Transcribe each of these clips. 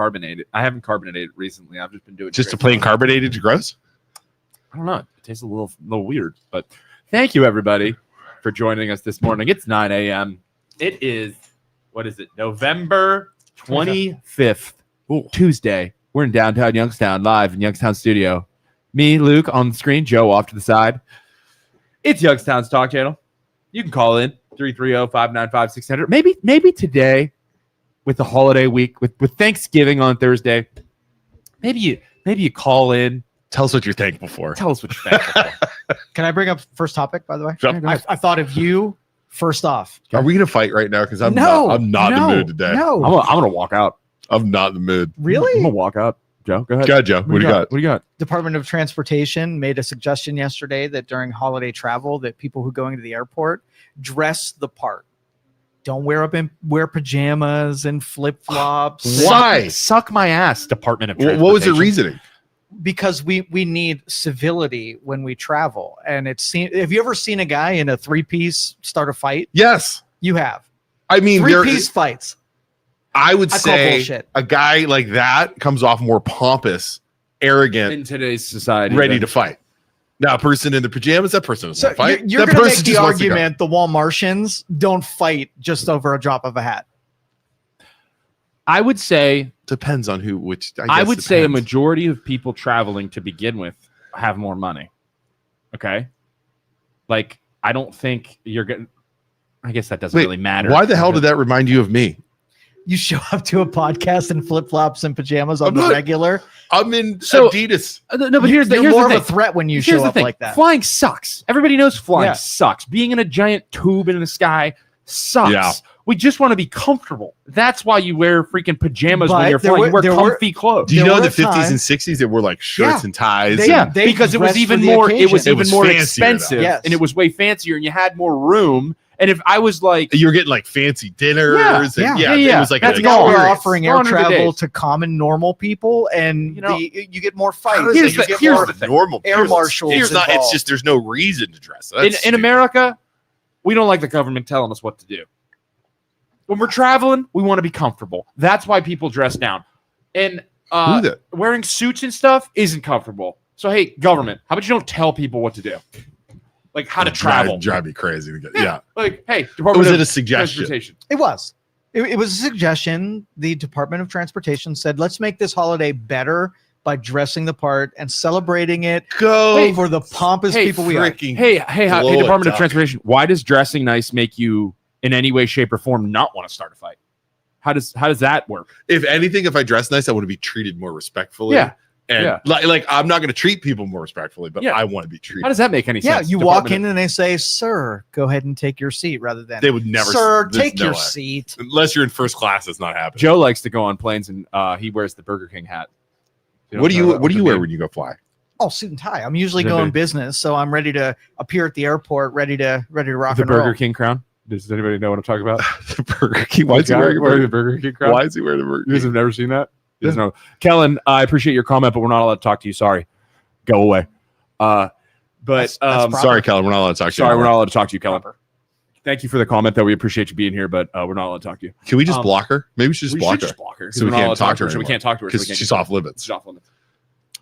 carbonated. I haven't carbonated recently. I've just been doing just a plain carbonated. Gross. I don't know. It tastes a little weird. But thank you everybody for joining us this morning. It's 9 a.m. It is November 25th, Tuesday. We're in downtown Youngstown, live in Youngstown studio. Me, Luke, on the screen. Joe off to the side. It's Youngstown's Talk Channel. You can call in 330-595-600. Maybe today, with the holiday week, with Thanksgiving on Thursday, maybe you call in. Tell us what you're thankful for. Tell us what you're thankful for. Can I bring up first topic, by the way? Sure. I thought of you first off. Are we gonna fight right now? Because I'm not in the mood today. No, I'm gonna walk out. I'm not in the mood. Really? I'm gonna walk out. Joe, go ahead. Go ahead, Joe. What do you got? What do you got? Department of Transportation made a suggestion yesterday that during holiday travel, that people who go into the airport dress the part. Don't wear pajamas and flip flops. Why? Suck my ass, Department of Transportation. What was the reasoning? Because we need civility when we travel. And have you ever seen a guy in a 3-piece start a fight? Yes. You have. I mean, 3-piece fights. I would call say bullshit. A guy like that comes off more pompous, arrogant, in today's society, ready to fight. Now, a person in the pajamas, that person doesn't want to fight. You're that going to make person the just wants to go. argument the Walmartians don't fight just over a drop of a hat. I would say Depends on who, which I would say a majority of people traveling to begin with have more money. Okay. Like, I don't think you're going to, I guess that doesn't really matter. Why the hell did that remind you of me? You show up to a podcast in flip flops and pajamas on the regular. I'm in Adidas. No, but here's the more thing. of a threat when you Here's show the up thing. like that. Flying sucks. Everybody knows flying Yeah. sucks. Being in a giant tube in the sky sucks. Yeah. We just want to be comfortable. That's why you wear freaking pajamas But when you're flying. You wear comfy clothes. Do you There know in were the 50s times- and 60s that were like shirts Yeah. and ties? They because it was dressed even for the more. It was occasion. even It was more fancier, though. expensive, Yes. and it was way fancier, and you had more room. And if I was like, You were getting like fancy dinners. Yeah. It was like That's an now we're experience. offering air Gone are the travel days. to common normal people, and you get more fights. How does Here's that- the- you get here's more the thing. normal Air people? marshals It's not. It's involved. just there's no reason to dress. That's in stupid. America, we don't like the government telling us what to do. When we're traveling, we want to be comfortable. That's why people dress down. And Who that? wearing suits and stuff isn't comfortable. So, hey, government, how about you don't tell people what to do? Like how to travel. Drive me crazy. Yeah. Like, hey, Was Department it of a suggestion? Transportation. It was. It was a suggestion. The Department of Transportation said, let's make this holiday better by dressing the part and celebrating it Go for the pompous hey, people we are. freaking Hey, blow it Department of up. Transportation, why does dressing nice make you in any way, shape, or form not want to start a fight? How does that work? If anything, if I dress nice, I want to be treated more respectfully. Yeah. And Yeah. like I'm not going to treat people more respectfully, but Yeah. I want to be treated. How does that make any Yeah, sense? you walk Department in and they say, sir, go ahead and take your seat, rather than, They would never. sir, there's take no your way. seat. Unless you're in first class, it's not happening. Joe likes to go on planes and he wears the Burger King hat. What do you wear when you go fly? Oh, suit and tie. I'm usually Is it going big? business, so I'm ready to appear at the airport, ready to rock The and roll. Burger King crown? Does anybody know what I'm talking about? The Burger King. Why is he Guy wearing a wearing the Burger? Burger King crown? Why is he wearing a Burger You guys King? have never seen that? You guys know. Kellen, I appreciate your comment, but we're not allowed to talk to you. Sorry. Go away. But That's proper. Sorry, Kellen. We're not allowed to talk to you. sorry, we're anymore. not allowed to talk to you, Kellen. Proper. Thank you for the comment, though. We appreciate you being here, but we're not allowed to talk to you. Can we just Um, block her? Maybe we should just We block should her just block her. So we We're not can't allowed talk to her So we anymore. can't talk to her. So we because can't she's get- off limits. She's off limits.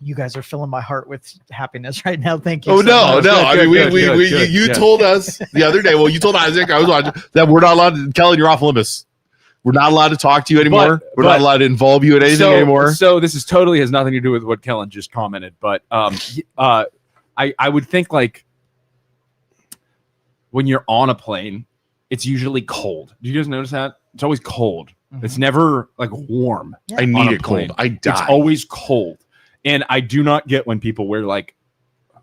You guys are filling my heart with happiness right now. Thank you. Oh so no, much. no! Good, I mean, good, good, you good. told us the other day. Well, you told Isaac, I was watching that we're not allowed to. Kellen, you're off limits. We're not allowed to talk to you anymore. We're not allowed to involve you in anything anymore. So this is totally has nothing to do with what Kellen just commented, but I would think like when you're on a plane, it's usually cold. Do you guys notice that? It's always cold. Mhm. It's never like warm. I on need a it cold. plane. I die. It's always cold. And I do not get when people wear like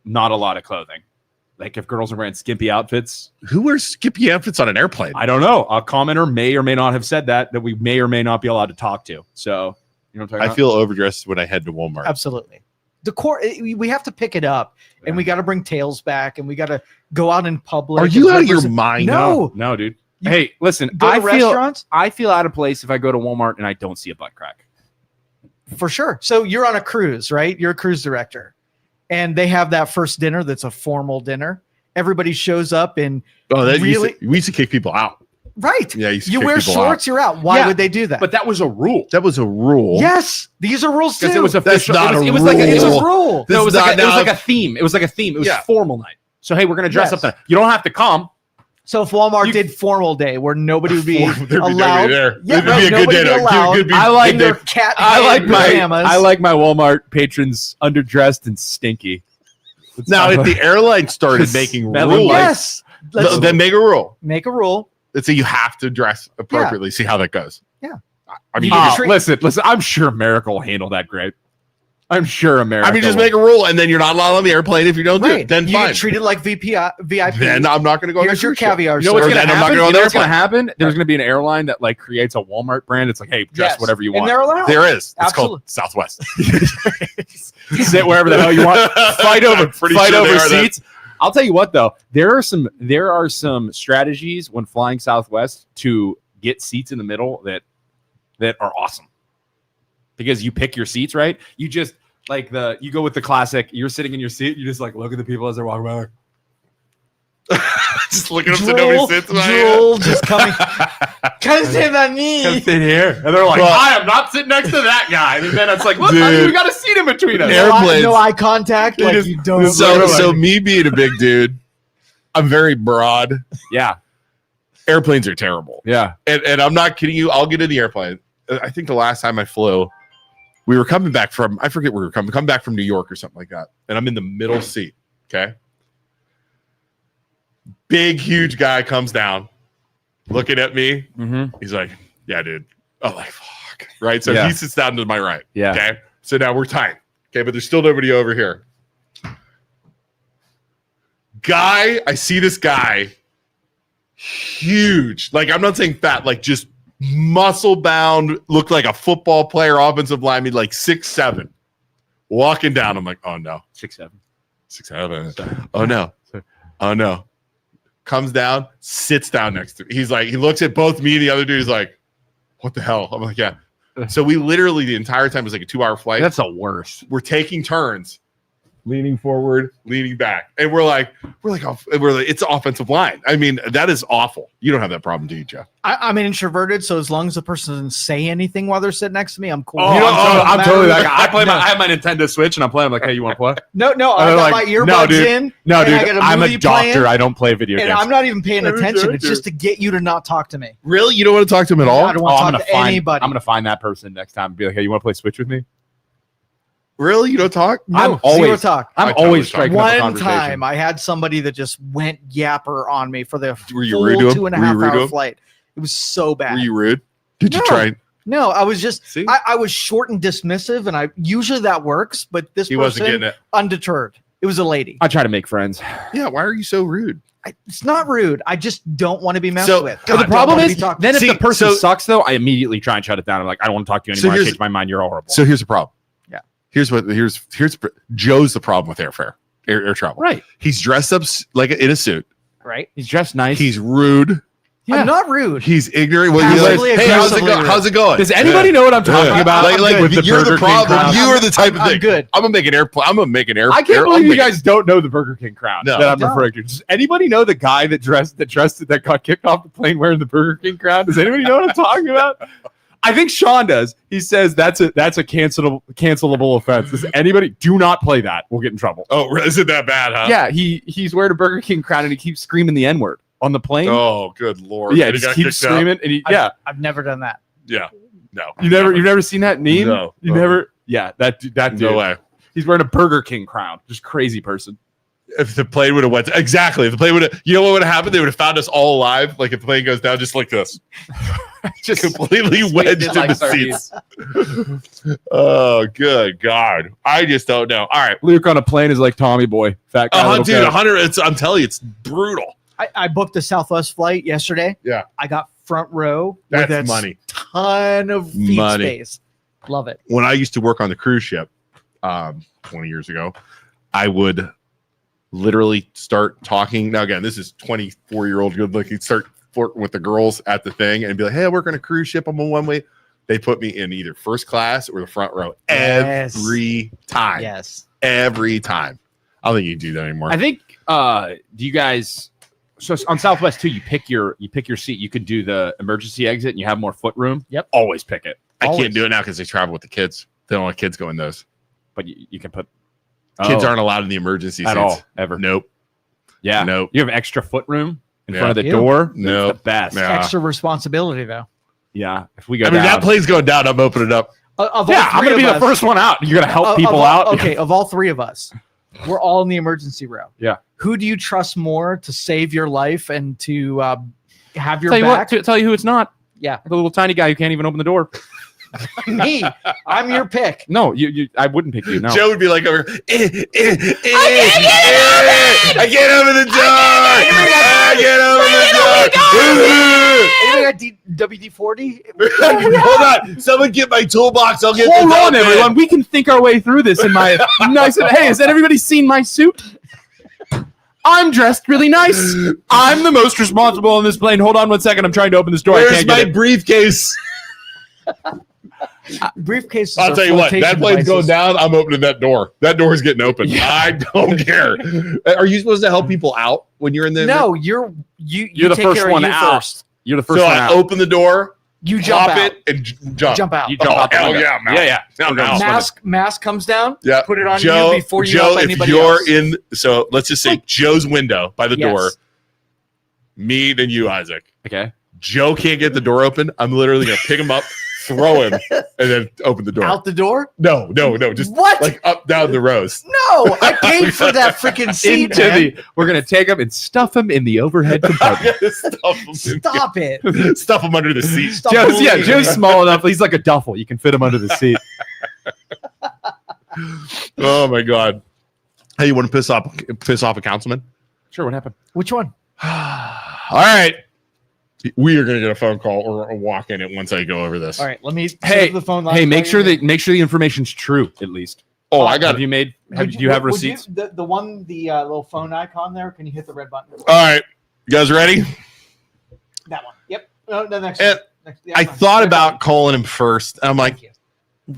not a lot of clothing. Like if girls are wearing skimpy outfits, Who wears skimpy outfits on an airplane? I don't know. A commenter may or may not have said that we may or may not be allowed to talk to. So, you know what I'm talking I about? feel overdressed when I head to Walmart. Absolutely. The core, we have to pick it up, and we got to bring tails back, and we got to go out in public. Are and you out of your represent- mind? No. No, dude. You Hey, listen, Go to restaurants I feel out of place if I go to Walmart and I don't see a butt crack. for sure. So you're on a cruise, right? You're a cruise director, and they have that first dinner that's a formal dinner. Everybody shows up and Oh, that Really? we used to kick people out. Right. Yeah, you You wear kick people shorts, you're out. Why Yeah, would they do that? But that was a rule. That was a rule. yes, these are rules too. Because it was That's official. not it a was like it's rule. a rule. no, it was This is like not it was now- like a theme. It was like a theme. It was Yeah. formal night. So hey, we're gonna dress Yes. up. You don't have to come. So if Walmart You- did formal day where nobody would be There'd be nobody allowed, there. yeah, It'd right, be a good nobody day. be It'd allowed be I a like in good their day. cat I like my pajamas. I like my Walmart patrons underdressed and stinky. Now, if the airline started making Smelling rules, like- yes. Let's then make a rule. make a rule. Let's say you have to dress appropriately. See how that goes. Yeah. I mean, You you can just, treat- listen. I'm sure America will handle that great. I'm sure America. just will. make a rule, and then you're not allowed on the airplane if you don't do Right. it. Then you fine. get treated like VIP. Then I'm not going to go. Here's your caviar. You know what's Or gonna then I'm not happen? gonna go You on know the what's gonna airplane. happen? There's gonna be an airline that like creates a Walmart brand. It's like, hey, dress Yes. whatever you And want. they're allowed. There is. It's Absolutely. called Southwest. Sit wherever the hell you want. Fight over Pretty fight sure they over are that. seats. I'll tell you what though, there are some strategies when flying Southwest to get seats in the middle that are awesome. Because you pick your seats right. You just you go with the classic. You're sitting in your seat. You just like look at the people as they're walking by. Just looking up so nobody sits. drool, just coming. Come sit on Come me. sit here, and they're like, Well- I am not sitting next to that guy. And then it's like, look, Dude. honey, we got a seat in between us. Airplanes. No eye contact. You Like just- you don't. So me being a big dude, I'm very broad. Yeah, Airplanes are terrible. yeah. And I'm not kidding you. I'll get in the airplane. I think the last time I flew, we were coming back from, I forget where we were coming back from New York or something like that. And I'm in the middle seat. Okay. Big, huge guy comes down looking at me. Mm-hmm. He's like, yeah, dude. I'm like, fuck. Right. So Yeah. he sits down to my right. Yeah. Okay. So now we're tight. Okay. But there's still nobody over here. I see this guy, huge. Like, I'm not saying fat, like just muscle bound, looked like a football player, offensive lineman, like 6'7", walking down. I'm like, oh no, 6'7". 6'7". Oh no, oh no. Comes down, sits down next to me. He's like, he looks at both me and the other dude. He's like, what the hell? I'm like, yeah. So we literally the entire time, it was like a 2-hour flight. That's the worst. We're taking turns, leaning forward, leaning back, and we're like, it's offensive line. I mean, that is awful. You don't have that problem, do you, Jeff? I'm an introverted, so as long as the person doesn't say anything while they're sitting next to me, I'm cool. Oh, You know, I'm totally that matter- guy. I have my Nintendo Switch and I'm playing. I'm like, hey, you want to play? No, I they're got like, my no, earbuds dude. in. No, and dude, I got a I'm a movie doctor. playing, I don't play video and games. I'm not even paying Let me attention. do it, It's just to get you to not talk to me. Really? You don't want to talk to him at all? I don't Oh, want I'm to gonna talk to find. anybody. I'm gonna find that person next time and be like, hey, you want to play Switch with me? Really? You don't talk? No, I'm always- zero talk. I'm I totally always talk. striking up a One conversation. time, I had somebody that just went yapper on me for the Were you full rude to him? 2.5 Were you rude to hour him? flight. It was so bad. Were you rude? Did you No. try? No, I was just See? I was short and dismissive, and I usually that works, but this He person wasn't getting it. undeterred. It was a lady. I try to make friends. Yeah, why are you so rude? It's not rude. I just don't want to be messed So- with. God, the I don't problem wanna is, be talked then if See, the person so- sucks, though, I immediately try and shut it down. I'm like, I don't want to talk to you So anymore. I here's- changed my mind. You're all horrible. So here's the problem. Yeah. Here's Joe's the problem with airfare, air travel. right. He's dressed up like in a suit. right. He's dressed nice. He's rude. I'm not rude. He's ignorant. Well, he's Passively like, hey, how's it aggressively going? rude. How's it going? Does anybody know what I'm talking Yeah. about? Like, With the you're the Burger King problem. crowd. You are the type of I'm thing. good. I'm gonna make an airplane. I'm gonna make an air. I can't believe you guys don't know the Burger King crowd No. that I'm Don't. referring to. Does anybody know the guy that got kicked off the plane wearing the Burger King crowd? Does anybody know what I'm talking about? I think Sean does. He says that's a cancelable offense. Does anybody do not play that? We'll get in trouble. Oh, is it that bad, huh? Yeah, he's wearing a Burger King crowd and he keeps screaming the N-word on the plane. Oh, good lord. yeah, And he just got keeps kicked out? screaming and I've never done that. Yeah. No. you've never seen that meme? No. You never. Yeah, that dude. No way. He's wearing a Burger King crown. Just crazy person. If the plane would have went exactly, if the plane would have, you know what would have happened? They would have found us all alive. Like if the plane goes down, just like this, Just completely wedged in like the sardines. seats. Oh, good God! I just don't know. All right, Luke on a plane is like Tommy Boy, fat guy. little dude, cat. 100. I'm telling you, it's brutal. I booked a Southwest flight yesterday. Yeah. I got front row. That's with a money. Ton of seat Money. space. Love it. When I used to work on the cruise ship, 20 years ago, I would literally start talking. Now, again, this is 24-year-old good looking. Start flirting with the girls at the thing and be like, "Hey, I work on a cruise ship. I'm on one way." They put me in either first class or the front row Yes. every time. Yes. Every time. I don't think you do that anymore. I think. Do you guys So on Southwest too, you pick your seat. You could do the emergency exit, and you have more foot room. Yep. Always pick it. I Always. can't do it now because they travel with the kids. They don't let kids go in those. But you can put Kids aren't allowed in the emergency at seats. all ever. Nope. Yeah. Nope. You have extra foot room in front of the Ew. door. Nope. It's the best. Yeah. Extra responsibility though. Yeah. If we go I mean, down, that plane's going down. I'm opening up. Of all yeah, I'm three gonna be of the us- first one out. You're gonna help of people all- out. Okay, of all three of us, we're all in the emergency row. Yeah. Who do you trust more to save your life and to have your Tell you back? what. Tell you who it's not. Yeah, The little tiny guy who can't even open the door. me. I'm your pick. No, you. I wouldn't pick you. No. Joe would be like, over, I can't open the door. I can't open the door. Anybody got WD-40? Hold on. Someone get my toolbox. I'll get Hold this on, open. everyone. We can think our way through this in my nice. Hey, has everybody seen my suit? I'm dressed really nice. I'm the most responsible on this plane. Hold on 1 second. I'm trying to open this door. I Where's can't my get it. briefcase? Briefcases. I'll are tell you what. That flotation plane's going devices. down. I'm opening that door. That door's getting open. Yeah. I don't care. Are you supposed to help people out when you're in the? No, you're You're the take first care of one you out. first. You're the first So one I out. open the door, You jump pop out. it, and jump. Jump out. You jump out the hell window. yeah, I'm out. Yeah. I'm We're out. gonna Mask comes down. Yeah. Put it on Joe, you before you Joe, help if anybody you're else. in, so let's just say Joe's window by the Yes. door, me and you, Isaac. Okay. Joe can't get the door open. I'm literally gonna pick him up, throw him, and then open the door. Out the door? No, just What? like up down the rows. No, I paid for that freaking seat. Man. We're gonna take him and stuff him in the overhead compartment. Stop it. Stuff him under the seat. Stop Joe's bullying me. small enough. He's like a duffel. You can fit him under the seat. Oh my god. Hey, you want to piss off a councilman? Sure. What happened? Which one? All right. We are gonna get a phone call or a walk in it once I go over this. All right, let me Hey, save the phone line. Hey, make sure the information's true at least. Oh, I got Have it. you made? Would Do you have would receipts? the little phone icon there? Can you hit the red button? All right. You guys ready? That one. Yep. No, the next Eh, one. Next, the I icon. thought Red about button. calling him first. And I'm like, Thank you.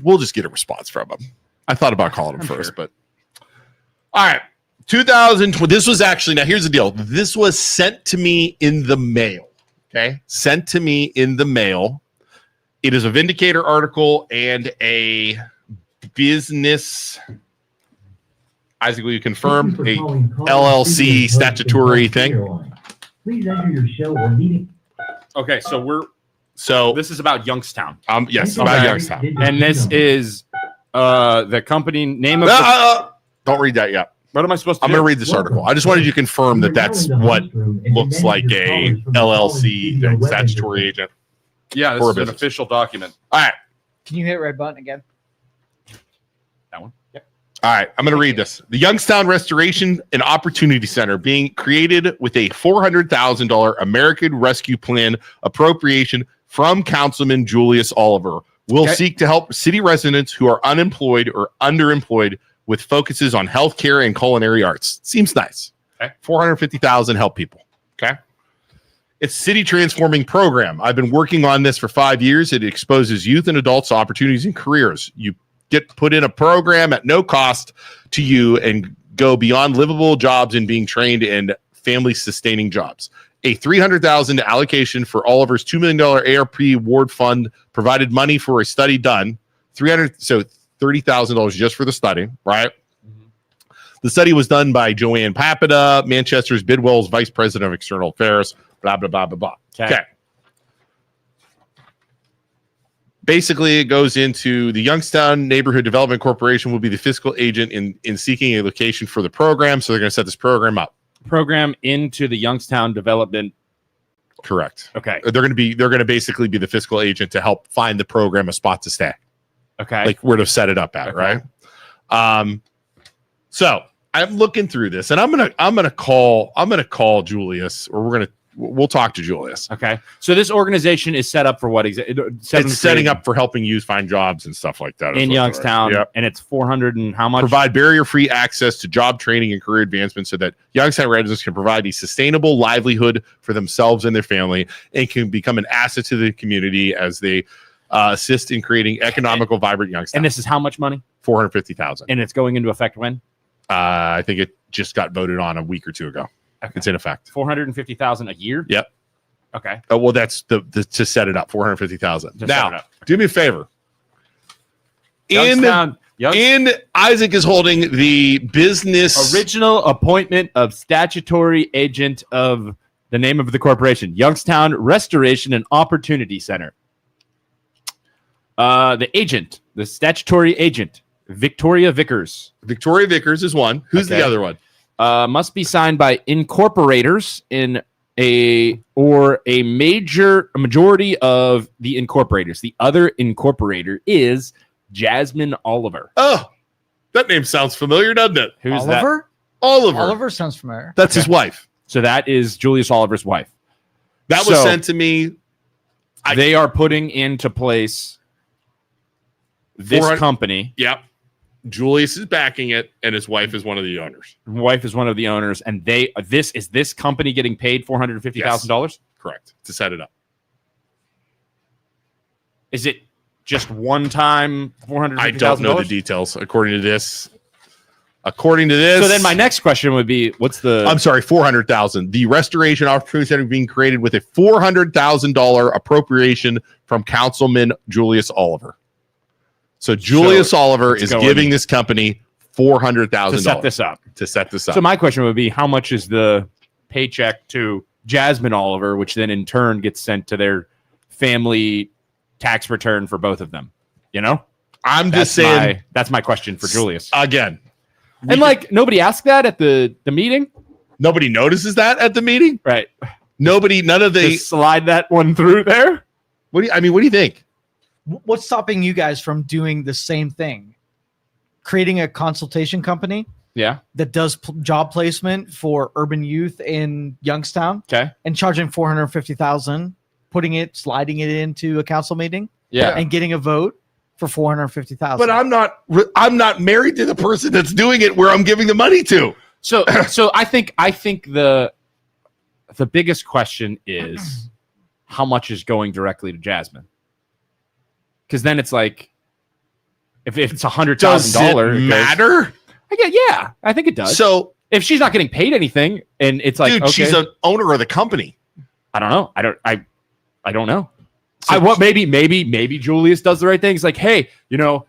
we'll just get a response from him. I thought about calling him I'm first, sure. but all right. 2020. This was actually, now here's the deal. This was sent to me in the mail. Okay. Sent to me in the mail. It is a Vindicator article and a business. Isaac, will you confirm a LLC statutory thing? Please enter your show or meeting. Okay, so So, this is about Youngstown, yes, Okay. about Youngstown. and this is the company name of. Don't read that yet. What am I supposed to I'm do? going to read this article. I just wanted you to confirm that that's what looks like a LLC thing, statutory agent. Yeah, this for a is an business. official document. All right. Can you hit red button again? That one. Yep. All right. I'm going to read this. The Youngstown Restoration and Opportunity Center being created with a $400,000 American Rescue Plan appropriation from Councilman Julius Oliver will Okay. seek to help city residents who are unemployed or underemployed with focuses on healthcare and culinary arts. Seems nice. Okay. 450,000 help people. Okay. It's city transforming program. I've been working on this for 5 years. It exposes youth and adults to opportunities and careers. You get put in a program at no cost to you and go beyond livable jobs and being trained in family sustaining jobs. A $300,000 allocation for Oliver's $2 million ARP award fund provided money for a study done. $30,000 just for the study, right? The study was done by Joanne Papita, Manchester's Bidwell's Vice President of External Affairs, blah, blah, blah, blah, blah. Okay. Basically, it goes into the Youngstown Neighborhood Development Corporation will be the fiscal agent in seeking a location for the program. So they're going to set this program up. Program into the Youngstown Development. Correct. Okay. They're going to basically be the fiscal agent to help find the program a spot to stay, Okay. like where to set it up at, Okay. right? So I'm looking through this, and I'm gonna call Julius, or we'll talk to Julius. Okay. So this organization is set up for what exactly? It's setting up for helping youth find jobs and stuff like that. in Youngstown, Yep. and it's 400 and how much? Provide barrier-free access to job training and career advancement so that Youngstown residents can provide a sustainable livelihood for themselves and their family and can become an asset to the community as they assist in creating economical, vibrant Youngstown. And this is how much money? 450,000. And it's going into effect when? I think it just got voted on a week or two ago. Okay. It's in effect. 450,000 a year. Yep. Okay. Oh, well, that's the to set it up. 450,000. To set it Now, up. do me a favor. Youngstown, Isaac is holding the business original appointment of statutory agent of the name of the corporation, Youngstown Restoration and Opportunity Center. The statutory agent, Victoria Vickers. Victoria Vickers is one. Who's Okay. the other one? Must be signed by incorporators in a majority of the incorporators. The other incorporator is Jasmine Oliver. Oh, that name sounds familiar, doesn't it? Who's that? Oliver? Oliver. Oliver sounds familiar. That's his wife. So that is Julius Oliver's wife. That was So- sent to me. They are putting into place this 400 company. Yep. Julius is backing it, and his wife is one of the owners. Wife is one of the owners, and this company getting paid $450,000. Correct. To set it up. Is it just one time $450,000? I don't know the details. According to this. So then my next question would be, what's the? I'm sorry, 400,000. The Restoration Opportunity Center being created with a $400,000 appropriation from Councilman Julius Oliver. So Julius Oliver is going- giving this company $400,000 to set this up. to set this up. So my question would be, how much is the paycheck to Jasmine Oliver, which then in turn gets sent to their family tax return for both of them? You know, I'm just saying, that's my question for Julius. again, And like nobody asked that at the meeting, nobody notices that at the meeting. right? None of the. Just slide that one through there. What do you think? What's stopping you guys from doing the same thing? Creating a consultation company Yeah. that does job placement for urban youth in Youngstown Okay. and charging $450,000, sliding it into a council meeting Yeah. and getting a vote for $450,000. But I'm not married to the person that's doing it where I'm giving the money to. So I think the biggest question is how much is going directly to Jasmine? Because then it's like if it's $100,000, Does it matter? Yeah, I think it does. So, if she's not getting paid anything, and it's like, dude, okay, she's an owner of the company. I don't know. I don't know. So- Maybe Julius does the right thing. He's like, hey,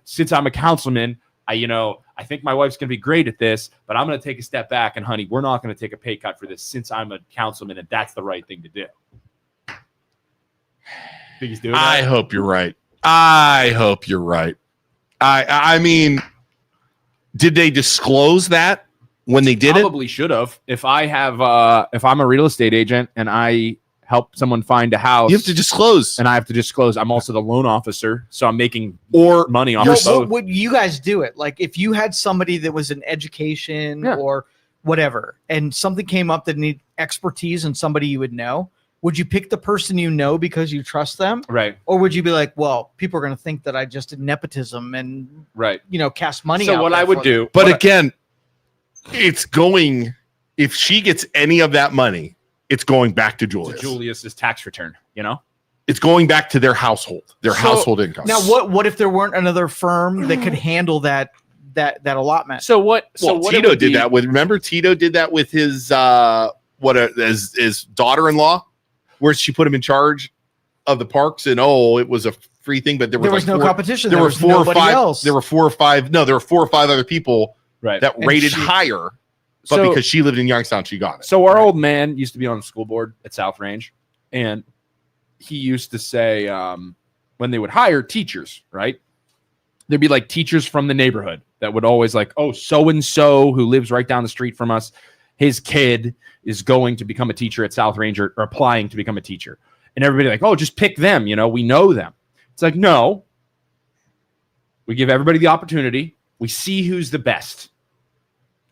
since I'm a councilman, I think my wife's gonna be great at this, but I'm gonna take a step back, and honey, we're not gonna take a pay cut for this since I'm a councilman, and that's the right thing to do. Think he's doing I that? hope you're right. I mean, did they disclose that when they did it? Probably should have. If I'm a real estate agent and I help someone find a house, You have to disclose. and I have to disclose I'm also the loan officer, so I'm making Or money off No, of both. would you guys do it? Like if you had somebody that was in education Yeah. or whatever, and something came up that needed expertise and somebody you would know, would you pick the person you know because you trust them? Right, Or would you be like, well, people are going to think that I just did nepotism and, right. cast money So out what there I would for them? do, But again, it's going. If she gets any of that money, it's going back to Julius. Julius's tax return, It's going back to their household, So, household income. Now, what if there weren't another firm that could handle that allotment? So what? Well, what it Tito would did be- that with. Remember, Tito did that with his his daughter-in-law, where she put him in charge of the parks, and it was a free thing, but there was no competition. There were was 4 or nobody 5. else. There were 4 or 5. No, there were 4 or 5 other people Right. that And rated she- higher, but So- because she lived in Youngstown, she got it. So our old man used to be on the school board at South Range, and he used to say when they would hire teachers, right? There'd be like teachers from the neighborhood that would always like, oh, so and so who lives right down the street from us, his kid is going to become a teacher at South Range or applying to become a teacher, and everybody like, oh, just pick them. We know them. It's like, no, we give everybody the opportunity. We see who's the best.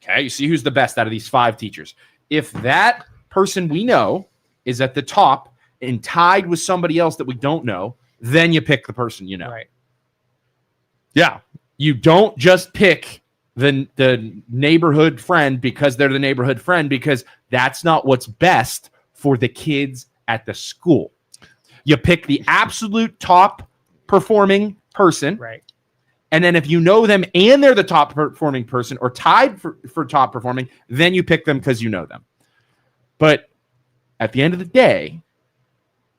Okay, you see who's the best out of these 5 teachers. If that person we know is at the top and tied with somebody else that we don't know, then you pick the person you know. Right. Yeah, You don't just pick the neighborhood friend because they're the neighborhood friend, because that's not what's best for the kids at the school. You pick the absolute top performing person. Right. And then if you know them and they're the top performing person or tied for top performing, then you pick them because you know them. But at the end of the day,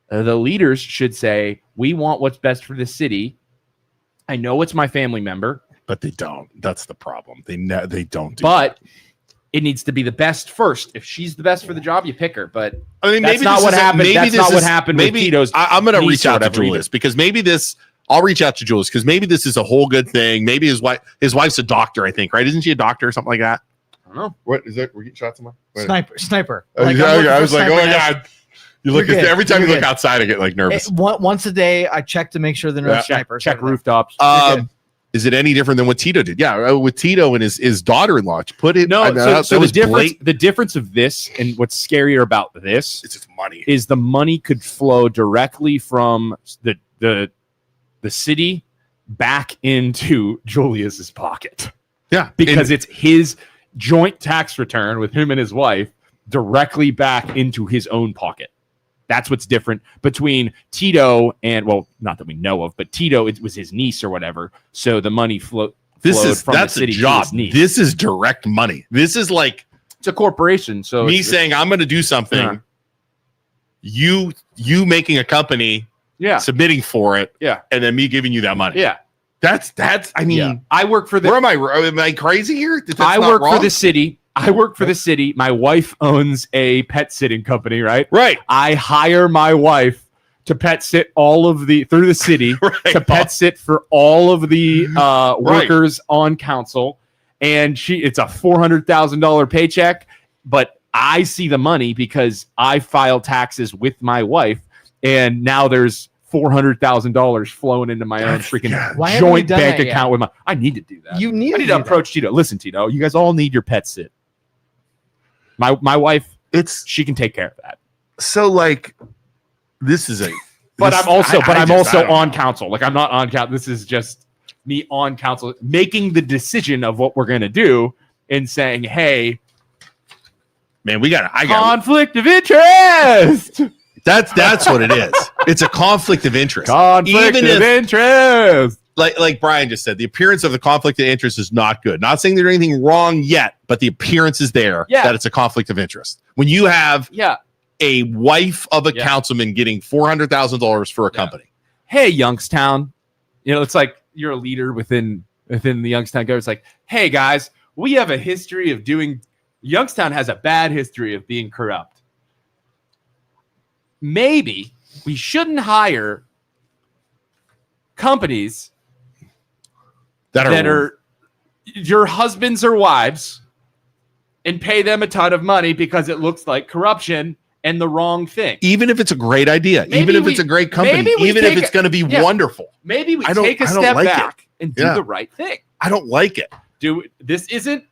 the leaders should say, we want what's best for the city. I know it's my family member, but they don't. That's the problem. They don't do but that. it needs to be the best first. If she's the best for the job, you pick her. But I mean, that's maybe not this what isn't- happened. maybe That's this not what is- happened maybe with Tito's. I'm going to niece reach or out to whatever Julius either. because maybe this. I'll reach out to Julius because maybe this is a whole good thing. Maybe his wife's a doctor, I think, right? Isn't she a doctor or something like that? I don't know. What is that? We're getting shots somewhere? Sniper. I Like, I'm looking I for was like, sniper oh my nest. god! You look You're at good. every time You're you look good. outside, I get like nervous. Once a day, I check to make sure there are no Yeah. snipers. Check over there. rooftops. You're good. Is it any different than what Tito did? Yeah, with Tito and his daughter-in-law. Put it. No, I mean, so that the difference of this and what's scarier about this It's just money. is the money could flow directly from the city back into Julius's pocket Yeah, because it's his joint tax return with him and his wife directly back into his own pocket. That's what's different between Tito and, well, not that we know of, but Tito, it was his niece or whatever. So the money flowed from that's the city a job. to his niece. This is direct money. This is like It's a corporation. So me it's- saying I'm going to do something. Yeah. You making a company, yeah, submitting for it, Yeah. and then me giving you that money. yeah. That's. I mean, Yeah. I work for the. where am I crazy here? That's I not work wrong? for the city. I work for the city. My wife owns a pet sitting company, right? Right. I hire my wife to pet sit through the city Right. to pet sit for all of the workers on council, and it's a $400,000 paycheck, but I see the money because I file taxes with my wife, and now there's $400,000 flowing into my own freaking Why haven't we joint done bank that yet? account with my. I need to do that. You need I need to approach Tito. Listen, Tito, you guys all need your pet sit. My wife, It's she can take care of that. so like this is a. But this- I'm also, I I'm just- I also don't on know. council. Like I'm not on council. This is just me on council making the decision of what we're gonna do and saying, "Hey, Man, I got. conflict of interest. That's what it is. It's a conflict of interest. Conflict Even of interest." Like Brian just said, the appearance of the conflict of interest is not good. Not saying there's anything wrong yet, but the appearance is there Yeah. that it's a conflict of interest. When you have Yeah. a wife of a Yeah. councilman getting $400,000 for a Yeah. company, Hey, Youngstown. It's like you're a leader within the Youngstown government. It's like, hey guys, we have a history of doing. Youngstown has a bad history of being corrupt. Maybe we shouldn't hire companies that are your husbands or wives and pay them a ton of money because it looks like corruption and the wrong thing. even if it's a great idea, Maybe even if we- it's a great company, maybe we even if take it's going to be yeah. wonderful, Maybe we I don't- take a I don't step like it. back and do Yeah. the right thing. I don't like it. This isn't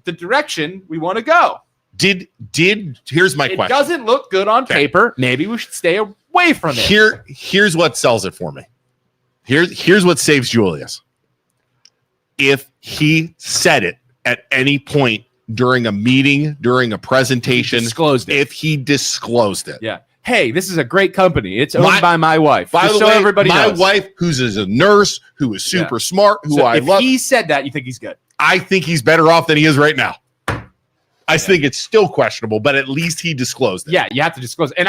the direction we want to go. Here's my It question. doesn't look good on paper. Maybe we should stay away from it. Here's what sells it for me. Here's what saves Julius. If he said it at any point during a meeting, during a presentation, Disclosed it. if he disclosed it. Yeah. Hey, this is a great company. It's owned by my wife. By Just the so way, everybody my knows. wife, who's a nurse, who is super smart, who So I if love, he said that, you think he's good. I think he's better off than he is right now. I think it's still questionable, but at least he disclosed it. Yeah, you have to disclose. And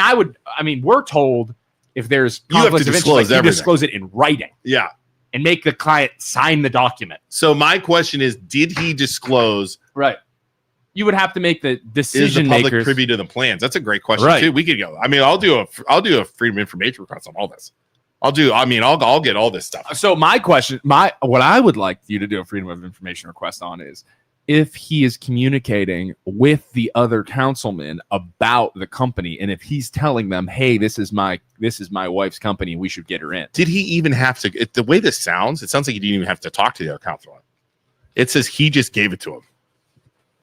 we're told if there's You have to conflict of interest, disclose you everything. disclose it in writing Yeah. and make the client sign the document. So my question is, did he disclose? Right. You would have to make the Is the decision public makers. privy to the plans? That's a great question Right. too. We could go. I mean, I'll do a freedom of information request on all this. I'll get all this stuff. So my question, what I would like you to do a freedom of information request on is if he is communicating with the other councilmen about the company, and if he's telling them, "Hey, this is my wife's company, we should get her in." Did he even have to? The way this sounds, it sounds like he didn't even have to talk to the other councilman. It says he just gave it to him.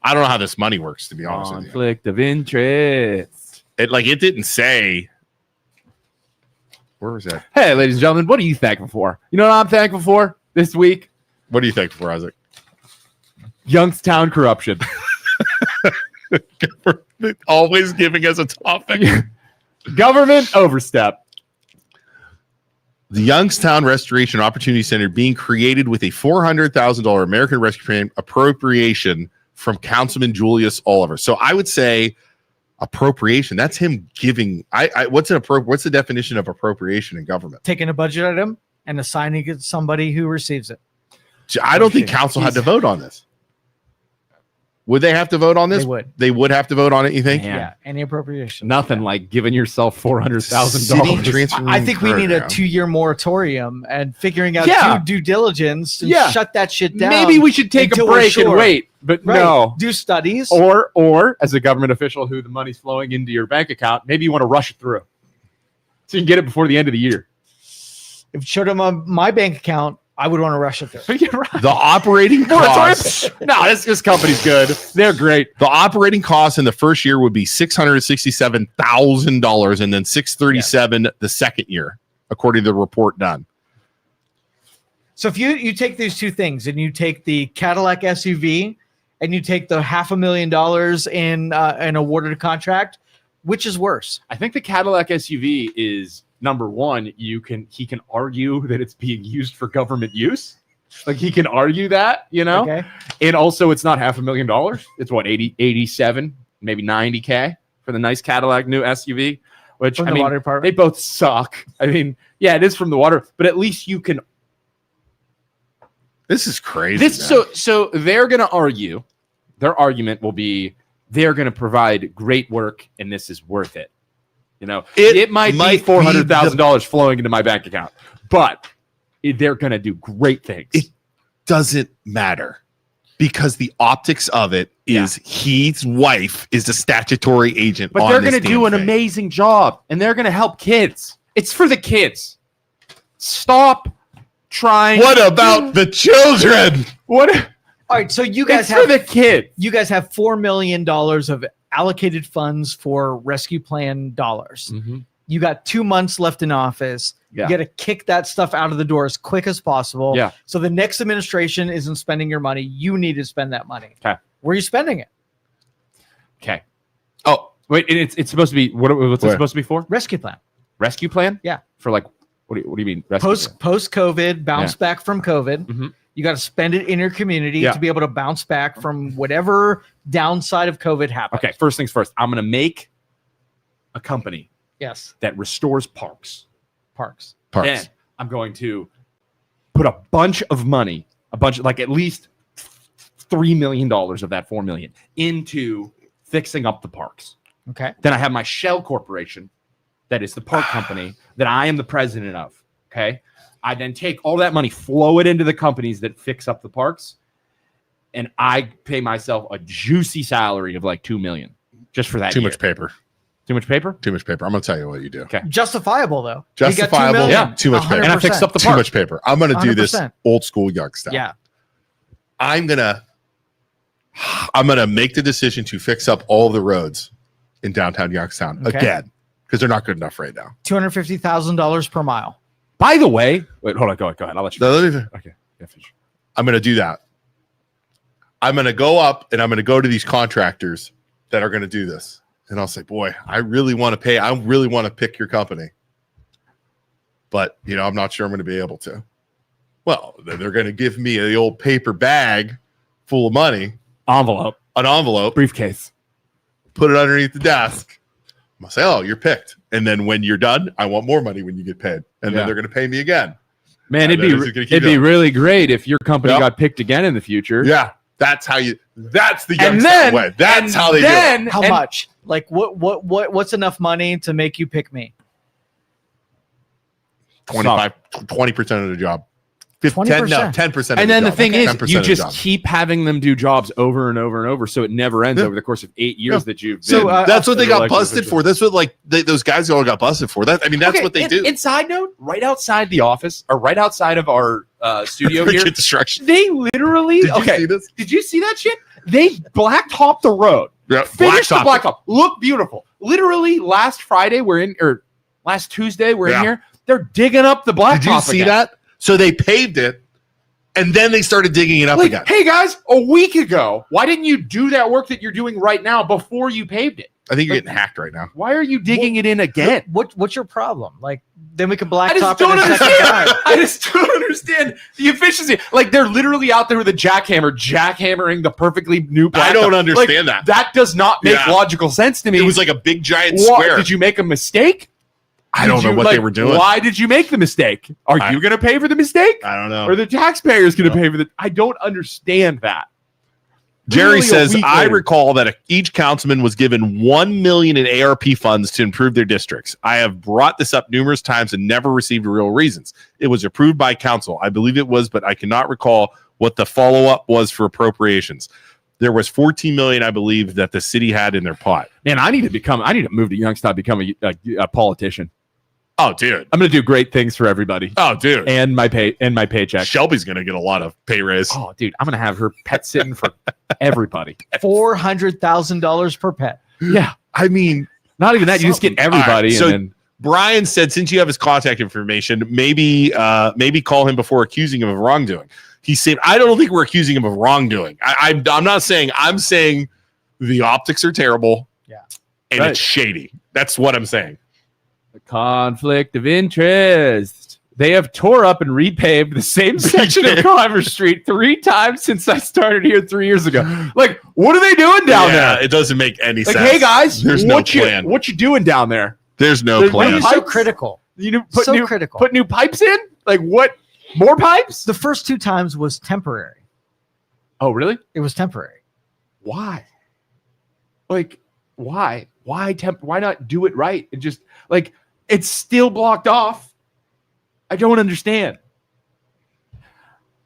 I don't know how this money works, to be honest with you. Conflict of interest. It didn't say. Where was that? Hey, ladies and gentlemen, what are you thankful for? You know what I'm thankful for this week? What do you think for Isaac? Youngstown corruption. Always giving us a topic. Government overstep. The Youngstown Restoration Opportunity Center being created with a $400,000 American Rescue Plan appropriation from Councilman Julius Oliver. So I would say Appropriation. That's him giving. What's the definition of appropriation in government? Taking a budget item and assigning it to somebody who receives it. I don't think council had to vote on this. Would they have to vote on this? They would. They would have to vote on it, you think? Man. Yeah, any appropriation. Nothing like giving yourself $400,000. City transfer I think we need a program. 2-year moratorium and figuring out Yeah. due diligence and Yeah. shut that shit down. Maybe we should take a until we're break and sure. wait, but Right. no. Do studies. Or as a government official who the money's flowing into your bank account, maybe you want to rush it through so you can get it before the end of the year. If it showed them on my bank account, I would want to rush it through. Yeah, right. The operating costs. No, this company's good. They're great. The operating costs in the first year would be $667,000 and then $637,000 the second year, according to the report done. So if you take these two things and you take the Cadillac SUV and you take the $500,000 in an awarded contract, which is worse? I think the Cadillac SUV is number one. He can argue that it's being used for government use. Like he can argue that, Okay. and also it's not $500,000. It's what 87, maybe 90K for the nice Cadillac new SUV, which From I the mean, water department. they both suck. I mean, yeah, it is from the water, but at least you can. This is crazy. This man. so they're going to argue. Their argument will be they're going to provide great work, and this is worth it. It might be $400,000 flowing into my bank account, but they're going to do great things. It doesn't matter because the optics of it is his wife is the statutory agent. But on they're this going to damn do an thing. amazing job, and they're going to help kids. It's for the kids. Stop trying. What about the children? What? All right, so you guys It's for the kids. you guys have $4 million of allocated funds for rescue plan dollars. You got 2 months left in office. Yeah. You got to kick that stuff out of the door as quick as possible. Yeah. So the next administration isn't spending your money. You need to spend that money. Okay. Where are you spending it? Okay. Oh, wait. And it's supposed to be what's it Where? supposed to be for? Rescue plan. Rescue plan? Yeah. For like what do you mean? Rescue plan? Post COVID, bounce back from COVID. Mhm. You got to spend it in your community Yeah. to be able to bounce back from whatever downside of COVID happened. Okay. First things first. I'm going to make a company Yes. that restores parks. Parks. Then I'm going to put a bunch of money, like at least $3 million of that $4 million into fixing up the parks. Okay. Then I have my shell corporation that is the park company that I am the president of. Okay. I then take all that money, flow it into the companies that fix up the parks, and I pay myself a juicy salary of like $2 million just for that. Too year. much paper. Too much paper. Too much paper. I'm going to tell you what you do. Okay. Justifiable though. Justifiable. You got $2 million. Too much paper. And I fixed up the Too park. much paper. I'm going to do this 100%. old school Youngstown. Yeah. I'm gonna make the decision to fix up all the roads in downtown Youngstown Okay. again because they're not good enough right now. $250,000 per mile. By the way, wait, hold on. Go ahead. I'll let you. No, let me- Okay. Yeah, finish. I'm going to do that. I'm going to go up and I'm going to go to these contractors that are going to do this. And I'll say, boy, I really want to pay. I really want to pick your company. But, I'm not sure I'm going to be able to. Well, then they're going to give me the old paper bag full of money, Envelope, an envelope, briefcase. put it underneath the desk. I'm going to say, oh, you're picked. And then when you're done, I want more money when you get paid. And Yeah. then they're going to pay me again. Man, This is gonna keep it'd be going. really great if your company Yep. got picked again in the future. Yeah. That's the And Youngstown then way. That's how they do it. How much? Like what's enough money to make you pick me? 20% of the job. 10%. 10%. And then the thing is, 10% you of the just job. keep having them do jobs over and over and over, so it never ends Yeah. over the course of 8 years that you've been. So, That's what they got elected busted official. for. That's what those guys all got busted for. That's Okay, what they do. And side note, right outside the office, or right outside of our studio here, Get destruction. they literally. Did you see this? Did you see that shit? They blacktopped the road. Yeah, Finished the blacktop. blacktop. Look beautiful. Literally, last Friday last Tuesday we're in here. They're digging up the blacktop. Did you see again. that? So they paved it, and then they started digging it up Like, again. hey guys, a week ago, why didn't you do that work that you're doing right now before you paved it? I think you're getting hacked right now. Why are you digging it in again? What's your problem? Like, then we can I just blacktop don't it a second understand. time. I just don't understand the efficiency. Like, they're literally out there with a jackhammering the perfectly new blacktop. I don't understand that. That does not make logical sense to me. It was like a big giant What, square. did you make a mistake? I don't know what they were doing. Why did you make the mistake? Are you going to pay for the mistake? I don't know. Or the taxpayers going to pay for the? I don't understand that. Jerry Literally a says, week I later. recall that each councilman was given $1 million in ARP funds to improve their districts. I have brought this up numerous times and never received real reasons. It was approved by council. I believe it was, but I cannot recall what the follow-up was for appropriations. There was $14 million, I believe, that the city had in their pot. Man, I need to move to Youngstown, become a politician. Oh, dude. I'm going to do great things for everybody. Oh, dude. And my paycheck. Shelby's going to get a lot of pay raise. Oh, dude, I'm going to have her pet sitting for everybody. $400,000 per pet. Yeah. I mean, Not even that. You just get everybody. All right, so and then, Brian said, since you have his contact information, maybe call him before accusing him of wrongdoing. He said, I don't think we're accusing him of wrongdoing. I'm not saying, I'm saying the optics are terrible. Yeah. And Right. it's shady. That's what I'm saying. the conflict of interest. They have tore up and repaved the same section of Commerce Street 3 times since I started here 3 years ago. Like, what are they doing down there? It doesn't make any Like, sense. hey guys, There's no what plan. you doing down there? There's no There's Why are plan. you so Pipes? critical? You know, Critical. put new pipes in? Like what? More pipes? The first 2 times was temporary. Oh, really? It was temporary. Why? Like, why? Why not do it right? And just like it's still blocked off. I don't understand.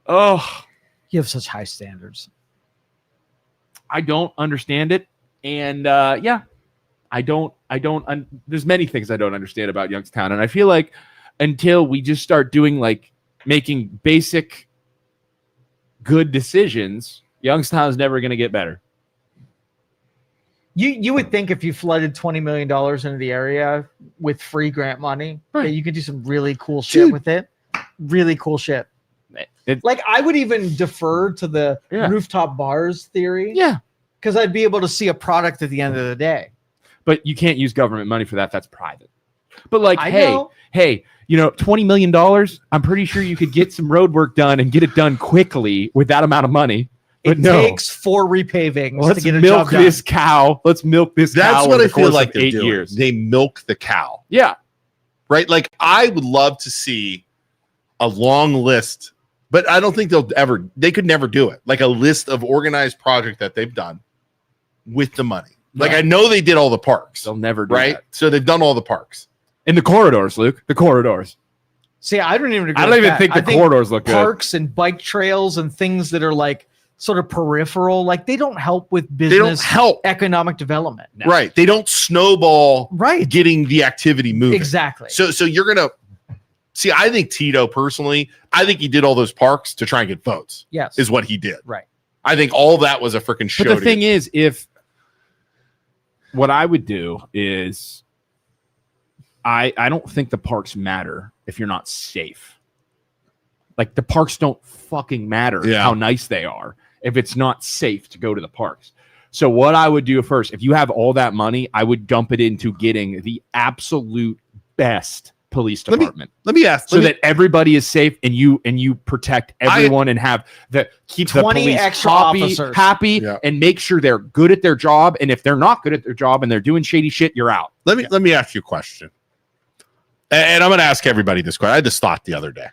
Oh, You have such high standards. I don't understand it. And there's many things I don't understand about Youngstown. And I feel like until we just start doing like making basic good decisions, Youngstown's never going to get better. You would think if you flooded $20 million into the area with free grant money, Right. that you could do some really cool shit Dude. with it. Really cool shit. Like I would even defer to the Yeah. rooftop bars theory. Yeah. Because I'd be able to see a product at the end of the day. But you can't use government money for that. That's private. But like, I hey, know. $20 million, I'm pretty sure you could get some road work done and get it done quickly with that amount of money. But It no, takes 4 repavings let's to get a milk job done. this cow. Let's milk this cow. That's over what the I feel course like of they're 8 doing. years. They milk the cow, Yeah. right? Like I would love to see a long list, but I don't think they could never do it. Like a list of organized project that they've done with the money. Like No. I know they did all the parks, They'll never do right? that. So they've done all the parks. In the corridors, Luke. The corridors. See, I don't even agree I don't with even that. think the I corridors look good. parks and bike trails and things that are like sort of peripheral, like they don't help with They don't business help, economic development. No. right? They don't snowball Right. getting the activity moving. Exactly. So you're gonna see. I think Tito personally, I think he did all those parks to try and get votes. Yes. Is what he did. Right. I think all that was a freaking show. But the to thing get- is, if what I would do is I don't think the parks matter if you're not safe. Like the parks don't fucking matter Yeah. how nice they are if it's not safe to go to the parks. So what I would do first, if you have all that money, I would dump it into getting the absolute best police Let me- department. let me ask. So let me- that everybody is safe and you protect everyone and have keep the 20 police extra happy, officers. happy Yeah. and make sure they're good at their job. And if they're not good at their job and they're doing shady shit, you're out. let me ask you a question. And I'm going to ask everybody this question. I had this thought the other day.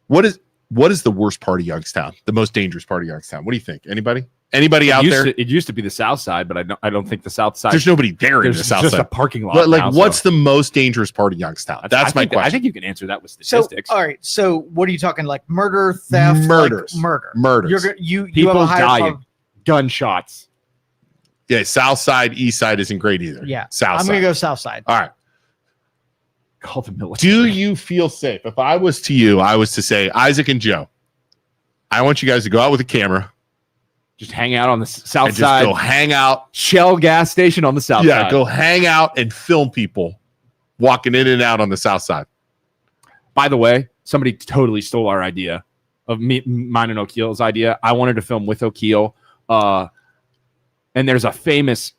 What is the worst part of Youngstown? The most dangerous part of Youngstown? What do you think? Anybody out there? It used to be the South Side, but I don't think the South Side. There's nobody there in there's the South just a Side. parking lot. But like, now, what's so the most dangerous part of Youngstown? That's my question. I think you can answer that with So, statistics. all right. So, what are you talking like murder, theft, Murders. like murder? Murders. You have People a higher dying, gunshots. Yeah, South Side, East Side isn't great either. Yeah. South I'm Side. going to go south side. All right. Call the military. Do you feel safe? If I was to you, I was to say, Isaac and Joe, I want you guys to go out with a camera Just hang out on the South and just Side. go hang out. Shell gas station on the South Yeah, Side. go hang out and film people walking in and out on the South Side. By the way, somebody totally stole our idea of mine and O'Keel's idea. I wanted to film with O'Keel. And there's a famous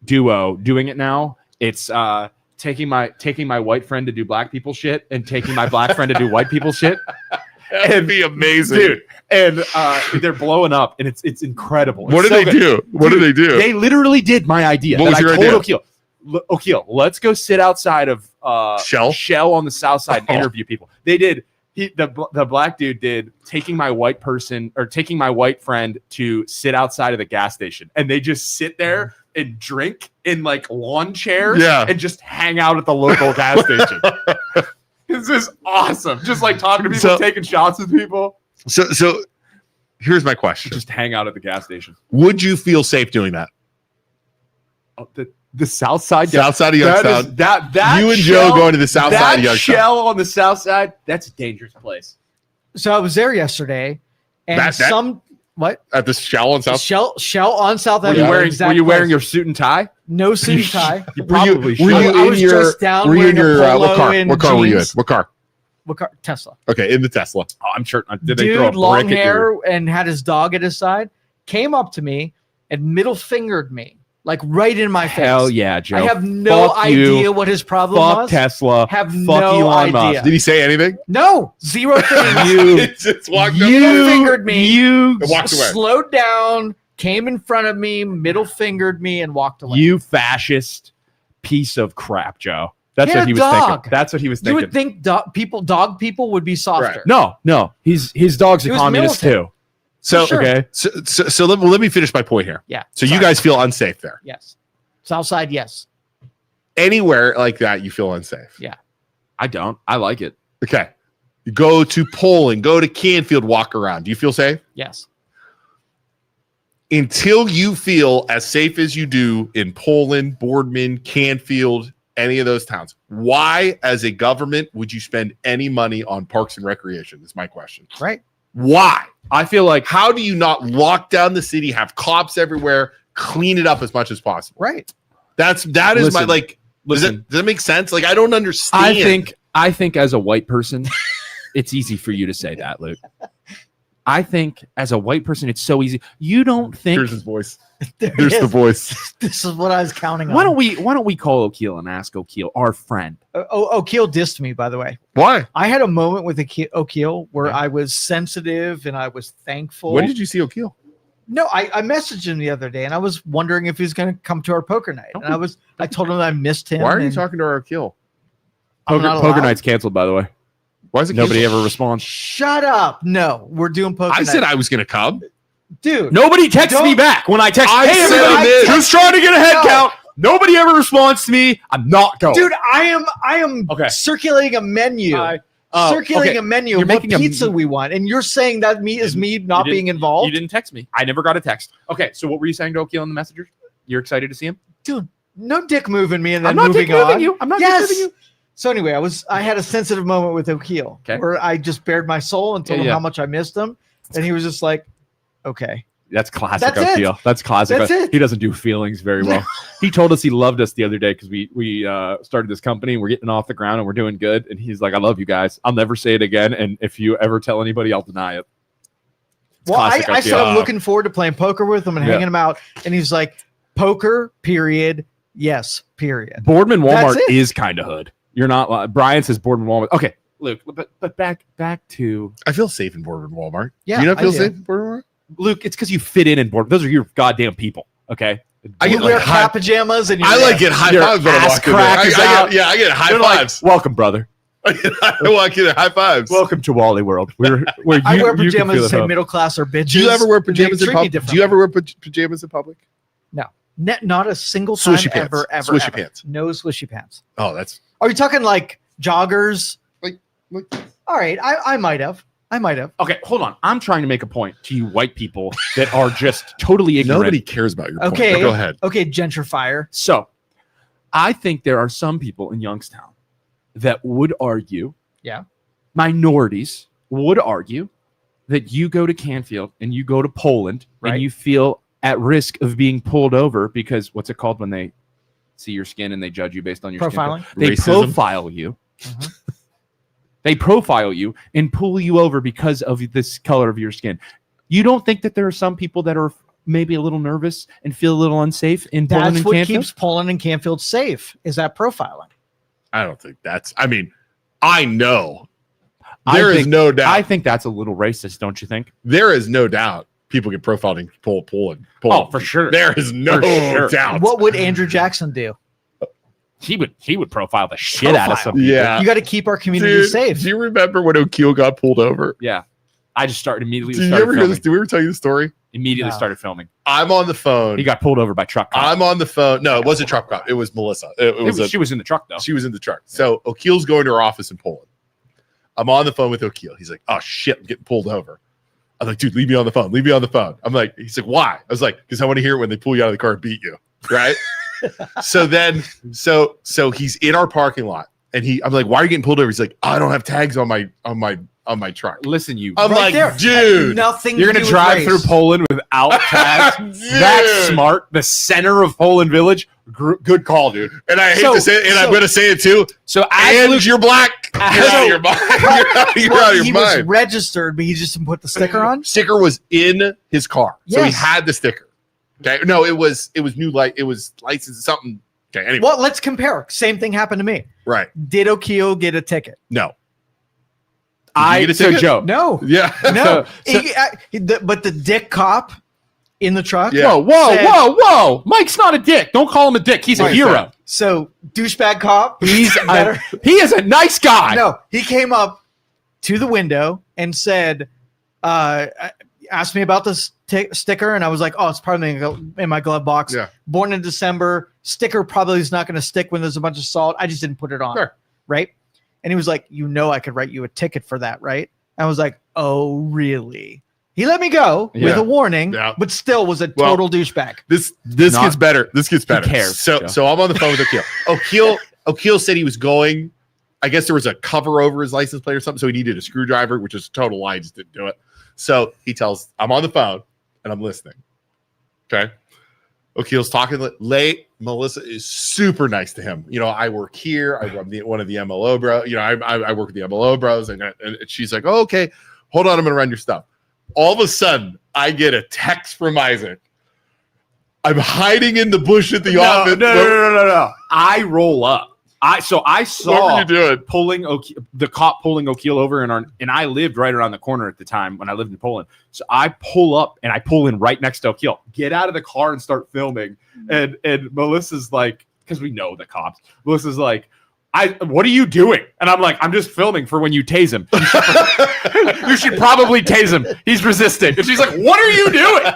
duo doing it now. It's taking my white friend to do black people shit and taking my black friend to do white people shit. That'd be amazing, dude. And they're blowing up, and it's incredible. What It's did so they good. do? What did they do? They literally did my idea. What was your idea? Okeel, let's go sit outside of Shell on the south side and interview people. They did. The black dude did taking my white friend to sit outside of the gas station, and they just sit there and drink in like lawn chairs and just hang out at the local gas station. This is awesome. Just like talking to people, taking shots with people. So here's my question. Just hang out at the gas station. Would you feel safe doing that? Oh, the south side? South side of Youngstown. That you and Shell, Joe going to the south side of Youngstown. Shell on the south side, that's a dangerous place. So I was there yesterday, and what? At the Shell on South? Shell on South Were you wearing your suit and tie? No suit and tie. You probably should. I was dressed down. Were you in wearing your a polo what car? and What car were you in? jeans. What car? What car? Tesla. Okay, in the Tesla. Oh, I'm sure. Did they throw a Dude, long brick at hair your... and had his dog at his side. Came up to me and middle fingered me, like right in my face. Hell yeah, Joe. I have no Fuck you. idea what his problem Fuck was. Tesla. Have Fuck no Elon Musk. idea. Did he say anything? No, zero things. You just walked Middle fingered me. You and walked away. Slowed down, came in front of me, middle fingered me, and walked away. You fascist piece of crap, Joe. That's He had what he a was dog. thinking. That's what he was You thinking. would think dog people would be softer. No. His dog's a He was communist militant. too. So sure. Okay. So let me finish my point here. Yeah. So you guys feel unsafe there. Yes. Southside, yes. Anywhere like that, you feel unsafe. Yeah. I don't. I like it. Okay. You go to Poland, go to Canfield, walk around. Do you feel safe? Yes. Until you feel as safe as you do in Poland, Boardman, Canfield, any of those towns, why, as a government, would you spend any money on parks and recreation? Is my question. Right. Why? I feel like How do you not lock down the city, have cops everywhere, clean it up as much as possible? Right. That is Listen, my like. Does that make sense? Like, I don't understand. I think as a white person, it's easy for you to say that, Luke. I think as a white person, it's so easy. You don't think. Here's his voice. There Here's it the is. voice. This is what I was counting on. Why don't we call Okeel and ask Okeel, our friend? Okeel dissed me, by the way. Why? I had a moment with Okeel where I was sensitive and I was thankful. When did you see Okeel? No, I messaged him the other day and I was wondering if he was going to come to our poker night. And I told him that I missed him. Why are you and talking to our Okeel? I'm not Poker allowed. night's canceled, by the way. Why is it Nobody canceled? ever responds. Shut up. No, we're doing poker I night. said I was going to come. Dude. Nobody texts me Don't- back when I text. I Hey, said everybody, I did. just trying to get a head No. count. Nobody ever responds to me. I'm not going. Dude, I am Okay. circulating a menu. Circulating okay. a menu You're of what making a- pizza we want. And you're saying that is me not didn't- being involved? You didn't text me. I never got a text. Okay, so what were you saying to Okeel in the messengers? You're excited to see him? Dude, no dick moving me and then I'm not moving dick moving on. you. I'm not Yes. dick moving you. So anyway, I had a sensitive moment with Okeel where I just bared my soul and told him how much I missed him. And he was just like, okay. That's classic That's it. Okeel. That's classic. That's it. He doesn't do feelings very well. He told us he loved us the other day because we started this company and we're getting off the ground and we're doing good. And he's like, I love you guys. I'll never say it again. And if you ever tell anybody, I'll deny it. It's Well, I classic said Okeel. I'm looking forward to playing poker with him and hanging him out. And he's like, poker, period. Yes, period. Boardman Walmart That's it. is kind of hood. You're not li- Brian says Boardman Walmart. Okay, Luke, but back to I feel safe in Boardman Walmart. Yeah, do you not I feel do. safe in Boardman Walmart? Luke. It's because you fit in Boardman. Those are your goddamn people. Okay. I You get wear like high, cat pajamas and I like get high Your fives when I ass walk in there. crack is I out. get, I get high They're like, fives. welcome, brother. I walk in there, high fives. Welcome to Wally World. Where I wear you can pajamas feel that at say home. middle class or bitches. Do you ever wear They pajamas in treat me public? differently. Do you ever wear pajamas in public? No. Not a single time Swishy pants. ever. Swishy ever. pants. No swishy pants. Oh, that's Are you talking like joggers? like All right, I might have. Okay, hold on. I'm trying to make a point to you white people that are just totally ignorant. nobody cares about your point. Okay. But go ahead. Okay, gentrifier. So, I think there are some people in Youngstown that would argue, minorities would argue that you go to Canfield and you go to Poland Right. and you feel at risk of being pulled over because what's it called when they see your skin and they judge you based on your skin Profiling. color? They Racism. profile you. Mhm. They profile you and pull you over because of this color of your skin. You don't think that there are some people that are maybe a little nervous and feel a little unsafe in Poland That's and what Canfield? keeps Poland and Canfield safe. Is that profiling? I don't think that's. I mean, I know I there is think- no doubt. I think that's a little racist, don't you think? There is no doubt people get profiled in Poland. Oh, for sure. There is no For sure. doubt. What would Andrew Jackson do? He would profile the shit out of Profile. some people. Yeah. You got to keep our community Dude, safe. do you remember when O'Keel got pulled over? Yeah. I just started immediately Do you started ever hear filming. this? Do we ever tell you the story? Immediately No. started filming. I'm on the phone. He got pulled over by truck cop. I'm on the phone. No, it wasn't truck cop. It was Melissa. She was in the truck though. She was in the truck. So O'Keel's going to her office in Poland. I'm on the phone with O'Keel. He's like, "Oh shit, I'm getting pulled over." I'm like, "Dude, leave me on the phone. Leave me on the phone." I'm like, he's like, "Why?" I was like, "Because I want to hear it when they pull you out of the car and beat you." Right. So he's in our parking lot, and I'm like, "Why are you getting pulled over?" He's like, "I don't have tags on my truck." Listen, you. I'm Right like, there. "Dude, Nothing. You're to gonna do drive with through race. Poland without tags? That's Dude." smart. The center of Poland Village. Good call, dude. And I hate So- to say it, and I'm so- going to say it too. So And as you're black. You're out of your mind. You're Well, out of your he mind. was registered, but he just didn't put the sticker on. Sticker was in his car, so he Yes. had the sticker. Okay, no, it was new light. It was license something. Okay, anyway, Well, let's compare. Same thing happened to me. right? Did O'Keel get a ticket? No, I get a so ticket? Joe. No. yeah, No. So- But the dick cop in the truck. Yeah. Whoa! Mike's not a dick. Don't call him a dick. He's a Right, hero. right. So douchebag cop. He's better. he is a nice guy. No, he came up to the window and said, asked me about this sticker, and I was like, "Oh, it's probably in my glove box." Yeah. Born in December, sticker probably is not going to stick when there's a bunch of salt. I just didn't put it on, Sure. right? And he was like, I could write you a ticket for that, right? I was like, "Oh, really?" He let me go with Yeah. a warning, Yeah. but still was a Well, total douchebag. This Not- gets better. This gets better. cares, Joe? So I'm on the phone with O'Keel. O'Keel said he was going. I guess there was a cover over his license plate or something, so he needed a screwdriver, which is a total lie. He just didn't do it. So I'm on the phone and I'm listening. Okay. O'Keel's talking late. Melissa is super nice to him. You know, I work here. I run one of the MLO bros. You know, I work with the MLO bros, and she's like, "Oh, okay, hold on, I'm gonna run your stuff." All of a sudden, I get a text from Isaac. I'm hiding in the bush at the office. No. I roll up. I saw What were you doing? the cop pulling O'Keel over and I lived right around the corner at the time when I lived in Poland. So I pull up and I pull in right next to O'Keel, get out of the car and start filming. And Melissa's like, because we know the cops, Melissa's like, what are you doing? And I'm like, I'm just filming for when you tase him. You should probably tase him. He's resisting. And she's like, what are you doing?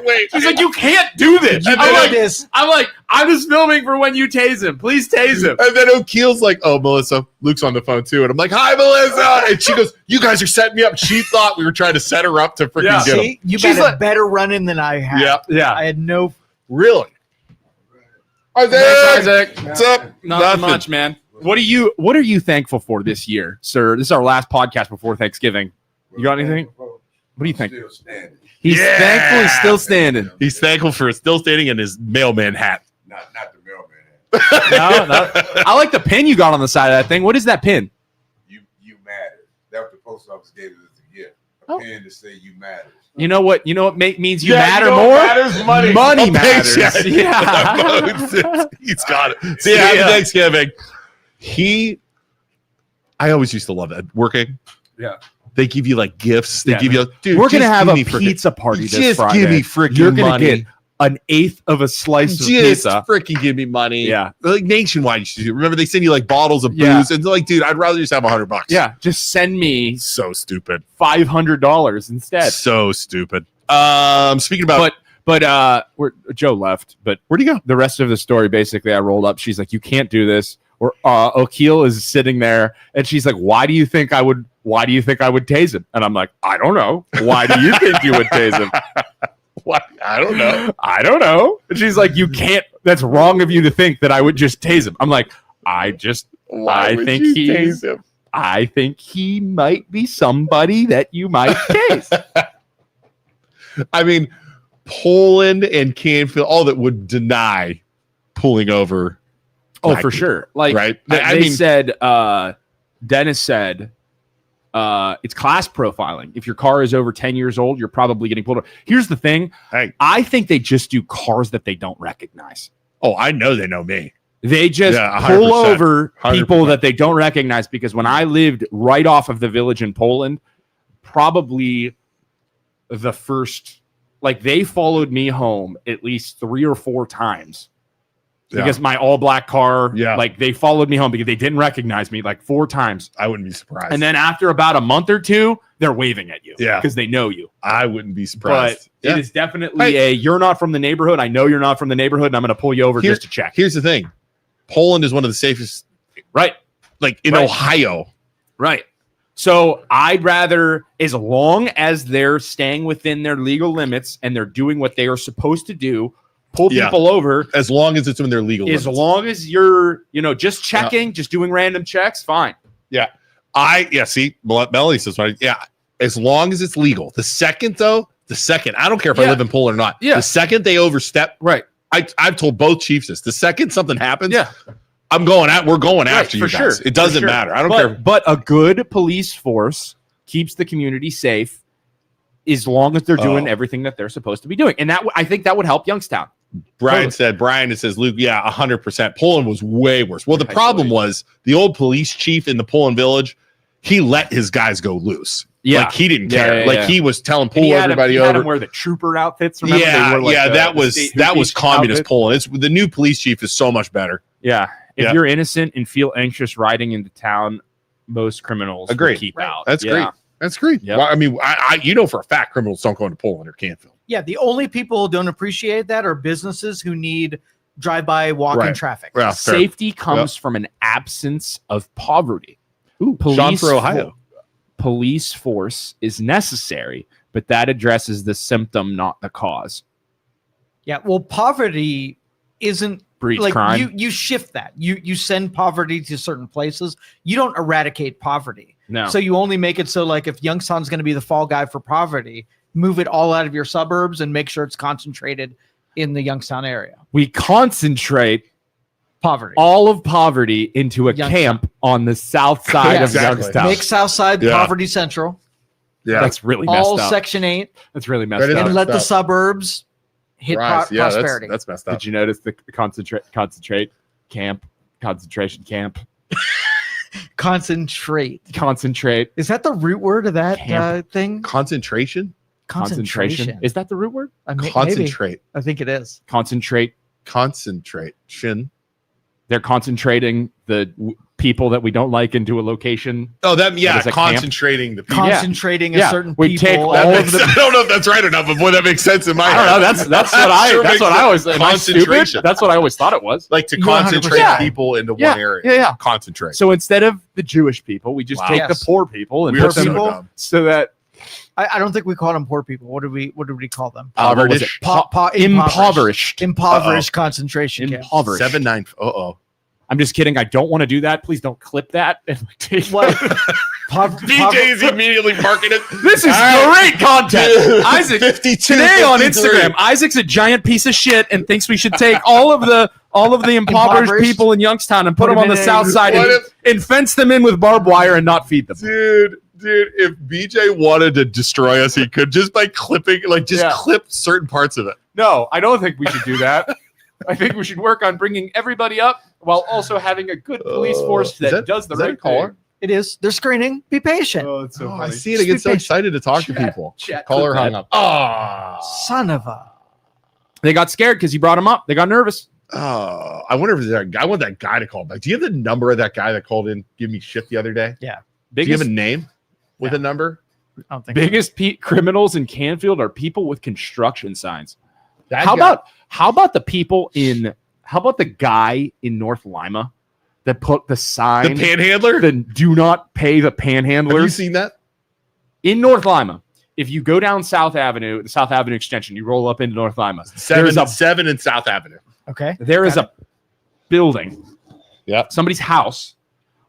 Wait, She's like, you can't do this. You I'm did like, this. I'm just filming for when you tase him. Please tase him. and then O'Keel's like, "Oh, Melissa, Luke's on the phone too." And I'm like, "Hi, Melissa." And she goes, "You guys are setting me up." She thought we were trying to set her up to freaking Yeah. get him. See, you She's got like- a better run-in than I had. Yeah, Yeah. I had no. really. Isaac, Thanks, Isaac. what's up? Not Nothing. much, man. What are you thankful for this year, sir? This is our last podcast before Thanksgiving. You got anything? What do you think? Still standing. He's Yeah. thankfully still standing. He's thankful for still standing in his mailman hat. Not the mailman. No, I like the pin you got on the side of that thing. What is that pin? You matter. That what the post office gave us as a gift. A Oh. pen to say you matter. You know what? Means you Yeah, matter you know more. what matters? Money. Money A matters. paycheck. Yeah. He's got it. See, happy Thanksgiving. I always used to love that working. Yeah. They give you like gifts. They Yeah. give you, dude. We're gonna just have give a me frickin- pizza party this Just Friday. give me freaking You're gonna money. get an eighth of a slice of Just pizza. freaking give me money. Yeah. Like nationwide. You should do. Remember, they send you like bottles of booze, Yeah. and they're like, dude, I'd rather just have $100. Yeah. Just send me So stupid. $500 instead. So stupid. Speaking about, But Joe left. But where'd he go? the rest of the story, basically, I rolled up. She's like, "You can't do this." Or O'Keel is sitting there, and she's like, "Why do you think I would tase him?" And I'm like, "I don't know. Why do you think you would tase him?" What? I don't know. I don't know. And she's like, "You can't. That's wrong of you to think that I would just tase him." I'm like, I think I think he might be somebody that you might tase. I mean, Poland and Canfield, all that would deny pulling over. Oh, black for people, sure. Like, right? they said, Dennis said, it's class profiling. If your car is over 10 years old, you're probably getting pulled over. Here's the thing. Hey. I think they just do cars that they don't recognize. Oh, I know they know me. They just Yeah, pull 100%. over people 100%. that they don't recognize, because when I lived right off of the village in Poland, probably the first, like, they followed me home at least 3 or 4 times. Yeah. Because my all black car, Yeah. like, they followed me home because they didn't recognize me like 4 times. I wouldn't be surprised. And then after about a month or 2, they're waving at you. Yeah. Because they know you. I wouldn't be But surprised. it is definitely you're not from the neighborhood. I know you're not from the neighborhood, and I'm going to pull you over just to check. Here's the thing. Poland is one of the safest, Right. like in Right. Ohio. Right. So I'd rather, as long as they're staying within their legal limits and they're doing what they are supposed to do, pull Yeah. people over. As long as it's in their legal As limits. long as you're, just checking, just doing random checks, fine. See, Melody says, right, yeah, as long as it's legal. The second, I don't care if I Yeah. live in Poland or not. Yeah. The second they overstep, Right. I've told both chiefs this. The second something happens, Yeah. we're going after you for guys. sure. It doesn't For sure. matter. I don't care. But a good police force keeps the community safe as long as they're doing everything that they're supposed to be doing. And I think that would help Youngstown. Brian says, Luke, yeah, 100%. Poland was way worse. Well, the problem was the old police chief in the Poland village, he let his guys go loose. Yeah. Like, he didn't Yeah, care. yeah, Like, yeah. he was telling, He pull had everybody he had over. them wear the trooper outfits. Remember? They Yeah, wore, like, that the was state communist outfit. Poland. The new police chief is so much better. Yeah. If Yeah. you're innocent and feel anxious riding into town, most criminals will Agreed. keep Right. out. That's Yeah. great. That's great. Yep. Well, I mean, I for a fact criminals don't go into Poland or Canfield. Yeah, the only people who don't appreciate that are businesses who need drive-by walking Right. traffic. Yeah, fair. Safety comes from an absence of poverty. Ooh, Sean for Ohio. Police force is necessary, but that addresses the symptom, not the cause. Yeah, well, poverty isn't Breeds like crime. you shift that. You send poverty to certain places. You don't eradicate poverty. No. So you only make it so, like, if Youngstown's going to be the fall guy for poverty, move it all out of your suburbs and make sure it's concentrated in the Youngstown area. We concentrate Poverty. all of poverty into a Youngstown. camp on the south side Yeah, of exactly. Youngstown. Make Southside Yeah. Poverty Central, Yeah. That's really all messed up. Section 8, That's really messed That is up. and let the messed suburbs hit Rise. Yeah, prosperity. that's messed up. Did you notice the concentrate camp, concentration camp, Concentrate. concentrate, Is that the root word of that Camp. thing? Concentration? concentration? Is that the root word? Maybe. Concentrate. I think it is. Concentrate. Concentration. They're concentrating the people that we don't like into a location. Oh, That is a camp. concentrating the people. Concentrating a Yeah. certain We people. take all That of makes- the- I don't know if that's right enough, but boy, that makes sense in my I head. don't know. That's what I. Sure That's makes what I always. Am I stupid? Concentration. That's what I always thought it was. Like to You're 100% concentrate right. people into Yeah. one area. Yeah. Concentrate. So instead of the Jewish people, we just Wow. take Yes. the poor people and We are put them so people? dumb. so that I don't think we called them poor people. What did we call them? what was it? Impoverished. Impoverished. Impoverished concentration camps. Impoverished. 7-9. Uh-oh. I'm just kidding. I don't want to do that. Please don't clip that. And take What? DJ's immediately marking it. This is All right. great content. Isaac, 52, today on 53. Instagram, Isaac's a giant piece of shit and thinks we should take all of the impoverished Impoverished. people in Youngstown and put Put them on them the in south a- side What and fence them in with barbed wire and not feed them. Dude, if BJ wanted to destroy us, he could just by clipping, Yeah. clip certain parts of it. No, I don't think we should do that. I think we should work on bringing everybody up while also having a good police force Is that does the is that a right caller? thing. It is. They're screening. Be patient. Oh, it's so I funny. see it. I get so Stupid. excited to talk to Chat- people. chat Caller clip hung that. up. Oh. Son of a. They got scared because he brought them up. They got nervous. Oh, I wonder if there's a guy. I want that guy to call back. Do you have the number of that guy that called in, give me shit the other day? Do you Biggest, have a name with a number? I don't think biggest criminals in Canfield are people with construction signs. That How guy- about the guy in North Lima that put the the sign, panhandler? the do not pay the Have you panhandlers seen that? in North Lima? If you go down South Avenue, the South Avenue extension, you roll up into North Lima. There's a 7 in South Avenue. Okay. There is a building, Yep. somebody's house,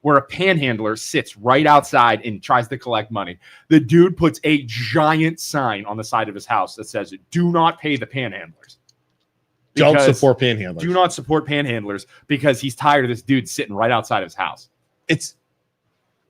where a panhandler sits right outside and tries to collect money. The dude puts a giant sign on the side of his house that says, "Do not pay the panhandlers." Don't Because- support panhandlers. Do not support panhandlers, because he's tired of this dude sitting right outside of his house. It's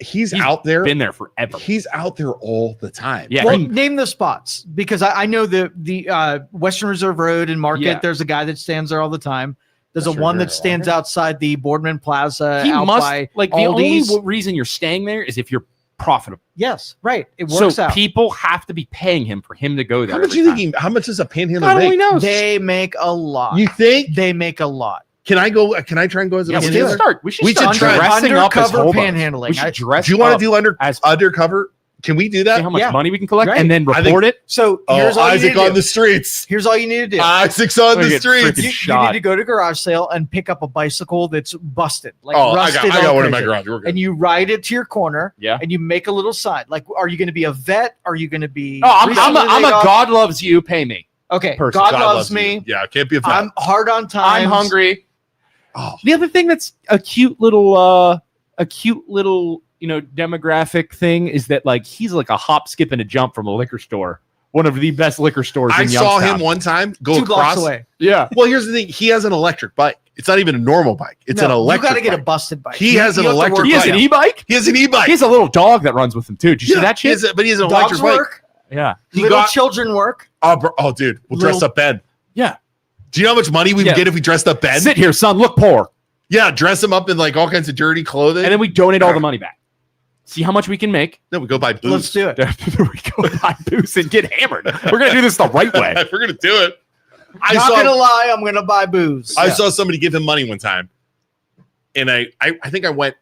he's He's out there. Been there forever. He's out there all the time. Yeah. Well, name the spots because I know the Western Reserve Road and Market. Yeah. There's a guy that stands there all the time. There's Western a one that Reserve, stands outside the Boardman Plaza. He out must by like the Aldi's. only reason you're staying there is if you're profitable. Yes, right. It works So out. people have to be paying him for him to go there. How much every you time. think? How much does a panhandler God only make? knows. They make a lot. You think? They make a lot. Can I go? Can I try and go as a Yeah, we should panhandler? start. We should We start should try dressing up as undercover hobos. panhandling. We should dress. Do you want up to do as undercover? Can we do see that? how much Yeah. money we can collect Right. and then I think- report it? So Oh, here's all you Isaac need to on do. the streets. Here's all you need to do. Isaac's on Look the at streets. freaking You shot. need to go to garage sale and pick up a bicycle that's busted, like Oh, I rusted. got all one in my crazy. garage. We're good. And you ride it to your corner. Yeah. And you make a little sign. Like, are you going to be a vet? Are you going to be? Oh, I'm recently a laid off? God loves you. Pay me. Okay. person. God, God loves you. me. Yeah, it can't be a vet. I'm hard on time. I'm hungry. Oh. The other thing that's a cute little, demographic thing is that like he's like a hop, skip, and a jump from a liquor store. One of the best liquor stores I in saw Youngstown. him one time go 2 blocks across. away. Yeah. Well, here's the thing. He has an electric bike. It's not even a normal bike. It's an electric. You got to get a bike. busted bike. He You- has you an have to electric work He has with an him. e-bike. He has an e-bike. He has a little dog that runs with him too. Did you see that He shit? has but he has an Dogs electric bike. work. Yeah. He Little got- children work. Oh, dude, we'll dress Little- up Ben. Yeah. Do you know how much money we would Yeah. get if we dressed up Ben? Sit here, son. Look poor. Yeah, dress him up in like all kinds of dirty clothing. And then we donate all the money back. See how much we can make. no, we go buy booze. Let's do it. we go buy booze and get hammered. We're gonna do this the right way. We're gonna do it. I Not saw gonna lie, I'm gonna buy booze. I saw somebody give him money one time, and I think I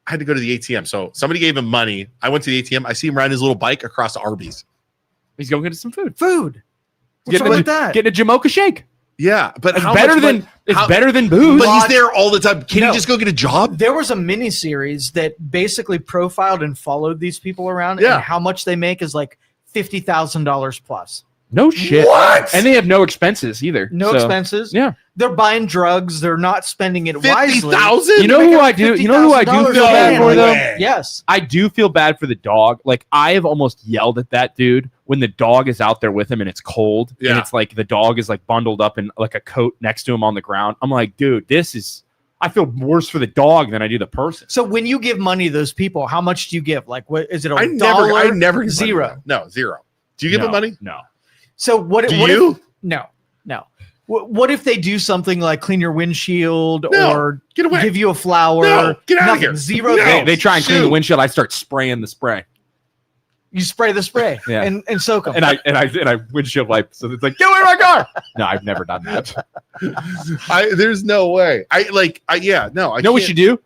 had to go to the ATM. So somebody gave him money. I went to the ATM. I see him riding his little bike across to Arby's. He's going to get us some food. Food. What's Getting wrong a, with that? getting a Jamocha shake. Yeah, but It's how better much than money- it's how- better than booze. But he's there all the time. Can No. he just go get a job? There was a mini series that basically profiled and followed these people around, Yeah. and how much they make is like $50,000 plus. No shit. What? And they have no expenses either. No So, expenses. Yeah. They're buying drugs. They're not spending it wisely. 50,000? You know who I do? You know who I do $50,000 feel bad for No though? way. Yes. I do feel bad for the dog. Like I have almost yelled at that dude when the dog is out there with him and it's cold. Yeah. And it's like the dog is like bundled up in like a coat next to him on the ground. I'm like, dude, I feel worse for the dog than I do the person. So when you give money to those people, how much do you give? Like, what is it? I dollar? never give Zero. money. No, zero. Do you give No, him money? No. So what? Do what you? If, no. What if they do something like clean your windshield No. or Get away. give you a flower? No, get out of Nothing. here. Zero. No. things. They try and clean the shoot. windshield. I start spraying the spray. You spray the spray Yeah. and soak them. And I windshield wipe. So it's like, get away from my car. No, I've never done that. There's no way. I know what we can't- should do?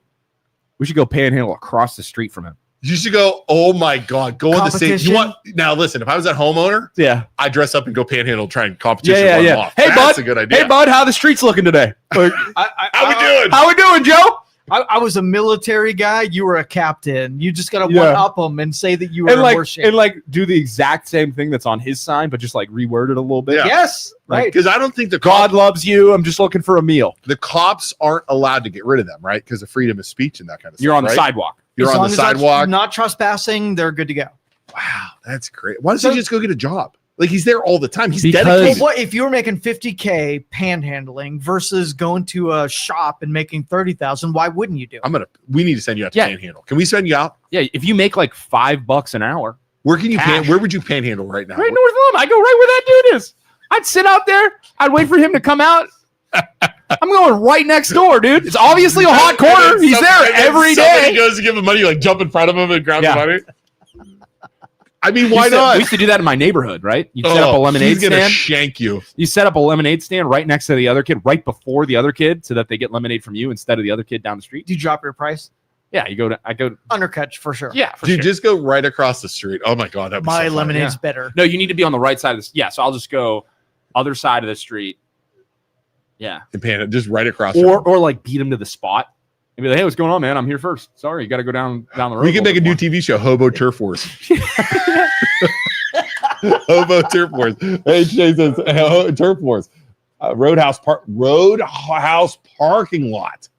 We should go panhandle across the street from him. You should go. Oh my god, go on the same. Competition? You want now? Listen, if I was that homeowner, Yeah. I dress up and go panhandle, try and competition. Yeah. run them off. Hey, That's bud. a good idea. Hey, bud, how the streets looking today? Like, How we doing? how we doing, Joe? I was a military guy. You were a captain. You just got to Yeah. one up them and say that you were And in like, worse shape. and like, do the exact same thing that's on his sign, but just like reword it a little bit. Yeah. Yes, right. Because I don't think God loves you. I'm just looking for a meal. the cops aren't allowed to get rid of them, right? Because of freedom of speech and that kind of stuff. You're on the right? sidewalk. You're As on long the as that's sidewalk. not trespassing, they're good to go. Wow, that's great. Why doesn't So- he just go get a job? Like he's there all the time. He's Because- Well, dedicated. what if you were making 50K panhandling versus going to a shop and making 30,000? Why wouldn't you do it? We need to send you out to Yeah. panhandle. Can we send you out? Yeah, if you make like $5 an hour, Where can you Cash. where would you panhandle right now? right north of him, I go right where that dude is. I'd sit out there. I'd wait for him to come out. I'm going right next door, dude. It's obviously a hot corner. He's there every Somebody day. goes to give him money, you like jump in front of him and grab Yeah. the money. I mean, why We not? used to do that in my neighborhood, right? You set up a lemonade he's gonna stand. shank you. You set up a lemonade stand right next to the other kid, right before the other kid, so that they get lemonade from you instead of the other kid down the street. Do you drop your price? Yeah, I go. Undercut for sure. Yeah, for Dude, sure. just go right across the street. Oh my god, that'd be My so fun. lemonade's better. No, you need to be on the right side of this. Yeah, so I'll just go other side of the street. Yeah, And pan just right across. or like beat him to the spot and be like, "Hey, what's going on, man? I'm here first. Sorry, you got to go down the road." we can make a new TV show, Hobo Turf Wars. Hobo Turf Wars. Hey, Jay says Turf Wars. Roadhouse parking lot.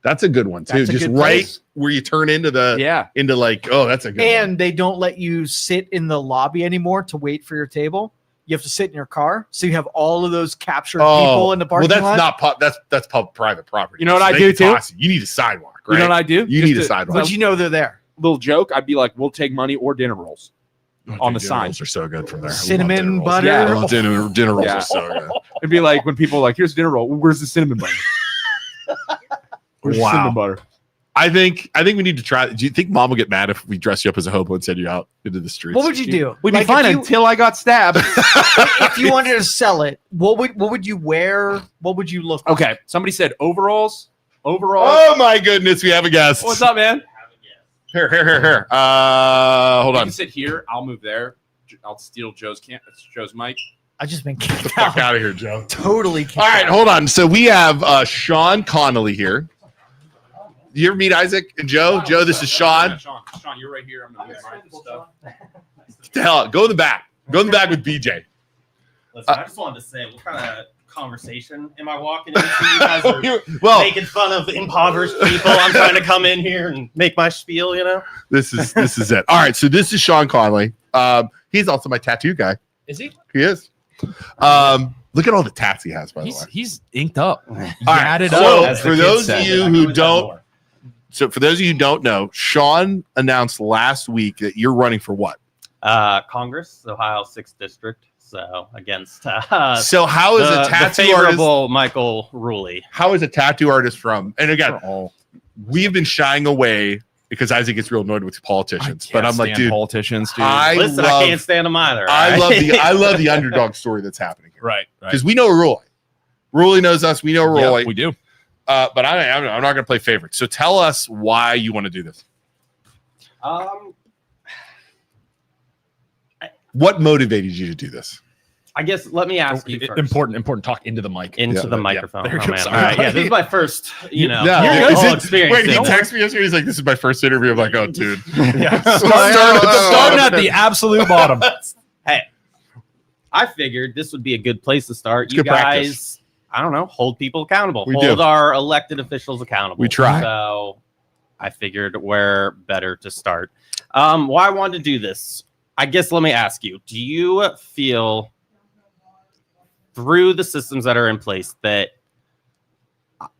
That's a good one too. That's a Just good right place. where you turn into the Yeah, into like, oh, that's a good one. And they don't let you sit in the lobby anymore to wait for your table. You have to sit in your car. So you have all of those captured people in the parking well, that's lot. not that's private property. You know what So I they do can too? toss you. You need a sidewalk, right? You know what I do? You Just need a to- sidewalk. But you know they're there. little joke, I'd be like, "We'll take money or dinner rolls." On the Dinner sign. rolls are so good from there. I love Cinnamon dinner rolls. butter. Yeah. Oh, dinner rolls Yeah. are so good. It'd be like when people are like, "Here's a dinner roll. Where's the cinnamon butter? Where's the Wow. cinnamon butter?" I think we need to try. Do you think Mom will get mad if we dress you up as a hobo and send you out into the streets? What would you do? We'd be Like, fine if you- until I got stabbed. if you wanted to sell it, what would you wear? What would you look like? Okay, somebody said overalls. Overalls. Oh my goodness, we have a guest. What's up, man? Here. Hold You on. can sit here. I'll move there. I'll steal Joe's mic. I've just been Get kicked the fuck out. out of here, Joe. Totally kicked All right, out. hold on. So we have Sean Connolly here. You ever meet Isaac and Joe? Joe, this is Sean. Sean, you're right here. I'm gonna move my stuff. Get the hell out. Go in the back. Go in the back with BJ. Listen, I just wanted to say, what kind of conversation am I walking into? You guys are Well, making fun of impoverished people. I'm trying to come in here and make my spiel, you know? this is it. All right, so this is Sean Connolly. He's also my tattoo guy. Is he? He is. Look at all the tats he has, by the way. He's inked up. All right, Added so up. as the for kids those say. of you who don't, know, Sean announced last week that you're running for what? Congress, Ohio 6th District. So against So how is the a tattoo favorable artist? Michael Ruley. How is a tattoo artist from? And again, we've been shying away because Isaac gets real annoyed with politicians. But I'm like, dude, politicians, dude. Listen, I can't stand them either. I all right? love the underdog story that's happening here. right. Because we know Roy. Roy knows us. We know Roy. Yeah, we do. But I'm not going to play favorites. So tell us why you want to do this. What motivated you to do this? I guess let me ask you first. Important. Talk into the mic. Into Yeah, the yeah. microphone. There Oh, goes. man. All right. Yeah, this is my first, Yeah. whole Is it- experience. Wait, he you know? texted me yesterday. He's like, "This is my first interview." I'm like, "Oh, dude." Yeah. Starting Starting at the absolute bottom. Hey, I figured this would be a good place to start. It's You good guys, practice. I don't know, hold people accountable. We hold do. our elected officials accountable. We try. So I figured where better to start. Why I wanted to do this, I guess let me ask you, do you feel through the systems that are in place that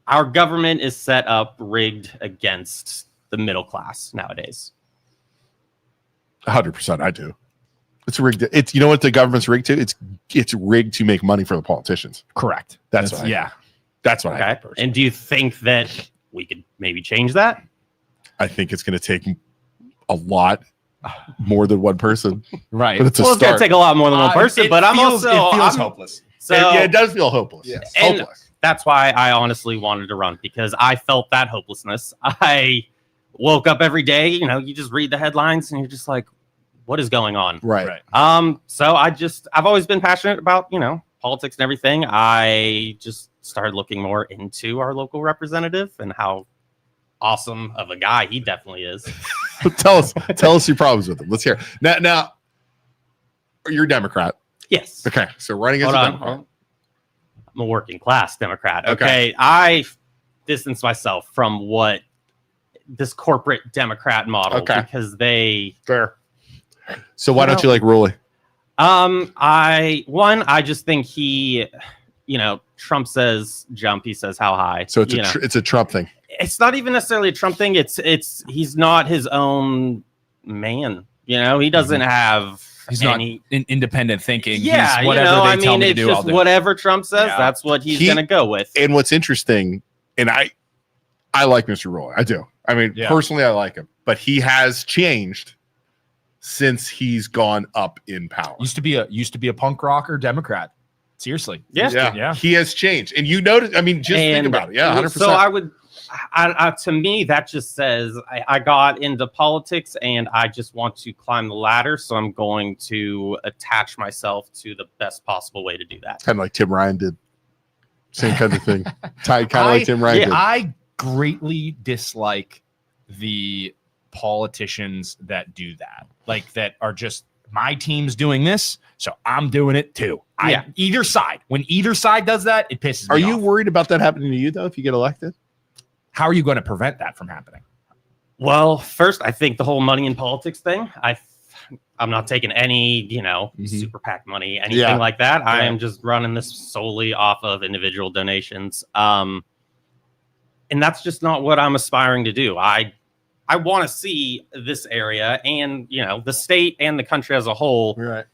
our government is set up rigged against the middle class nowadays? 100%. I do. It's rigged. It's, you know what the government's rigged to? It's rigged to make money for the politicians. Correct. That's what I yeah. think. That's what I Okay. think personally. And do you think that we could maybe change that? I think it's going to take a lot more than one person, Right. but it's a Well, it's going start. to take a lot more than one person, but I'm it feels I'm- hopeless. So yeah, it does feel hopeless. Yes. And- Hopeless. that's why I honestly wanted to run, because I felt that hopelessness. I woke up every day, you just read the headlines and you're just like, what is going on? Right. So I've always been passionate about, politics and everything. I just started looking more into our local representative and how awesome of a guy he definitely is. tell us your problems with him. Let's hear it. Now, you're a Democrat. Yes. Okay, so running as Hold a on. Democrat. I'm a working class Democrat. Okay. Okay. I distance myself from what this corporate Democrat model, Okay. because they, Fair. So why don't you like Rowley? I just think he, Trump says jump, he says how high. So it's a Trump thing. It's not even necessarily a Trump thing. It's he's not his own man. He doesn't have He's any. not independent thinking. Yeah, He's whatever they tell me to it's do, I'll just do. whatever Trump says. Yeah. That's what he's He- gonna go with. And what's interesting, and I like Mr. Rowley. I do. I mean, Yeah. personally, I like him, but he has changed since he's gone up in power. Used to be a punk rocker Democrat. Seriously. Yeah. Yeah. He has changed, and you notice. I mean, just think And about it. Yeah, 100%. So to me, that just says I got into politics and I just want to climb the ladder. So I'm going to attach myself to the best possible way to do that. Kind of like Tim Ryan did. Same kind of thing. Kind of like Tim Ryan did. I greatly dislike the politicians that do that. Like that are just my team's doing this, so I'm doing it too. Yeah. Either side. When either side does that, it pisses me Are you off. worried about that happening to you though? If you get elected, How are you going to prevent that from happening? Well, first, I think the whole money in politics thing, I'm not taking any, super PAC money, anything Yeah. like that. I Yeah. am just running this solely off of individual donations. And that's just not what I'm aspiring to do. I I want to see this area and, you know, the state and the country as a whole Right.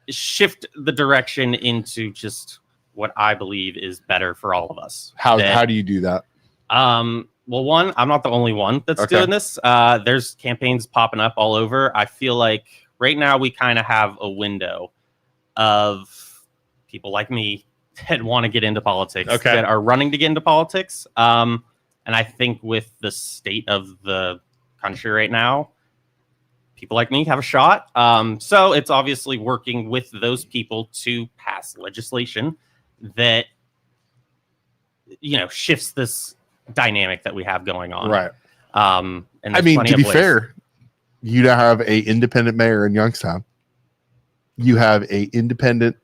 shift the direction into just what I believe is better for all of us. How That, do you do that? well, one, I'm not the only one that's Okay. doing this. There's campaigns popping up all over. I feel like right now we kind of have a window of people like me that want to get into politics, Okay. that are running to get into politics. And I think with the state of the country right now, people like me have a shot. So it's obviously working with those people to pass legislation that, you know, shifts this dynamic that we have going on. Right. And I there's mean, plenty to of be ways. fair, you have a independent mayor in Youngstown. You have a independent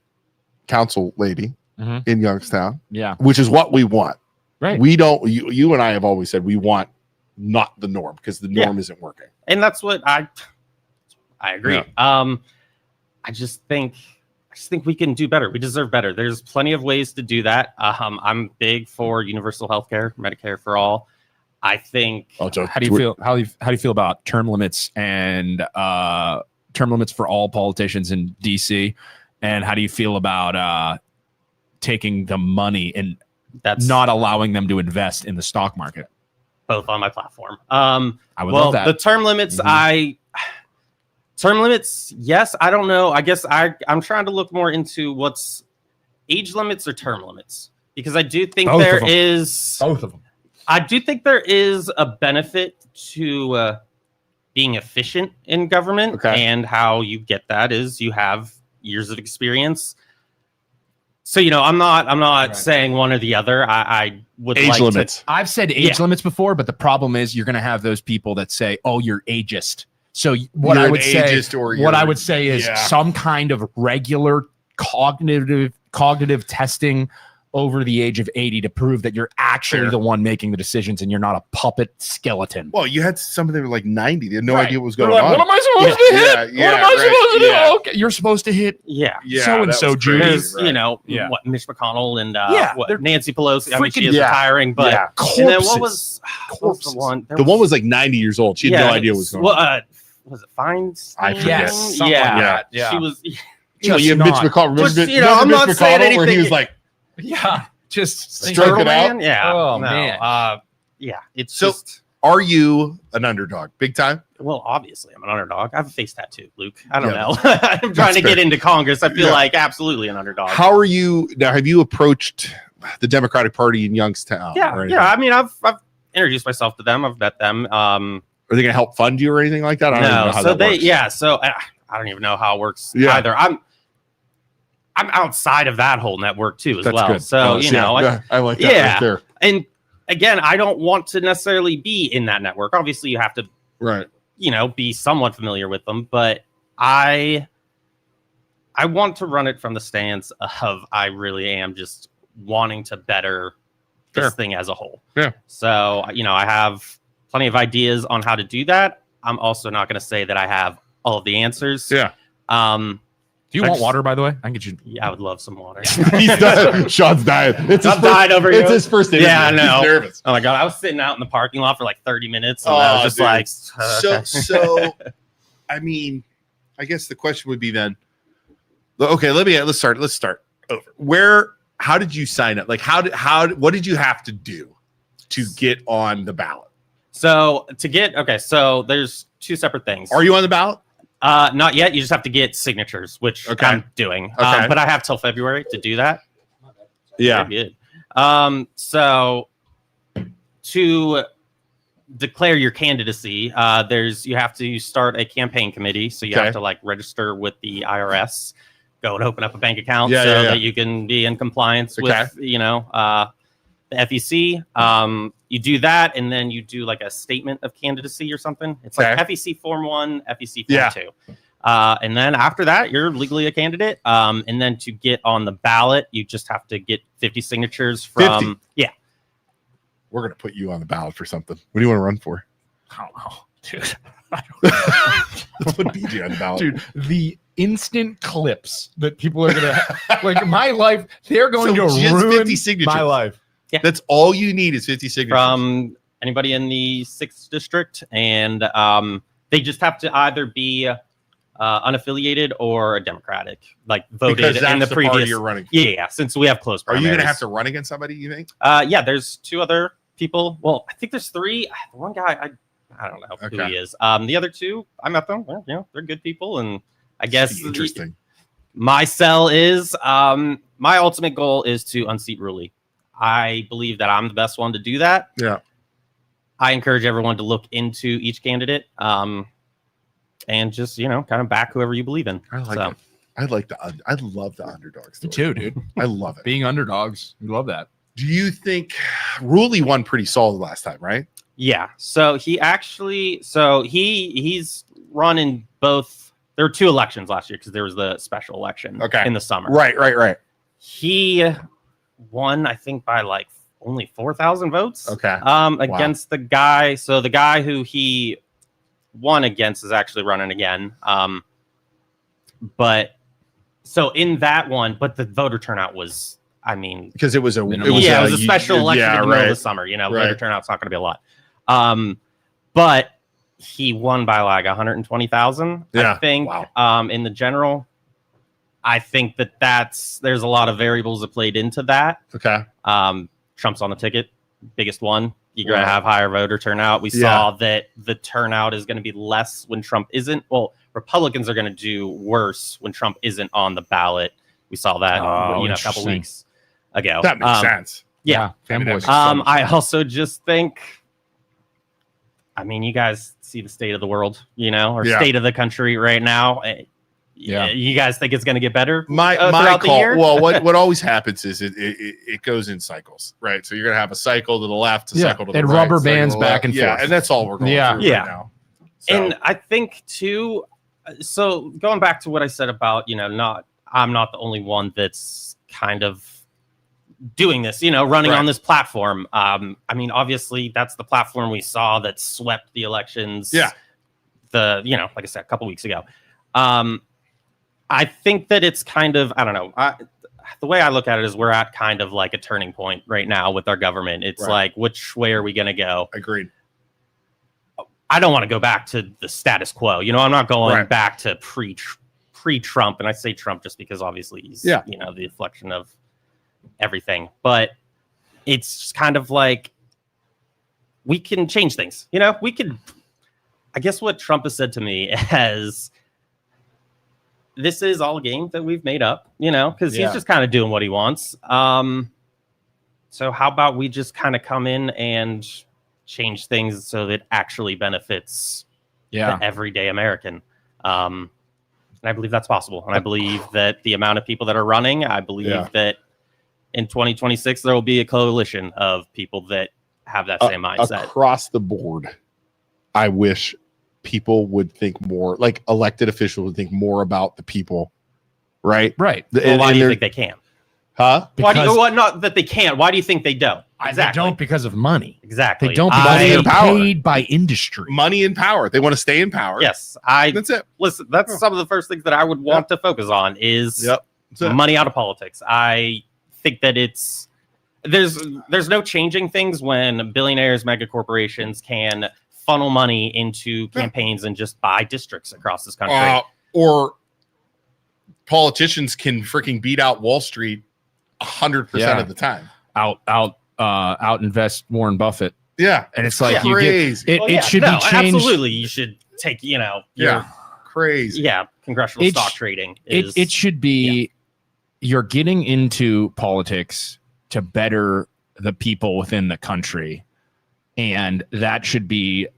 council lady Mhm. in Youngstown, Yeah. which is what we want. Right. We don't. You and I have always said we want not the norm because the norm isn't working. And that's what I agree. Yeah. I just think we can do better. We deserve better. There's plenty of ways to do that. I'm big for universal health care, Medicare for all. I think Also, How do you feel? How do you feel about term limits and term limits for all politicians in DC? And how do you feel about taking the money and that's not allowing them to invest in the stock market? both on my platform. I would Well, love that. the term limits, Mhm. term limits, yes. I don't know. I guess I'm trying to look more into what's age limits or term limits, because I do think Both of there them. is. Both of them. I do think there is a benefit to being efficient in government, Okay. and how you get that is you have years of experience. So, you know, I'm not Right. saying one or the other. I would age like limits. I've said age limits before, but the problem is you're going to have those people that say, "Oh, you're ageist." So what You're I an would say, ageist or what you're- I would say is yeah. some kind of regular cognitive testing over the age of 80 to prove that you're actually Fair. the one making the decisions and you're not a puppet skeleton. Well, you had some of them were like 90. They had no Right. idea what was They're going like, on. what am I supposed to hit? Yeah, What am I right, supposed to do? yeah. Okay, you're supposed to hit yeah. Yeah, so and that so, was Judy. crazy. There's, you know, Yeah. what Mitch McConnell and Yeah, they're what Nancy Pelosi. I mean, she freaking- is yeah. Yeah. retiring, but and then what was Corpses. the one? There The one was like 90 years old. She had no idea what was going well, on. was it Feinstein? I forget. Yes, something like that. Yeah. She was. You know, Just you have Mitch not. McConnell. Remember, Which, Mitch- you know, remember I'm Mitch not saying McConnell where he anything- was like, Yeah, just Stroke Turtle it out? Man? Yeah. Oh, no, man. yeah. It's So- just. are you an underdog? Big time? Well, obviously, I'm an underdog. I have a face tattoo, Luke. I don't Yeah, know. I'm trying to fair. get into Congress. I feel Yeah. like absolutely an underdog. How are you now? Have you approached the Democratic Party in Youngstown? yeah, or anything? yeah. I mean, I've introduced myself to them. I've met them. Are they going to help fund you or anything like that? I don't even know No, how so that they, works. yeah. So I don't even know how it works Yeah. either. I'm outside of that whole network too, as That's well. good. So Oh, you know, I like that yeah. right there. and again, I don't want to necessarily be in that network. Obviously, you have to, Right. you know, be somewhat familiar with them, but I want to run it from the stance of I really am just wanting to better Fair. this thing as a whole. Yeah. So, you know, I have plenty of ideas on how to do that. I'm also not going to say that I have all of the answers. Yeah. Do you I want just- water, by the way? I can get you. Yeah, I would love some water. He's dying. Sean's dying. It's I'm dying over It's here. his first interview. Yeah, I know. He's nervous. Oh my God. I was sitting out in the parking lot for like 30 minutes and I was Oh, just dude. like, So I mean, I guess the question would be then, okay, let's start over. How did you sign up? Like what did you have to do to get on the ballot? so there's two separate things. Are you on the ballot? Not yet. You just have to get signatures, which Okay. I'm doing. Okay. But I have till February to do that. Yeah. Very good. So to declare your candidacy, you have to start a campaign committee. So you Okay. have to like register with the IRS, go and open up a bank account Yeah, so yeah, yeah. that you can be in compliance Okay. with, the FEC. You do that, and then you do like a statement of candidacy or something. It's like Okay. FEC Form 1, FEC Form Yeah. 2. And then after that, you're legally a candidate. And then to get on the ballot, you just have to get 50 signatures from 50? yeah. We're gonna put you on the ballot for something. What do you want to run for? I don't know, dude. Let's put BJ on the ballot. Dude, the instant clips that people are gonna like my life, they're going So to just ruin 50 signatures. my life. That's all you need is 50 signatures. From anybody in the 6th district, and they just have to either be unaffiliated or a Democratic, like voted Because that's in the the party previous. you're running. Yeah, since we have closed Are you primaries. going to have to run against somebody, you think? Yeah, there's 2 other people. Well, I think there's 3. The one guy, I don't know who Okay. he is. The other 2, I met them. Well, they're good people, and I guess Interesting. my sell is my ultimate goal is to unseat Ruley. I believe that I'm the best one to do that. Yeah. I encourage everyone to look into each candidate and just, kind of back whoever you believe in. I like it. I love the underdog story. Me too, dude. I love it. Being underdogs, we love that. Do you think Ruley won pretty solid last time, right? Yeah. So he actually, he's run in both. There were 2 elections last year because there was the special election in the summer. Right. He won, I think, by like only 4,000 votes. Okay. Against the guy. So the guy who he won against is actually running again. But so in that one, but the voter turnout was, because it was a special election in the middle of the summer. Voter turnout's not going to be a lot. But he won by like 120,000, I think. Wow. In the general, I think there's a lot of variables that played into that. Okay. Trump's on the ticket, biggest one. You're going to have higher voter turnout. We saw that the turnout is going to be less when Trump isn't. Well, Republicans are going to do worse when Trump isn't on the ballot. We saw that a couple weeks ago. That makes sense. Yeah. I also just think, you guys see the state of the world, state of the country right now. You guys think it's going to get better? My throughout call. the year? Well, what always happens is it goes in cycles, right? So you're going to have a cycle to the left, a cycle to the right, rubber cycle to bands the back left. and Yeah, forth. and that's all we're going through right now. So. And I think too. So going back to what I said about I'm not the only one that's kind of doing this, running on this platform. Obviously that's the platform we saw that swept the elections. Yeah. Like I said, a couple weeks ago. I think that it's kind of, I don't know. The way I look at it is we're at kind of like a turning point right now with our government. It's like, which way are we going to go? Agreed. I don't want to go back to the status quo. I'm not going back to pre-Trump. And I say Trump just because obviously he's, the reflection of everything. But it's just kind of like we can change things. We could, I guess what Trump has said to me as this is all a game that we've made up, because he's just kind of doing what he wants. So how about we just kind of come in and change things so that it actually benefits the everyday American. And I believe that's possible. And I believe that the amount of people that are running, I believe that in 2026, there will be a coalition of people that have that same mindset. Across the board, I wish people would think more, like elected officials would think more about the people, right? Right. Well, why do you think they can? Huh? Why do you, not that they can't. Why do you think they don't? Exactly. They don't because of money. Exactly. They don't because they're paid by industry. Money and power. They want to stay in power. Yes. That's it. Listen, that's some of the first things that I would want to focus on is money out of politics. I think that there's no changing things when billionaires, mega corporations can funnel money into campaigns and just buy districts across this country. Or politicians can freaking beat out Wall Street 100% of the time. Out invest Warren Buffett. Yeah. And it's like crazy. It should be changed. Absolutely. You should take, crazy. Yeah. Congressional stock trading. It should be you're getting into politics to better the people within the country. And that should be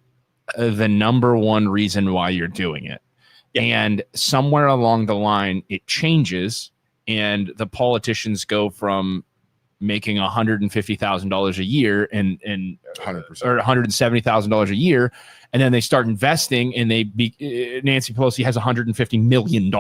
the number one reason why you're doing it. Yeah. And somewhere along the line, it changes and the politicians go from making $150,000 a year and 100% or $170,000 a year, and then they start investing, and Nancy Pelosi has $150 million.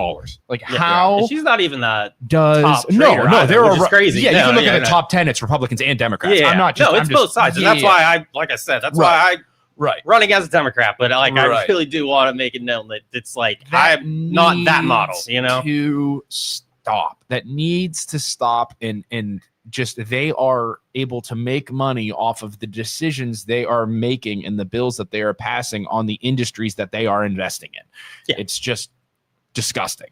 Like how she's not even that does top they're crazy. Yeah, you can look at the top 10. It's Republicans and Democrats. Yeah, I'm not just. It's both sides, and that's why I, like I said, that's why I running as a Democrat, but I really do want to make it known that it's like I'm not that model. To stop. That needs to stop and just they are able to make money off of the decisions they are making and the bills that they are passing on the industries that they are investing in. Yeah. It's just disgusting.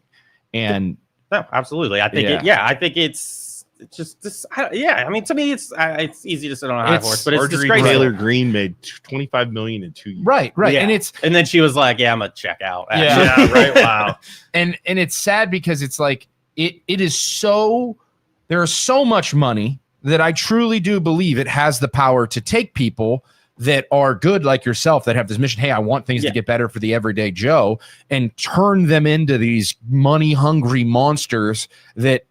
And No, absolutely. I think I think it's just this. I mean, to me, it's easy to sit on a high horse, but it's Marjorie disgraceful. Taylor Greene made $25 million in 2 years. right. Yeah. And then she was like, "Yeah, I'm gonna check out." Yeah. Right. Wow. and it's sad because it's like it is so there is so much money that I truly do believe it has the power to take people that are good like yourself that have this mission, hey, I want things to get better for the everyday Joe, and turn them into these money hungry monsters that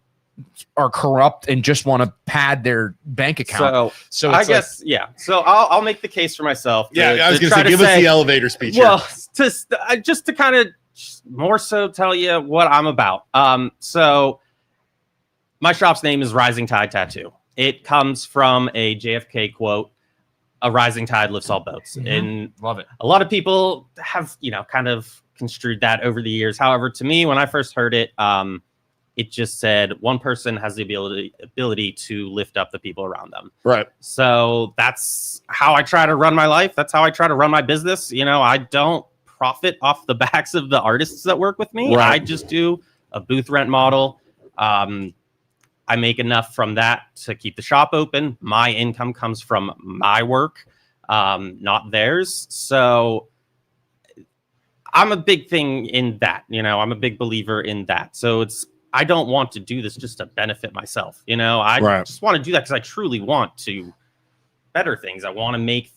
are corrupt and just want to pad their bank account. So I it's guess So I'll make the case for myself. Yeah, I was going try to say, give us the elevator speech. Well, just to kind of more so tell you what I'm about. So my shop's name is Rising Tide Tattoo. It comes from a JFK quote, "A rising tide lifts all boats." And love it. a lot of people have, kind of construed that over the years. However, to me, when I first heard it, it just said one person has the ability to lift up the people around them. Right. So that's how I try to run my life. That's how I try to run my business. I don't profit off the backs of the artists that work with me. Right. I just do a booth rent model. I make enough from that to keep the shop open. My income comes from my work, not theirs. So I'm a big thing in that, I'm a big believer in that. So I don't want to do this just to benefit myself. I just want to do that because I truly want to better things. I want to make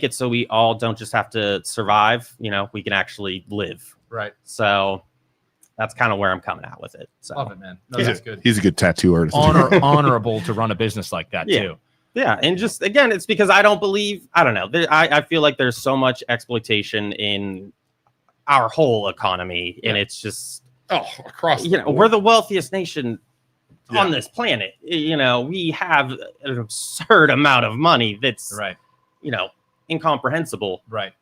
it so we all don't just have to survive. We can actually live. Right. So that's kind of where I'm coming out with it. So Love it, man. No, that's good. He's a good tattoo artist. Honorable to run a business like that too. Yeah, and just again, it's because I don't know. I feel like there's so much exploitation in our whole economy, and it's just across. We're the wealthiest nation on this planet. We have an absurd amount of money that's incomprehensible. Right.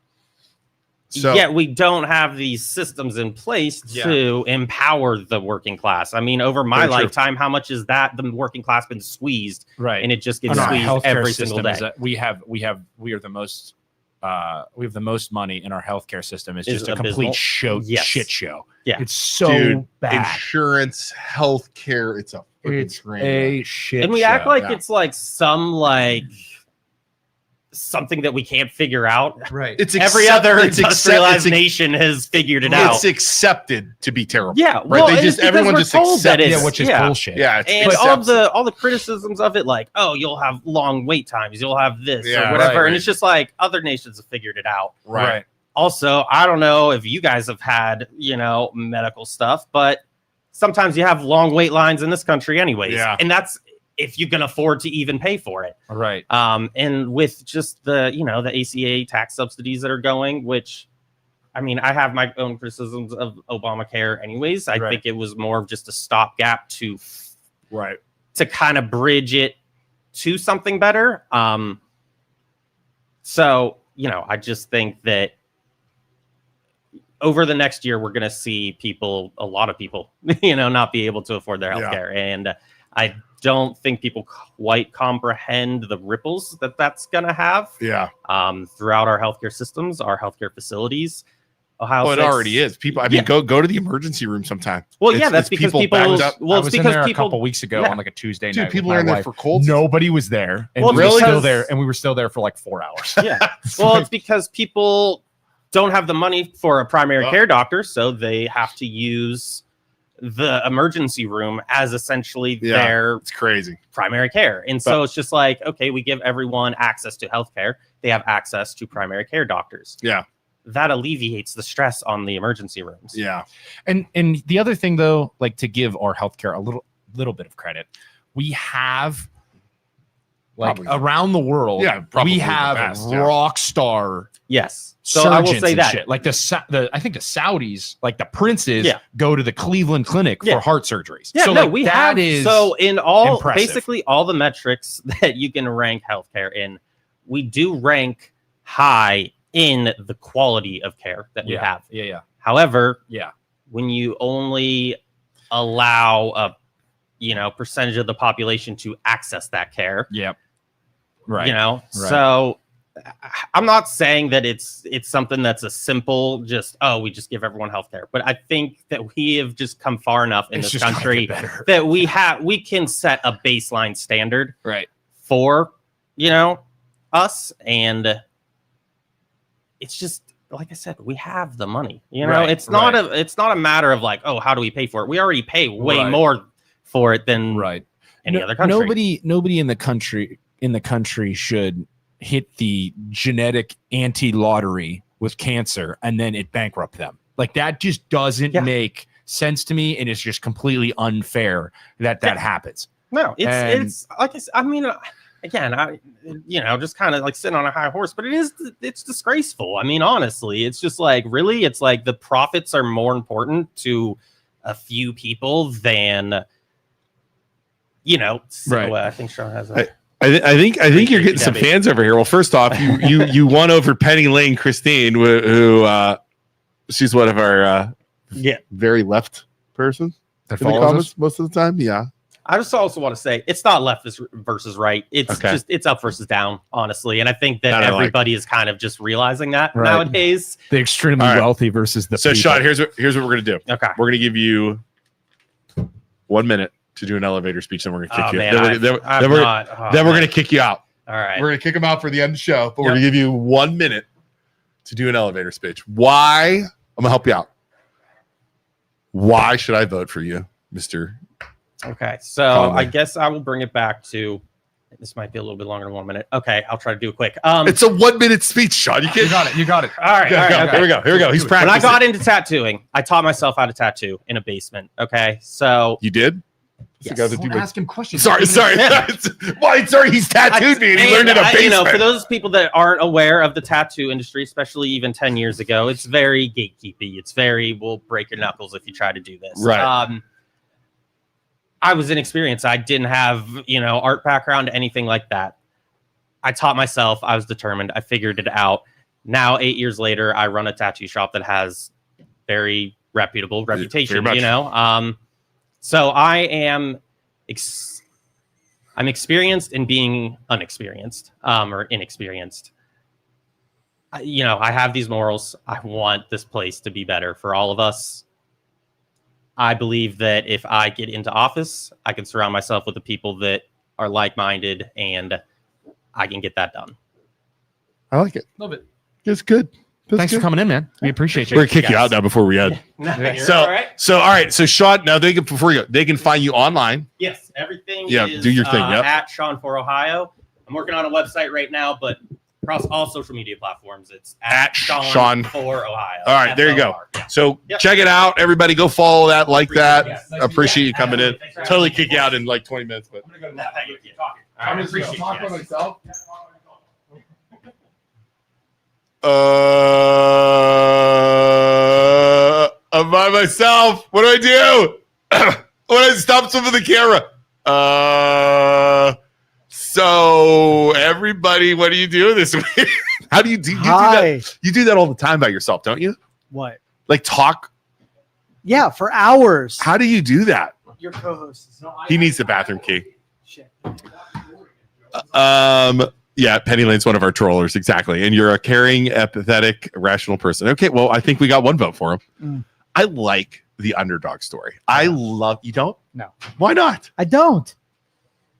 So, yet we don't have these systems in place to empower the working class. I mean, over my lifetime, how much is that the working class been squeezed? Right. And it just gets squeezed every single day. We have the most money in our healthcare system. It's just a complete shit show. Yeah. It's so bad. Insurance, healthcare, it's a shit and we show. act like it's like something that we can't figure out. Right. It's every other industrialized nation has figured it out. It's accepted to be terrible. Yeah. Well, right. Everyone just accepts it. Which is bullshit. Yeah. And all the criticisms of it, like, oh, you'll have long wait times, you'll have this or whatever. And it's just like other nations have figured it out. Right. Also, I don't know if you guys have had, medical stuff, but sometimes you have long wait lines in this country anyways. Yeah. And that's if you can afford to even pay for it. Right. And with just the, the ACA tax subsidies that are going, which, I mean, I have my own criticisms of Obamacare anyways. I think it was more of just a stopgap to kind of bridge it to something better. So, I just think that over the next year, we're going to see a lot of people, not be able to afford their healthcare. And I don't think people quite comprehend the ripples that's going to have throughout our healthcare systems, our healthcare facilities. Ohio it already is. People, I mean, go to the emergency room sometime. Well, that's because people. I was in there a couple weeks ago on like a Tuesday night. People are in there for colds. Nobody was there, and we were still there for like 4 hours. Yeah. Well, it's because people don't have the money for a primary care doctor, so they have to use the emergency room as essentially their primary care. And so it's just like, okay, we give everyone access to healthcare. They have access to primary care doctors. Yeah. That alleviates the stress on the emergency rooms. Yeah. And the other thing though, like to give our healthcare a little bit of credit, we have around the world, we have rock star. Yes. So I will say that shit. Like I think the Saudis, like the princes, go to the Cleveland Clinic for heart surgeries. Yeah, so no, like, we that have is so in all impressive. Basically all the metrics that you can rank healthcare in, we do rank high in the quality of care that we have. Yeah. However, when you only allow percentage of the population to access that care. Yep. Right. Right. So I'm not saying that it's something that's a simple we just give everyone healthcare, but I think that we have just come far enough in this country that we can set a baseline standard right for us, and it's just like I said, we have the money. It's not a matter of like, how do we pay for it? We already pay way more for it than any other country. Nobody in the country should hit the genetic anti-lottery with cancer and then it bankrupt them. Like that just doesn't make sense to me, and it's just completely unfair that happens. No, it's like I said, I mean, again, I just kind of like sitting on a high horse, but it's disgraceful. I mean, honestly, it's just like, really, it's like the profits are more important to a few people than I think Sean has I think you're getting some fans over here. Well, first off, you won over Penny Lane Christine, who she's one of our very left person that in the comments most of the time. Yeah. I just also want to say it's not left versus right. It's just it's up versus down, honestly. And I think that everybody is kind of just realizing that nowadays. The extremely wealthy versus the So people. Sean, here's what we're gonna do. Okay. We're gonna give you 1 minute to do an elevator speech, then we're gonna kick you. Man, then we're gonna kick you out. All right. We're gonna kick him out for the end of the show, but we're gonna give you 1 minute to do an elevator speech. Why? I'm gonna help you out. Why should I vote for you, Mr. Okay, so I guess I will bring it back to. This might be a little bit longer than 1 minute. Okay, I'll try to do it quick. It's a 1 minute speech, Sean. You got it. All right. Okay. Here we go. He's practicing. When I got into tattooing, I taught myself how to tattoo in a basement. Okay, so you did. Yes. Don't ask him questions. Sorry. Why? Sorry, he's tattooed me, and he learned in a basement. For those people that aren't aware of the tattoo industry, especially even 10 years ago, it's very gatekeepy. It's very, we'll break your knuckles if you try to do this. Right. I was inexperienced. I didn't have, art background, anything like that. I taught myself. I was determined. I figured it out. Now, 8 years later, I run a tattoo shop that has very reputable reputation, So I am, I'm experienced in being unexperienced, or inexperienced. I have these morals. I want this place to be better for all of us. I believe that if I get into office, I can surround myself with the people that are like-minded, and I can get that done. I like it. Love it. It's good. Thanks for coming in, man. We appreciate you. We're gonna kick you out now before we end. All right. So Sean, now before you go, they can find you online. Yes, everything. Is, do your thing. At Sean for Ohio. I'm working on a website right now, but across all social media platforms, it's at Sean for Ohio. All right, there you go. So check it out, everybody. Go follow that, like that. Appreciate you coming in. Totally kick you out in like 20 minutes, but I'm just talk by myself. I'm by myself. What do I do? When I stop some of the camera. So everybody, what do you do this week? How do you do that? You do that all the time by yourself, don't you? What? Like talk? Yeah, for hours. How do you do that? Your co-host. He needs the bathroom key. Shit. Yeah, Penny Lane's one of our trollers, exactly. And you're a caring, empathetic, rational person. Okay, well, I think we got one vote for him. I like the underdog story. I love. You don't? No. Why not? I don't.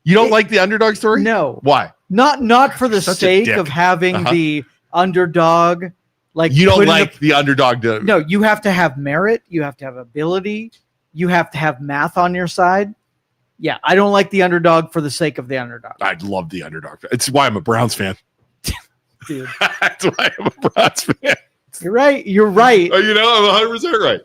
You don't like the underdog story? No. Why? Not for the sake of having the underdog. Like you don't like the underdog. No, you have to have merit. You have to have ability. You have to have math on your side. Yeah, I don't like the underdog for the sake of the underdog. I love the underdog. It's why I'm a Browns fan. Dude. That's why I'm a Browns fan. You're right. You're right. I'm 100% right.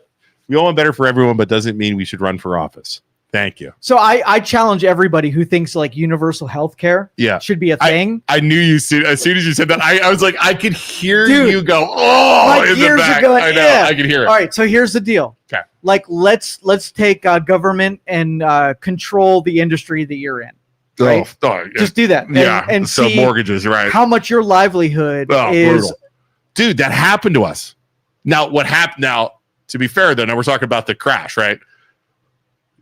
We all want better for everyone, but doesn't mean we should run for office. Thank you. So I challenge everybody who thinks like universal health care should be a thing. I knew you as soon as you said that. I was like, I could hear you go, oh, in the back. I know. I could hear it. All right. So here's the deal. Okay. Like let's take government and control the industry that you're in. Right? Just do that. And so see mortgages, right? How much your livelihood is. Brutal. Dude, that happened to us. Now, what happened? Now, to be fair, though, now we're talking about the crash, right?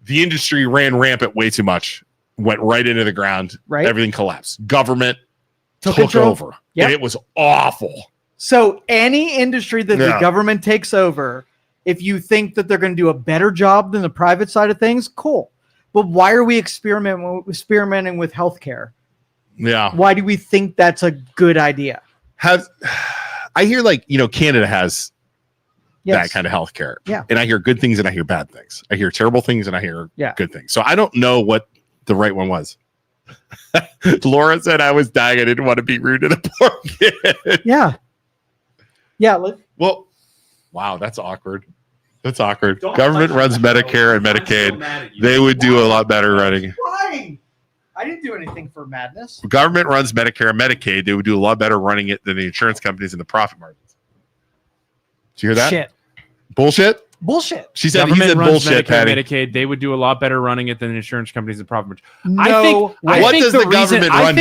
the industry ran rampant way too much, went right into the ground. Right. Everything collapsed. Government took control. over. Yep. And it was awful. So any industry that the Yeah. government takes over, if you think that they're going to do a better job than the private side of things, cool. But why are we experimenting with healthcare? Yeah. Why do we think that's a good idea? I hear Canada has Yes. that kind of healthcare. Yeah. And I hear good things and I hear bad things. I hear terrible things and I hear Yeah. good things. So I don't know what the right one was. Laura said I was dying. I didn't want to be rude to the poor kid. Yeah. Yeah. Well, wow, that's awkward. That's awkward. Government runs Medicare and Medicaid. They would do a lot better running. Why? I didn't do anything for madness. Government runs Medicare and Medicaid. They would do a lot better running it than the insurance companies and the profit margins. Did you hear that? Shit. Bullshit? Bullshit. She said he Government said runs bullshit, Medicare, Patty. Medicaid. They would do a lot better running it than insurance companies and profit margins. No. What does the government run good?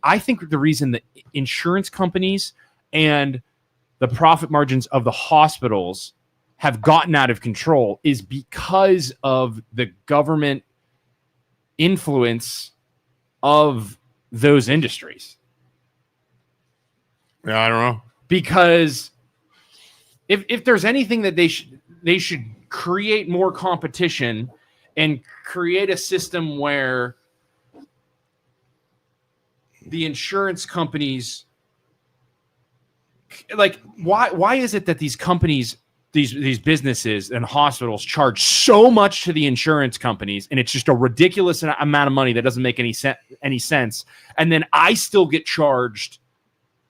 I think the reason that insurance companies and the profit margins of the hospitals have gotten out of control is because of the government influence of those industries. Yeah, I don't know. Because if there's anything that they should create more competition and create a system where the insurance companies, like, why is it that these companies, these businesses and hospitals charge so much to the insurance companies, and it's just a ridiculous amount of money that doesn't make any sense, and then I still get charged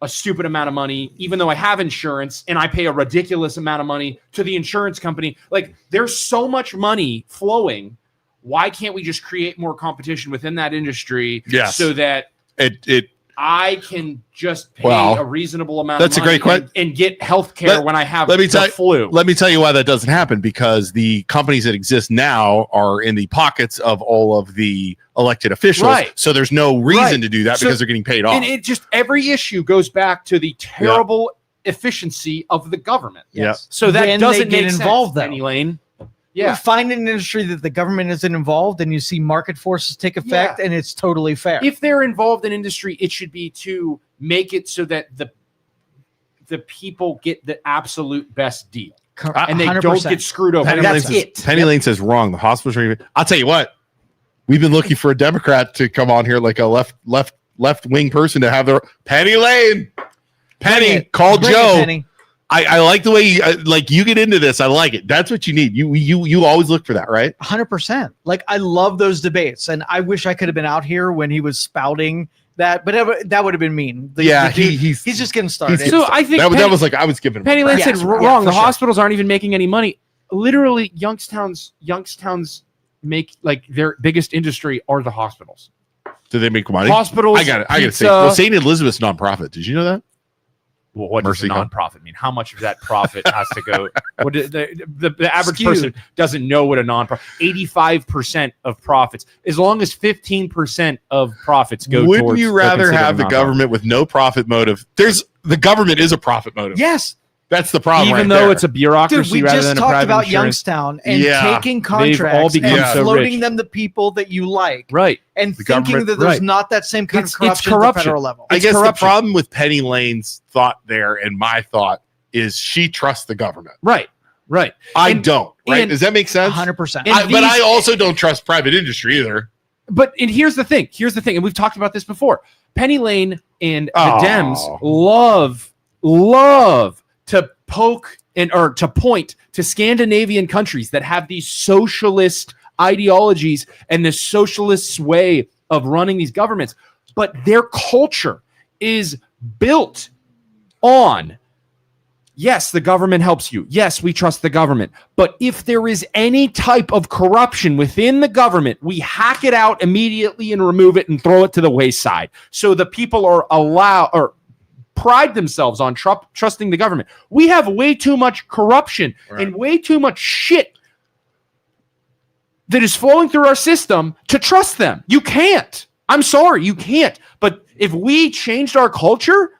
a stupid amount of money, even though I have insurance, and I pay a ridiculous amount of money to the insurance company? Like, there's so much money flowing. Why can't we just create more competition within that industry? Yes. So that It I can just pay Well, a reasonable amount that's a of money great question. and get health care when I have let me the tell- flu. Let me tell you why that doesn't happen, because the companies that exist now are in the pockets of all of the elected officials. Right. So there's no reason Right. to do that So- because they're getting paid off. And it just, every issue goes back to the terrible efficiency of the government. Yes. So that When doesn't they get make involved, sense, though. Penny Lane. You Yeah. find an industry that the government isn't involved and you see market forces take effect, and it's totally fair. If they're involved in industry, it should be to make it so that the people get the absolute best deal, and they 100%. don't get screwed over. Penny That's Lane says, it. Penny Lane says wrong. The hospitals are even. I'll tell you what. We've been looking for a Democrat to come on here, like a left wing person, to have their Penny Lane. Penny, call Bring it, Joe. Penny. I like the way you get into this. I like it. That's what you need. You always look for that, right? 100%. Like, I love those debates, and I wish I could have been out here when he was spouting that, but that would have been mean. The dude, he's just getting started. So I think that was like I was giving him Penny Lane said Yes, wrong. yeah, The for sure. hospitals aren't even making any money. Literally, Youngstown's make, like, their biggest industry are the hospitals. Do they make money? Hospitals. I got it. I got to say, pizza. well, St. Elizabeth's nonprofit. Did you know that? Well, what Mercy does a Home. nonprofit mean? How much of that profit has to go? What the average Skewed. person doesn't know what a nonprofit. 85% of profits, as long as 15% of profits go. Wouldn't towards, you they're rather considered have a the nonprofit. government with no profit motive? The government is a profit motive. yes. That's the problem. even right though there. it's a bureaucracy Dude, we rather just than a talked private about insurance. Youngstown and Yeah. taking They've all contracts become and so floating rich. them to people that you like, Right. and The thinking government- that there's right. not that same kind It's of corruption, at the corruption. federal level. I It's guess corruption. the problem with Penny Lane's thought there and my thought is she trusts the government. Right. Right. I And- don't. Right? and- Does that make sense? 100%. And But I these- also don't trust private industry either. And here's the thing. And we've talked about this before. Penny Lane and the Oh. Dems love to poke or to point to Scandinavian countries that have these socialist ideologies and this socialist way of running these governments. But their culture is built on, yes, the government helps you. Yes, we trust the government. But if there is any type of corruption within the government, we hack it out immediately and remove it and throw it to the wayside. So the people are pride themselves on trusting the government. We have way too much corruption and way too much shit that is flowing through our system to trust them. You can't. I'm sorry, you can't. But if we changed our culture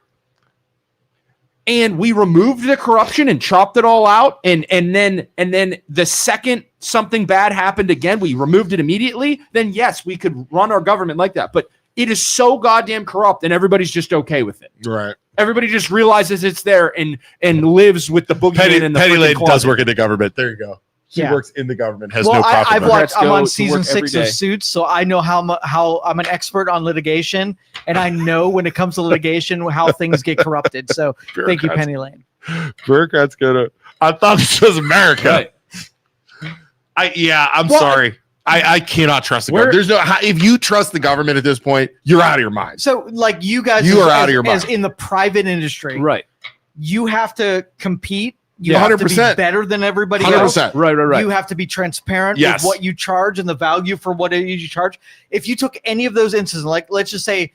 and we removed the corruption and chopped it all out, and then the second something bad happened again, we removed it immediately, then yes, we could run our government like that. But it is so goddamn corrupt, and everybody's just okay with it. Right. Everybody just realizes it's there and lives with the boogeyman in the Penny freaking Lane closet. does work in the government. There you go. She Yeah. works in the government. Has Well, no profit. I've motive. watched. I'm Go on to season work every 6 of day. Suits, so I know how I'm an expert on litigation, and I know when it comes to litigation how things get corrupted. So thank you, Penny Lane. Bureaucrats gonna. I thought this was America. Right. I'm Well, sorry. I cannot trust the We're- government. There's no. If you trust the government at this point, you're out of your mind. So, like you guys, You as- are out of as- your mind. as in the private industry, Right. you have to compete. You Yeah, have to be 100%. better than everybody else. 100%. Right. You have to be transparent Yes. with what you charge and the value for what it is you charge. If you took any of those instances, like let's just say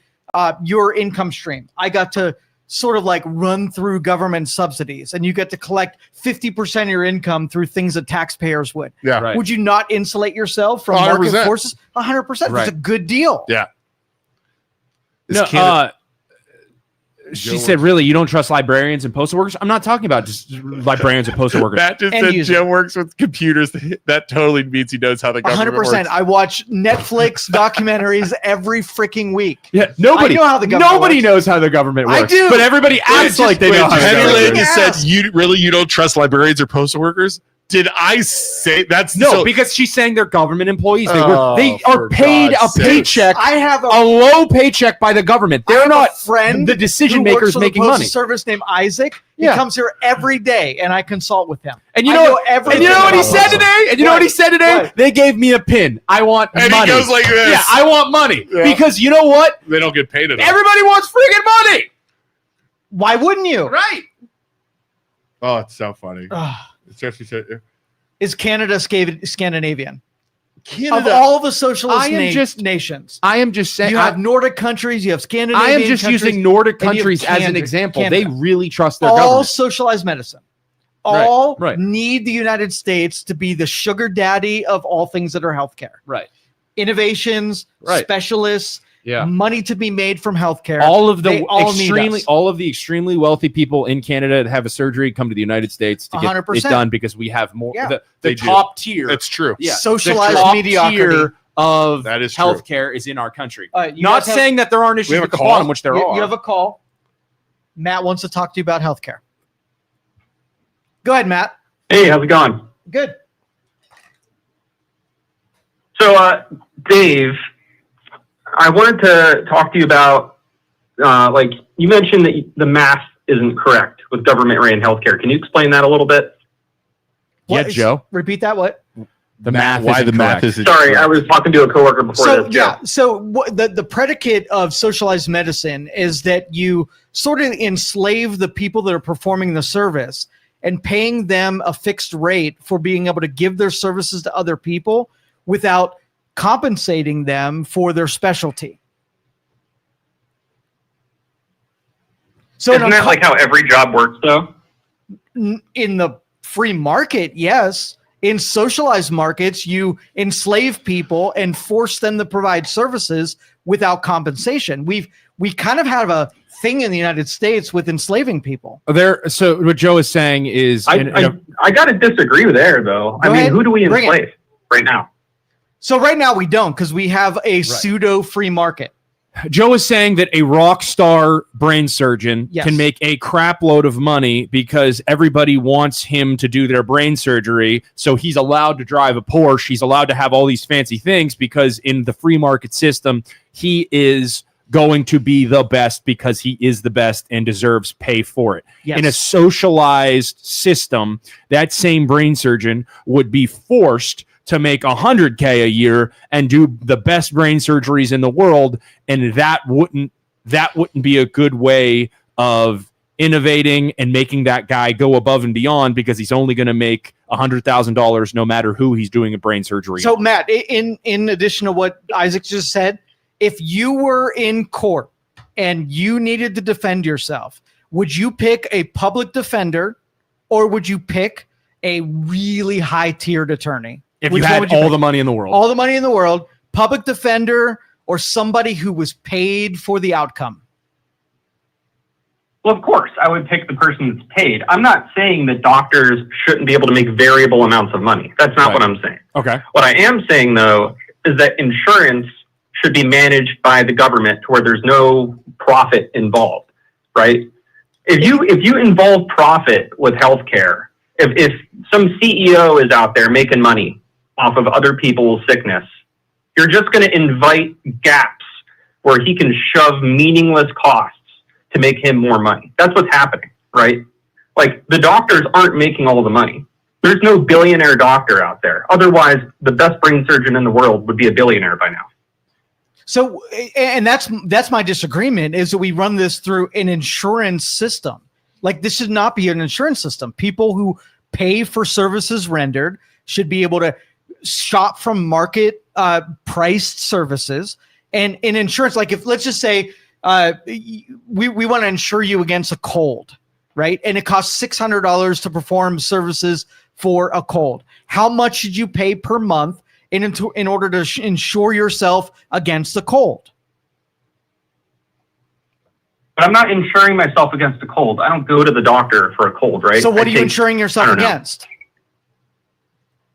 your income stream, I got to sort of like run through government subsidies and you get to collect 50% of your income through things that taxpayers would. Yeah. Right. Would you not insulate yourself from 100%. market forces? 100%. Right. That's a good deal. Yeah. No, she said, really, you don't trust librarians and postal workers? I'm not talking about just librarians and postal workers. That just End said user. Joe works with computers. That totally means he knows how the government 100%. works. I watch Netflix documentaries every freaking week. Yeah, nobody. I know how the government Nobody works. knows how the government I works. do. But everybody acts like they know how the Penny government Lane works. just Yes. said, you don't trust librarians or postal workers? Did I say that's No, so- because she's saying they're government employees. They Oh, are for paid God's a sakes. paycheck, I have a low paycheck by the government. I They're have not a friend the decision who works makers for the making Postal money. Service named Isaac. Yeah. He comes here every day, and I consult with him. And you I know, know everything and you know what he about said Postal. today? And you know what he said today? What? They gave me a pin. I want And money. he goes like this. Yeah, I want money. Yeah. Because you know what? They don't get paid enough. Everybody wants friggin' money. Why wouldn't you? Right. Oh, it's so funny. Ugh. Especially Is Canada Scandinavian? Of Canada. all the socialist I am just- nations, I am just saying. you have Nordic countries, you have Scandinavian I am just countries, using Nordic and you have countries as an Canada- example. Canada. They really trust their all government. socialized medicine. Right, All right. need the United States to be the sugar daddy of all things that are healthcare. Right. Innovations, Right. specialists, Yeah. money to be made from healthcare. All of They the all need extremely, us. all of the extremely wealthy people in Canada that have a surgery come to the United States to get 100%. it done because we have more. Yeah. The They do. top tier, It's true. yeah, Socialized the top mediocrity. tier of That is true. healthcare is in our country. You Not guys have- saying that there aren't issues have at a the call? bottom, which there you, are. you have a call. Matt wants to talk to you about healthcare. Go ahead, Matt. Hey, how's it going? Good. So, Dave, I wanted to talk to you about, like, you mentioned that the math isn't correct with government-ran healthcare. Can you explain that a little bit? Yeah, What is- Joe. Repeat that. What? The math. Why isn't the math correct. is Sorry, I was talking to a coworker before So this. Joe. the predicate of socialized medicine is that you sort of enslave the people that are performing the service and paying them a fixed rate for being able to give their services to other people without compensating them for their specialty. So Isn't that like how every job works, though? in the free market, yes. In socialized markets, you enslave people and force them to provide services without compensation. We kind of have a thing in the United States with enslaving people. So what Joe is saying is, I got to disagree with there, though. Go I mean, ahead. who do we Bring it. enslave right now? So right now we don't, because we have a pseudo free market. Joe is saying that a rock star brain surgeon Yes. can make a crap load of money because everybody wants him to do their brain surgery. So he's allowed to drive a Porsche. He's allowed to have all these fancy things because in the free market system, he is going to be the best because he is the best and deserves pay for it. Yes. In a socialized system, that same brain surgeon would be forced to make $100K a year and do the best brain surgeries in the world, and that wouldn't be a good way of innovating and making that guy go above and beyond because he's only going to make $100,000 no matter who he's doing a brain surgery So on. Matt, in addition to what Isaac just said, if you were in court and you needed to defend yourself, would you pick a public defender or would you pick a really high tiered attorney? If Which you one had would you all pick? the money in the world. All the money in the world, public defender or somebody who was paid for the outcome? Well, of course, I would pick the person that's paid. I'm not saying that doctors shouldn't be able to make variable amounts of money. That's not what I'm saying. Okay. What I am saying, though, is that insurance should be managed by the government to where there's no profit involved, right? If you involve profit with healthcare, if some CEO is out there making money off of other people's sickness, you're just going to invite gaps where he can shove meaningless costs to make him more money. That's what's happening, right? Like, the doctors aren't making all the money. There's no billionaire doctor out there. Otherwise, the best brain surgeon in the world would be a billionaire by now. So, and that's my disagreement, is that we run this through an insurance system. Like, this should not be an insurance system. People who pay for services rendered should be able to shop from market priced services. And in insurance, like, if let's just say we want to insure you against a cold, right? And it costs $600 to perform services for a cold. How much should you pay per month in order to insure yourself against the cold? But I'm not insuring myself against a cold. I don't go to the doctor for a cold, right? So what are you insuring yourself against?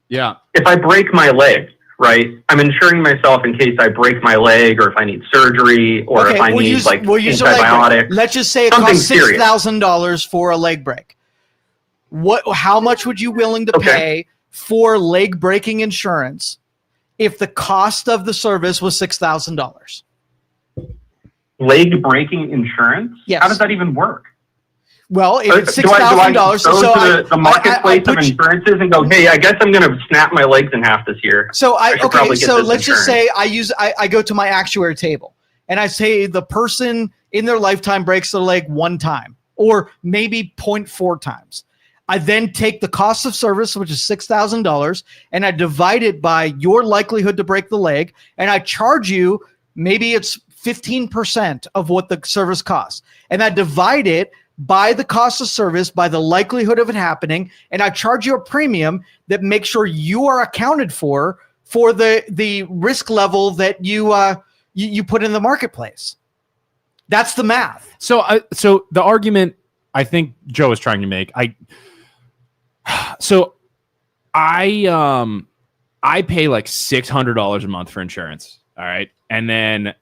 Yeah. If I break my leg, right, I'm insuring myself in case I break my leg, or if I need surgery, or if I need antibiotics. Let's just say it costs $6,000 for a leg break. How much would you willing to pay for leg breaking insurance if the cost of the service was $6,000? Leg breaking insurance? Yes. How does that even work? Well, if it's $6,000, do I go to the marketplace of insurances and go, hey, I guess I'm going to snap my legs in half this year. So let's just say I go to my actuary table and I say the person in their lifetime breaks their leg one time, or maybe 0.4 times. I then take the cost of service, which is $6,000, and I divide it by your likelihood to break the leg, and I charge you, maybe it's 15% of what the service costs. And I divide it by the cost of service, by the likelihood of it happening, and I charge you a premium that makes sure you are accounted for the risk level that you put in the marketplace. That's the math. So the argument I think Joe is trying to make, I pay like $600 a month for insurance. All right. And then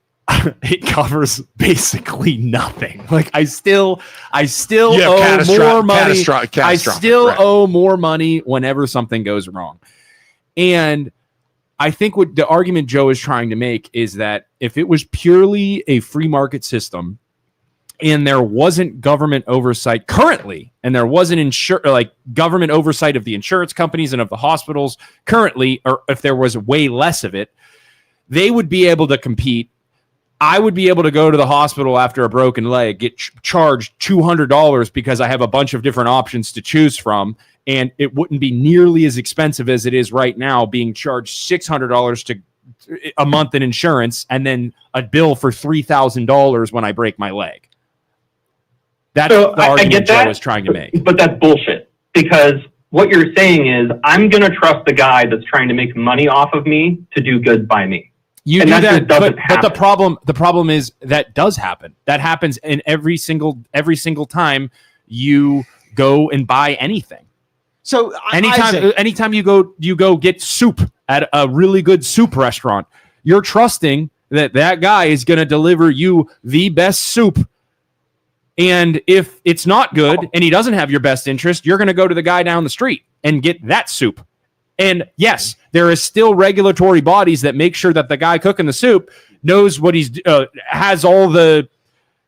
it covers basically nothing. Like I still owe more money. I still owe more money whenever something goes wrong. And I think what the argument Joe is trying to make is that if it was purely a free market system and there wasn't government oversight currently, and there wasn't government oversight of the insurance companies and of the hospitals currently, or if there was way less of it, they would be able to compete. I would be able to go to the hospital after a broken leg, get charged $200 because I have a bunch of different options to choose from, and it wouldn't be nearly as expensive as it is right now, being charged $600 a month in insurance and then a bill for $3,000 when I break my leg. That's the argument Joe is trying to make. But that's bullshit, because what you're saying is I'm going to trust the guy that's trying to make money off of me to do good by me. You do that, but the problem is that does happen. That happens in every single time you go and buy anything. So anytime you go get soup at a really good soup restaurant, you're trusting that guy is going to deliver you the best soup. And if it's not good and he doesn't have your best interest, you're going to go to the guy down the street and get that soup. And yes, there is still regulatory bodies that make sure that the guy cooking the soup knows what he's has all the,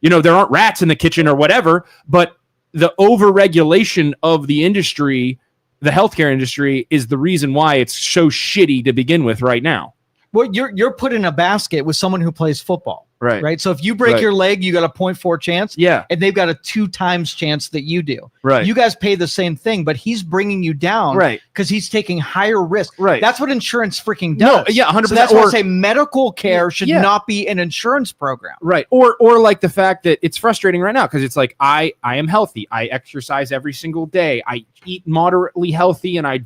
there aren't rats in the kitchen or whatever, but the overregulation of the industry, the healthcare industry, is the reason why it's so shitty to begin with right now. Well, you're put in a basket with someone who plays football. Right. So if you break your leg, you got a 0.4 chance. Yeah. And they've got a 2 times chance that you do. Right. You guys pay the same thing, but he's bringing you down. Right. Because he's taking higher risk. Right. That's what insurance freaking does. No, yeah, 100%. So that's why I say medical care should not be an insurance program. Right. Or like the fact that it's frustrating right now because it's like I am healthy. I exercise every single day. I eat moderately healthy and I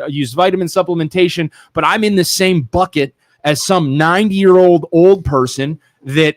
use vitamin supplementation, but I'm in the same bucket as some 90-year-old old person that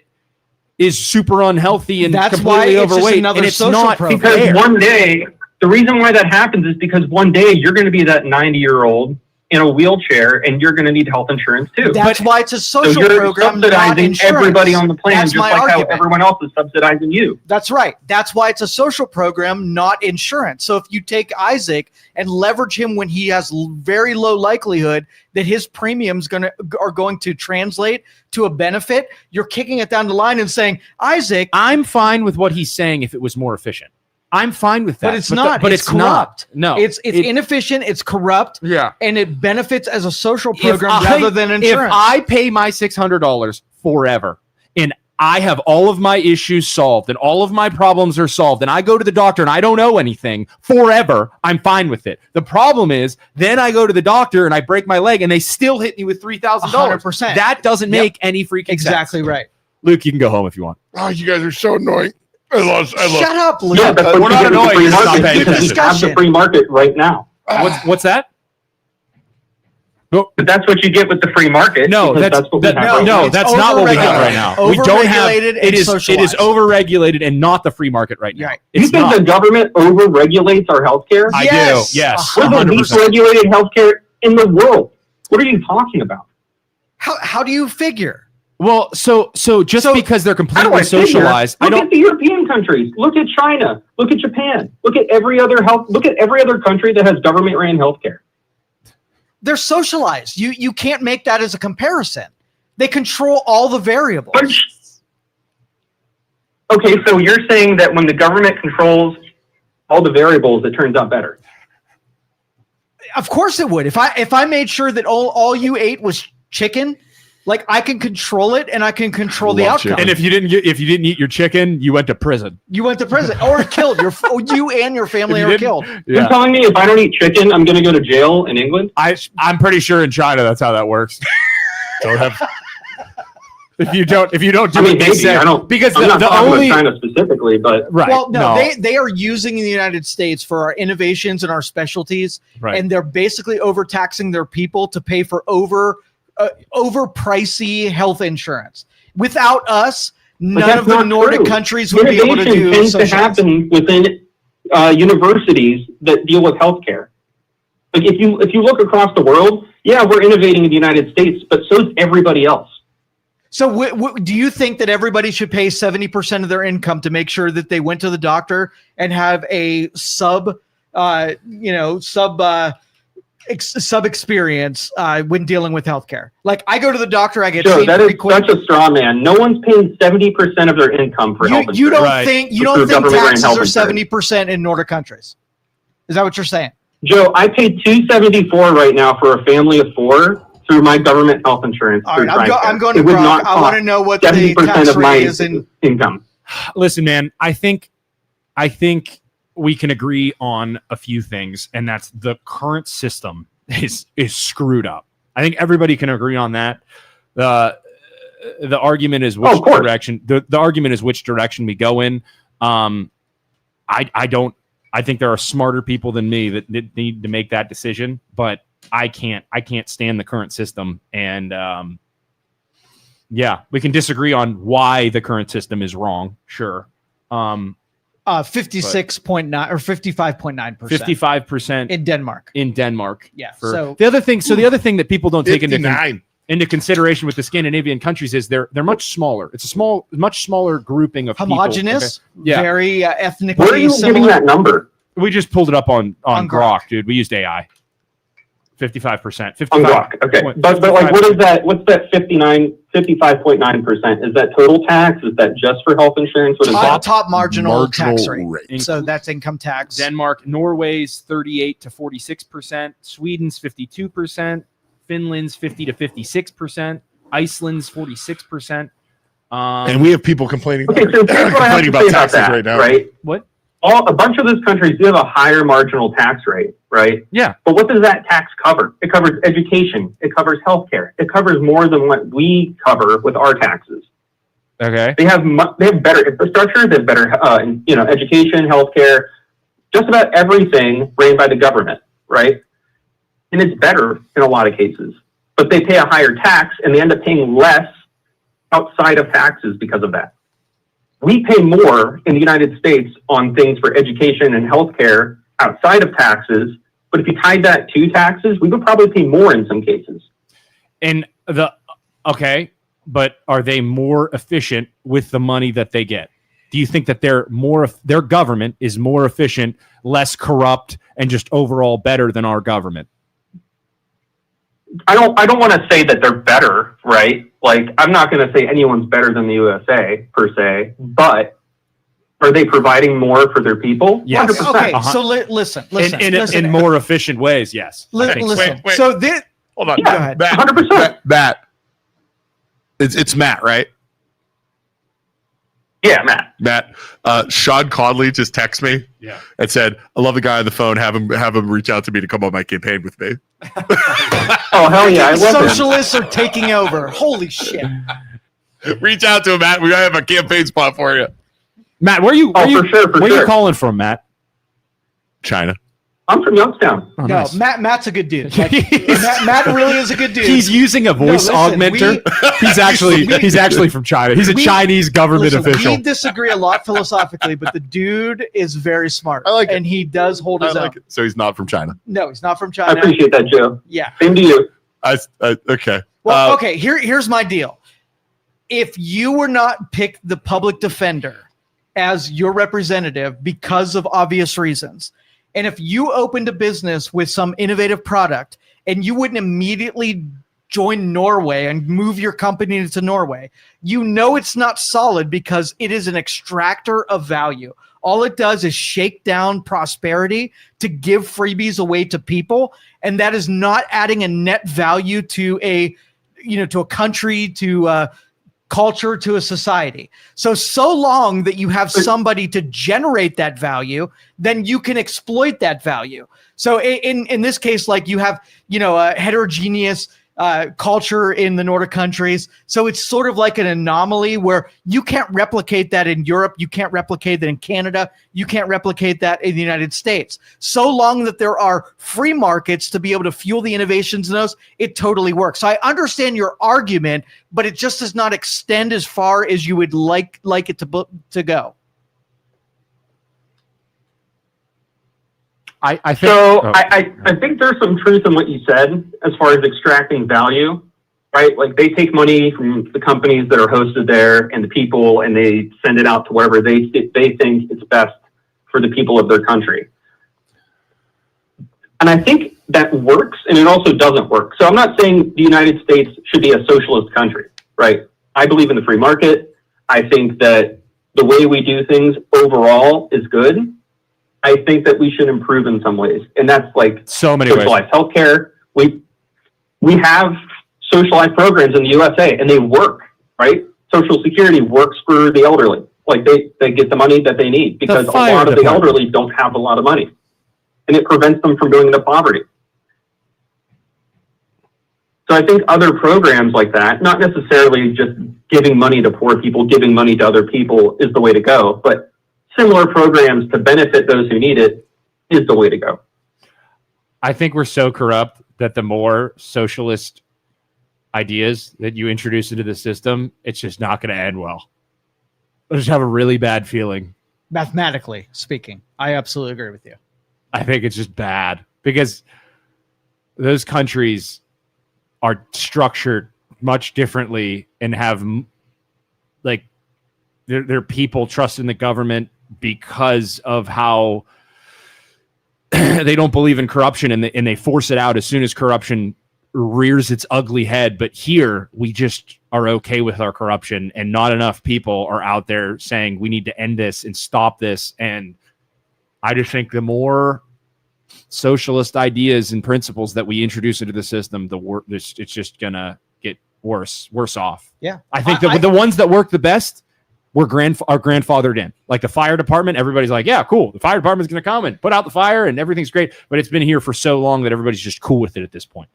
is super unhealthy and That's why completely it's just overweight, another and it's social not program. Because fair. one day, the reason why that happens is because one day you're going to be that 90-year-old in a wheelchair and you're going to need health insurance too. That's why it's a So social you're program, not subsidizing insurance. everybody on the plan, That's just my like argument. how everyone else is subsidizing you. That's right. That's why it's a social program, not insurance. So if you take Isaac and leverage him when he has very low likelihood that his premiums are going to translate to a benefit, you're kicking it down the line and saying, Isaac, I'm fine with what he's saying if it was more efficient. I'm fine with that. but it's not. But it's not. corrupt. No. It's inefficient. It's corrupt. Yeah. And it benefits as a social If program rather than If insurance. I pay my $600 forever and I have all of my issues solved and all of my problems are solved and I go to the doctor and I don't owe anything forever, I'm fine with it. The problem is then I go to the doctor and I break my leg and they still hit me with $3,000. 100%. That doesn't make any freaking exactly sense. right. Luke, you can go home if you want. Oh, you guys are so annoying. I love. Shut up, Luke. Yeah, that's what we're you not get with the annoyed, free you're just not market, paying because attention. you have the free market right now. What's that? But that's what you get with the free market. No, because that's what we have right now. no, It's that's not what we have right overregulated. now. We don't have Overregulated it and is socialized. overregulated and not the free market right now. Right. You It's think not. the government overregulates our healthcare? I Yes. do. Yes. We're the 100%. least regulated healthcare in the world. What are you talking about? How do you figure? Well, so just because they're How do completely I figure? socialized, I Look don't. at the European countries. Look at China. Look at Japan. Look at every other country that has government-ran healthcare. They're socialized. You can't make that as a comparison. They control all the variables. But- Okay, so you're saying that when the government controls all the variables, it turns out better. Of course it would. If I made sure that all you ate was chicken, like I can control it and I can control the Love outcome. chicken. And if you didn't eat your chicken, you went to prison. You went to prison or killed. You and your family If you are didn't- killed. You're telling me if I don't eat chicken, I'm going to go to jail in England? I'm pretty sure in China that's how that works. Don't have. If you don't do I mean, what they maybe. say, I don't. because I'm not the talking only about China specifically, but right. Well, no, they are using the United States for our innovations and our specialties, right. and they're basically overtaxing their people to pay for over pricey health insurance. Without us, none that's of the not Nordic true. countries would be able to Innovation do tends to socialized. happen within universities that deal with healthcare. Like if you look across the world, yeah, we're innovating in the United States, but so is everybody else. So do you think that everybody should pay 70% of their income to make sure that they went to the doctor and have a sub experience when dealing with healthcare? Like I go to the doctor, I get Joe, seen that pretty is quick. such a straw man. No one's paying 70% of their income for health You insurance. don't Right. think Through taxes government-run health are insurance. 70% in Nordic countries? Is that what you're saying? Joe, I pay $274 right now for a family of 4 through my government health insurance. All through right, I'm going to It would Brock. not I want to cost know what the 70% tax of my rate is in. income. Listen, man, I think we can agree on a few things, and that's the current system is screwed up. I think everybody can agree on that. The argument is which of course. direction the argument is which direction we go in. I think there are smarter people than me that need to make that decision, but I can't stand the current system. And yeah, we can disagree on why the current system is wrong. Sure. 56.9 or 55.9%. 55% in Denmark. in Denmark. Yeah. For, So the other thing that people don't take into 59. into consideration with the Scandinavian countries is they're much smaller. It's a much smaller grouping of homogenous, people. Okay? Yeah. very Where are ethnically you getting similar. that number? We just pulled it up on On Grok, dude. We used AI. 55%. 55. On Grok. Okay. But like, what is that? What's that 55.9%? Is that total tax? Is that just for health insurance? What is Top that? marginal tax Marginal rate. rate. So that's income tax. Denmark, Norway's 38 to 46%, Sweden's 52%, Finland's 50 to 56%, Iceland's 46%. And we have people complaining, Okay, so here's what I have complaining to about say about taxes that, right now. right? What? A bunch of those countries do have a higher marginal tax rate, right? Yeah. But what does that tax cover? It covers education. It covers healthcare. It covers more than what we cover with our taxes. Okay. They have better infrastructure. They have better, education, healthcare, just about everything ran by the government, right? And it's better in a lot of cases. But they pay a higher tax, and they end up paying less outside of taxes because of that. we pay more in the United States on things for education and healthcare outside of taxes. But if you tied that to taxes, we would probably pay more in some cases. And okay, but are they more efficient with the money that they get? Do you think that their government is more efficient, less corrupt, and just overall better than our government? I don't want to say that they're better, right? Like, I'm not going to say anyone's better than the USA per se, but are they providing more for their people? Yes. 100%. Okay, so listen. In more efficient ways, yes. I think so. Listen. Wait. So this, Hold on. Go ahead. 100%. Matt. It's Matt, right? Yeah, Matt. Matt, Sean Conley just texted me and said, I love the guy on the phone. Have him reach out to me to come on my campaign with me. Oh, hell yeah. I love him. socialists are taking over. Holy shit. Reach out to him, Matt. We gotta have a campaign spot for you. Matt, where are you calling from, Matt? China. I'm from Youngstown. Oh, No, nice. Matt's a good dude. Like, Matt really is a good dude. He's using a voice augmenter. He's actually from China. He's a Chinese government official. We disagree a lot philosophically, but the dude is very smart. I like it. And he does hold his own. So he's not from China. No, he's not from I China. appreciate that, Joe. Yeah. Same to you. Okay. Well, okay. Here's my deal. If you were not picked the public defender as your representative because of obvious reasons, and if you opened a business with some innovative product and you wouldn't immediately join Norway and move your company to Norway, you know it's not solid because it is an extractor of value. All it does is shake down prosperity to give freebies away to people, and that is not adding a net value to a country, to culture, to a society. So long that you have somebody to generate that value, then you can exploit that value. So in this case, like, you have, a heterogeneous culture in the Nordic countries. So it's sort of like an anomaly where you can't replicate that in Europe. You can't replicate that in Canada. You can't replicate that in the United States. So long that there are free markets to be able to fuel the innovations in those, it totally works. So I understand your argument, but it just does not extend as far as you would like it to go. I think there's some truth in what you said as far as extracting value, right? Like, they take money from the companies that are hosted there and the people, and they send it out to wherever they think it's best for the people of their country. And I think that works, and it also doesn't work. So I'm not saying the United States should be a socialist country, right? I believe in the free market. I think that the way we do things overall is good. I think that we should improve in some ways, and that's like so many ways. Socialized healthcare. We have socialized programs in the USA, and they work, right? Social Security works for the elderly. Like, they get the money that they need because a lot of the elderly don't have a lot of money, and it prevents them from going into poverty. So I think other programs like that, not necessarily just giving money to poor people, giving money to other people is the way to go, but similar programs to benefit those who need it is the way to go. I think we're so corrupt that the more socialist ideas that you introduce into the system, it's just not going to end well. I just have a really bad feeling. Mathematically speaking, I absolutely agree with you. I think it's just bad because those countries are structured much differently and have, like, their people trust in the government because of how they don't believe in corruption, and they force it out as soon as corruption rears its ugly head. But here we just are okay with our corruption, and not enough people are out there saying we need to end this and stop this. And I just think the more socialist ideas and principles that we introduce into the system, it's just gonna get worse off. Yeah, I think the ones that work the best are grandfathered in. Like the fire department, everybody's like, yeah, cool. The fire department's going to come and put out the fire and everything's great. But it's been here for so long that everybody's just cool with it at this point.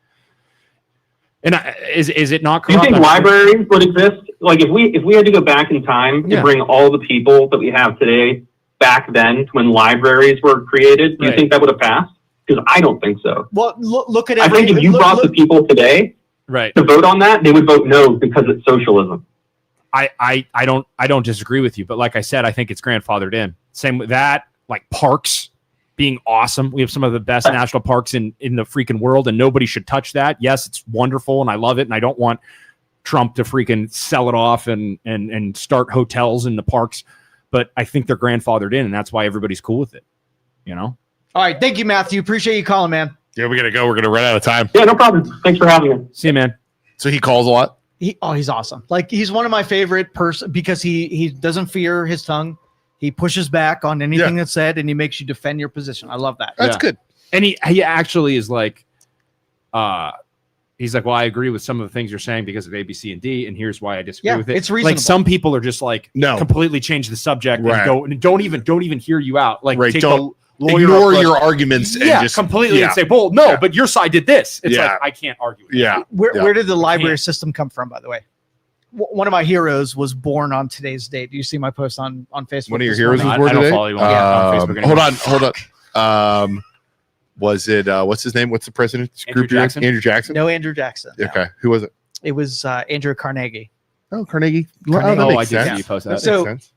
And is it not corrupt? Do you think libraries would exist? Like, if we had to go back in time and bring all the people that we have today back then when libraries were created, do you think that would have passed? Because I don't think so. Well, look at I think if you brought the people today to vote on that, they would vote no because it's socialism. I don't disagree with you, but like I said, I think it's grandfathered in. Same with that, like parks being awesome. We have some of the best national parks in the freaking world, and nobody should touch that. Yes, it's wonderful, and I love it, and I don't want Trump to freaking sell it off and start hotels in the parks, but I think they're grandfathered in, and that's why everybody's cool with it. You know. All right, thank you, Matthew. Appreciate you calling, man. Yeah, we gotta go. We're gonna run out of time. Yeah, no problem. Thanks for having me. See you, man. So he calls a lot. He's awesome. Like he's one of my favorite person because he doesn't fear his tongue. He pushes back on anything that's said, and he makes you defend your position. I love that. That's good. And he actually is like, he's like, well, I agree with some of the things you're saying because of A, B, C, and D, and here's why I disagree with it. It's reasonable. Like some people are just like, No. completely change the subject Right. and go and don't even hear you out. Like, Right, take don't the lawyer Ignore approach. your arguments and just completely yeah. and say, well, no, Yeah. but your side did this. It's Yeah. like I can't argue with Yeah. Where did the library can't. system come from, by the way? One of my heroes was born on today's date. Do you see my post on Facebook? One of your this heroes morning? was born I don't today? follow you on Facebook anymore. Hold on. Was it what's his name? What's the president's Andrew group? Jackson? Andrew Jackson? No, Andrew Jackson. No. Okay. Who was it? It was Andrew Carnegie. Oh, Carnegie. Carnegie. that Oh, I makes did see sense. you post That that. makes So- sense.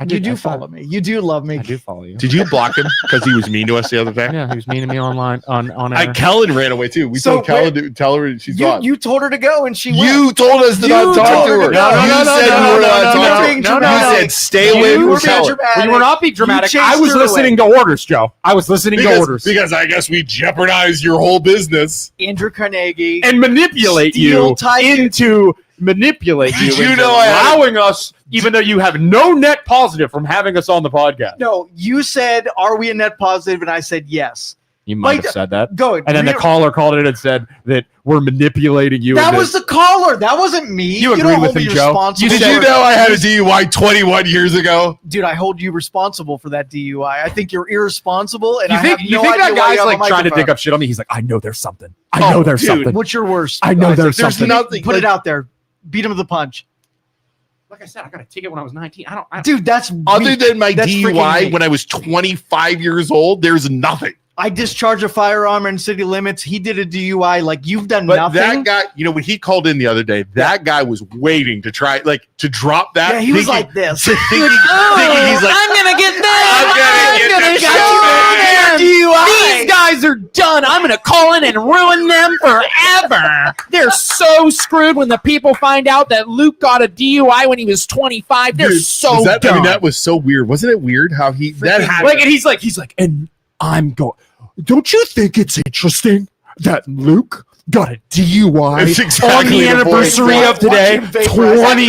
You do follow me. You do love me. I do follow you. Did you block him because he was mean to us the other day? Yeah, he was mean to me online on air. Kellen ran away too. We So told Kellen to tell her she's gone. You told her to go, and she went. You told us to You not talk told to her her. to go. You said you were not talking to her. You said stay away You from were being Kellen. dramatic. You were not being dramatic. You I chased was her listening to orders, Joe. I was listening to orders. Because I guess we jeopardized your whole business. Andrew Carnegie. And manipulate you into manipulate you Did you into know I had- allowing us, even though you have no net positive from having us on the podcast. No, you said, "Are we a net positive?" And I said, "Yes." You might Like, have said that. Go. And then the caller called it and said that we're manipulating you. That into- was the caller. That wasn't me. You agreed don't with hold him, me Joe. responsible Did for you it. know I had a DUI 21 years ago? Dude, I hold you responsible for that DUI. I think you're irresponsible, and You I think, have you no think idea that why guy's you have like a trying to microphone. dig up shit on me? He's like, I know there's something. I know there's dude. something. What's your worst? I know there's there's something. nothing. Put like- it out there. Beat him to the punch, Like I said, I got a ticket when I was 19. I don't. dude. That's Other weak. than my That's freaking DUI weak. when I was 25 years old, there's nothing. I discharge a firearm in city limits. He did a DUI. Like you've done But nothing. that guy, when he called in the other day, that guy was waiting to try, to drop that. yeah, he was thinking- like this. thinking he's like, I'm gonna get this. I'm gonna get show this. them. These guys are done. I'm gonna call in and ruin them forever. They're so screwed when the people find out that Luke got a DUI when he was 25. They're Dude, so that, done. that was so weird. Wasn't it weird how that happened? Like, and he's like, and I'm going. Don't you think it's interesting that Luke got a DUI It's exactly on the the anniversary point. of today, Watching vaporize. 20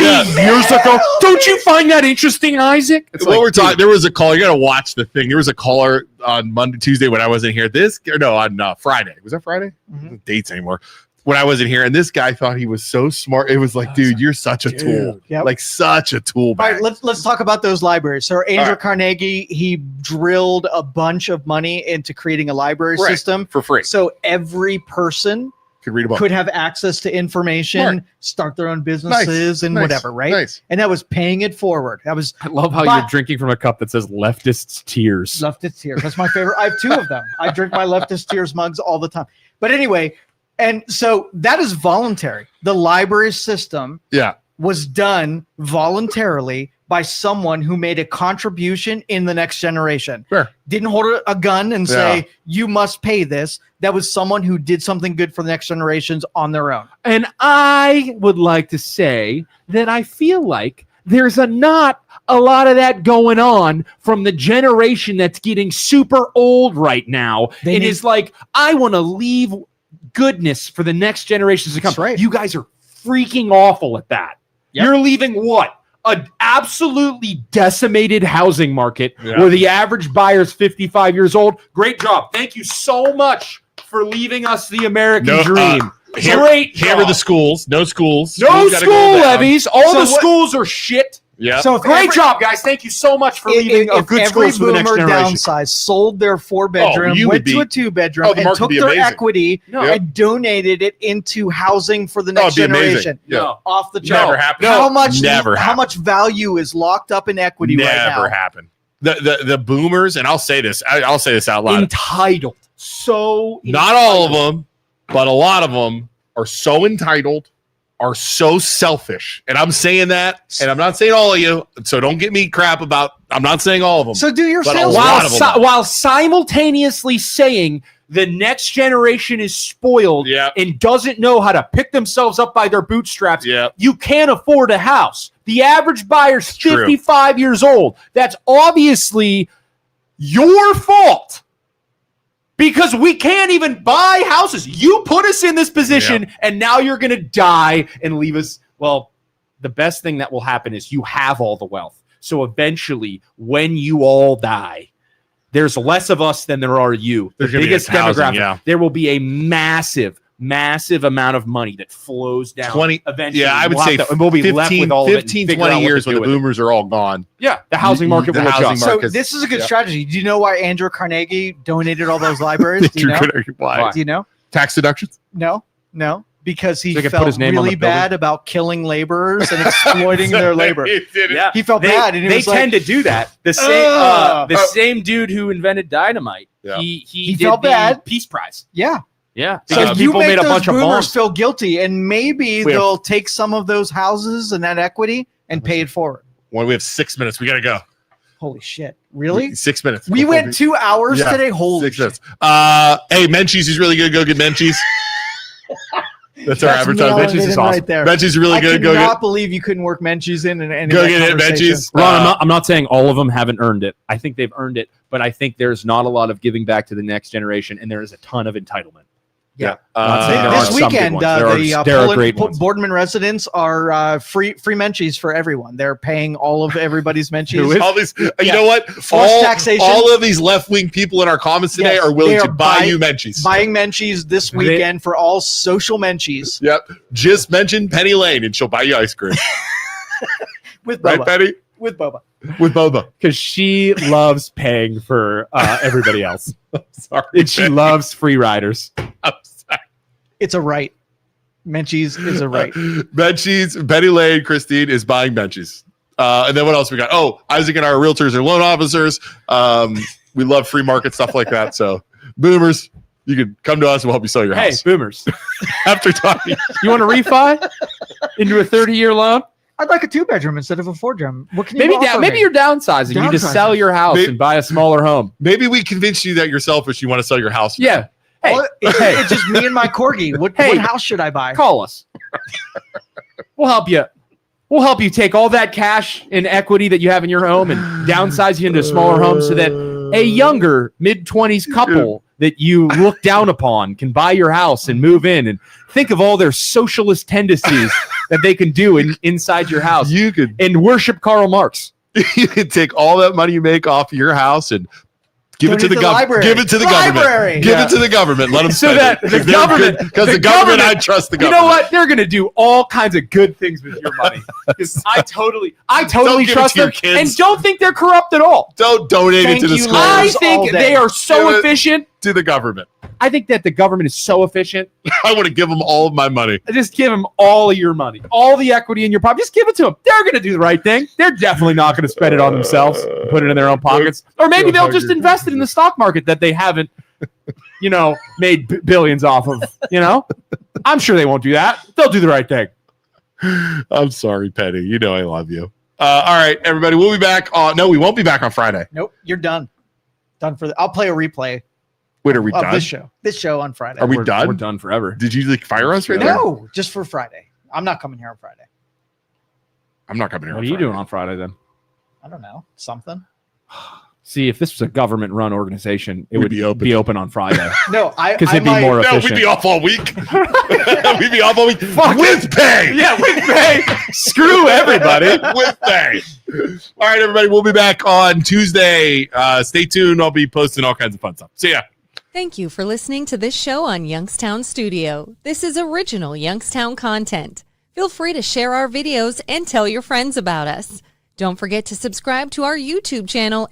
Yeah. years ago? Don't you find that interesting, Isaac? It's What like, we're talking, there was a caller. You got to watch the thing. There was a caller on Monday, Tuesday when I wasn't here. On Friday. Was that Friday? Mhm. Dates anymore. When I wasn't here, and this guy thought he was so smart. It was like, dude, you're such a tool. Yep. Like such a tool. All Bag. right, let's talk about those libraries. So Andrew right. Carnegie, he drilled a bunch of money into creating a library Right. system. For free. So every person Could read a book. could have access to information, Smart. start their own businesses and Nice. whatever, right? Nice. And that was paying it forward. That was I love how But- you're drinking from a cup that says leftist tears. leftist tears. That's my favorite. I have two of them. I drink my leftist tears mugs all the time. But anyway, and so that is voluntary. The library system Yeah. was done voluntarily by someone who made a contribution in the next generation. Sure. Didn't hold a gun and Yeah. say, you must pay this. That was someone who did something good for the next generations on their own. And I would like to say that I feel like there's not a lot of that going on from the generation that's getting super old right now. They It need- is like, I want to leave goodness for the next generations to come. That's right. You guys are freaking awful at that. Yep. You're leaving what? An absolutely decimated housing market Yeah. where the average buyer is 55 years old. Great job. Thank you so much for leaving us the American No, dream. Hammer Hammer the schools. No schools. no Schools gotta go school down. levies. All So the what- schools are shit. Yeah. So if Great every- job, guys. Thank you so much for leaving a if good every schools for the next boomer generation. downsized, sold their 4-bedroom, you went would to be- a 2-bedroom, Oh, the and market took would be their amazing. equity No. and donated it into housing for the Oh, next it'd be amazing. generation. Yeah. No. Off the chart. Never happened. How much? Never How happened. much value is locked up in equity right now? Never happened. The boomers, and I'll say this. I'll say this out loud. Entitled. So Not all of them, but a lot of them are so entitled are so selfish. And I'm saying that, and I'm not saying all of you, so don't get me crap about, I'm not saying all of them. So do your But a sales. lot of them. while simultaneously saying the next generation is spoiled Yeah. and doesn't know how to pick themselves up by their bootstraps. Yeah. You can't afford a house. The average buyer's True. 55 years old. That's obviously your fault. Because we can't even buy houses. You put us in this position, and now you're going to die and leave us. Well, the best thing that will happen is you have all the wealth. So eventually, when you all die, there's less of us than there are you. The There's gonna be biggest housing, demographic. yeah. There will be a massive amount of money that flows down. 20 eventually. Yeah, I would We'll say have to- and we'll be left 15, with all of it and 15 figure 20 out what years to when do the with it. boomers are all gone. Yeah, the housing market The will housing adjust. market. So this is a good Yeah. strategy. Do you know why Andrew Carnegie donated all those libraries? Do you know? Why? Do you know? Tax deductions? No. Because he So they could put felt his name on really the building? bad about killing laborers and exploiting their labor. Yeah, He felt bad, and he they was like, tend to do that. The same dude who invented dynamite. Yeah. He did felt the bad. Peace Prize. yeah. Yeah, So because you people make made a those bunch of boomers bombs. feel guilty, and maybe Weird. they'll take some of those houses and that equity and pay it forward. Well, we have 6 minutes. We got to go. Holy shit! Really? 6 minutes. We went 2 hours Yeah, today. Holy 6 shit! minutes. Hey, Menchie's is really good. Go get Menchie's. That's our That's advertisement. nailing Menchie's it is in awesome. right there. Menchie's is really I good. could Go not get. believe you couldn't work Menchie's in and Go get it, Menchie's. Ron, I'm not saying all of them haven't earned it. I think they've earned it, but I think there's not a lot of giving back to the next generation, and there is a ton of entitlement. Yeah. Not saying there This are some good weekend, ones. There are great ones. Boardman residents are free Menchies for everyone. They're paying all of everybody's Menchies. All these, you Yeah. know what? Forced taxation. All of these left wing people in our comments today Yes, are willing they to are buy you Menchie's. Buying Menchies this weekend for all social Menchies Yep. Just mention Penny Lane and she'll buy you ice cream. with Right, Boba. Penny? With Boba. With Boba. Because she loves paying for everybody else. Sorry. And she loves free riders. I'm sorry. It's a right. Menchies is a right. Menchie's, Penny Lane, Christine is buying Menchie's. And then what else we got? Oh, Isaac and our realtors are loan officers. We love free market stuff like that. So, boomers, you can come to us and we'll help you sell your Hey, house. boomers, After talking, you want to refi into a 30-year loan? I'd like a 2-bedroom instead of a 4-bedroom. What can you Maybe offer maybe me? you're downsizing. You just Downsizing. sell your house Maybe- and buy a smaller home. maybe we convince you that you're selfish. You want to sell your house. Yeah. Hey, Well, it's just me and my corgi. What house should I buy? call us. We'll help you. We'll help you take all that cash and equity that you have in your home and downsize you into a smaller home so that a younger mid-20s couple that you look down upon can buy your house and move in and think of all their socialist tendencies that they can do inside your house You could and worship Karl Marx. you could take all that money you make off of your house and give it to Donate the to the government. library. Give it to the Library. government. Give it to the government. Let them So spend that it. the government- because the the government, government- I trust the You government. know what? They're going to do all kinds of good things with your money. 'Cause I totally Don't give it trust to your them kids. and don't think they're corrupt at all. Don't donate Thank it to the you, schools. I Lawyers all think day. they are so Give it- efficient. To the government. I think that the government is so efficient. I want to give them all of my money. Just give them all of your money, all the equity in your pocket. Just give it to them. They're going to do the right thing. They're definitely not going to spend it on themselves, and put it in their own pockets, or maybe they'll just invest it in the stock market that they haven't, made billions off of. I'm sure they won't do that. They'll do the right thing. I'm sorry, Penny. You know I love you. All right, everybody. We'll be back on. No, we won't be back on Friday. Nope, you're done. Done for I'll play a replay Wait, are we of done? this show on Friday. Are we We're done? We're done forever. Did you fire us right there? No, just for Friday. I'm not coming here on Friday. I'm not coming here. What on are you Friday. doing on Friday then? I don't know. Something. See, if this was a government-run organization, it We'd would be open. be open on Friday No, because it'd be more No, efficient. we'd be off all week. We'd be off all week. Fuck with pay. Yeah, with pay. Screw everybody. With pay. All right, everybody. We'll be back on Tuesday. Stay tuned. I'll be posting all kinds of fun stuff. See ya. Thank you for listening to this show on Youngstown Studio. This is original Youngstown content. Feel free to share our videos and tell your friends about us. Don't forget to subscribe to our YouTube channel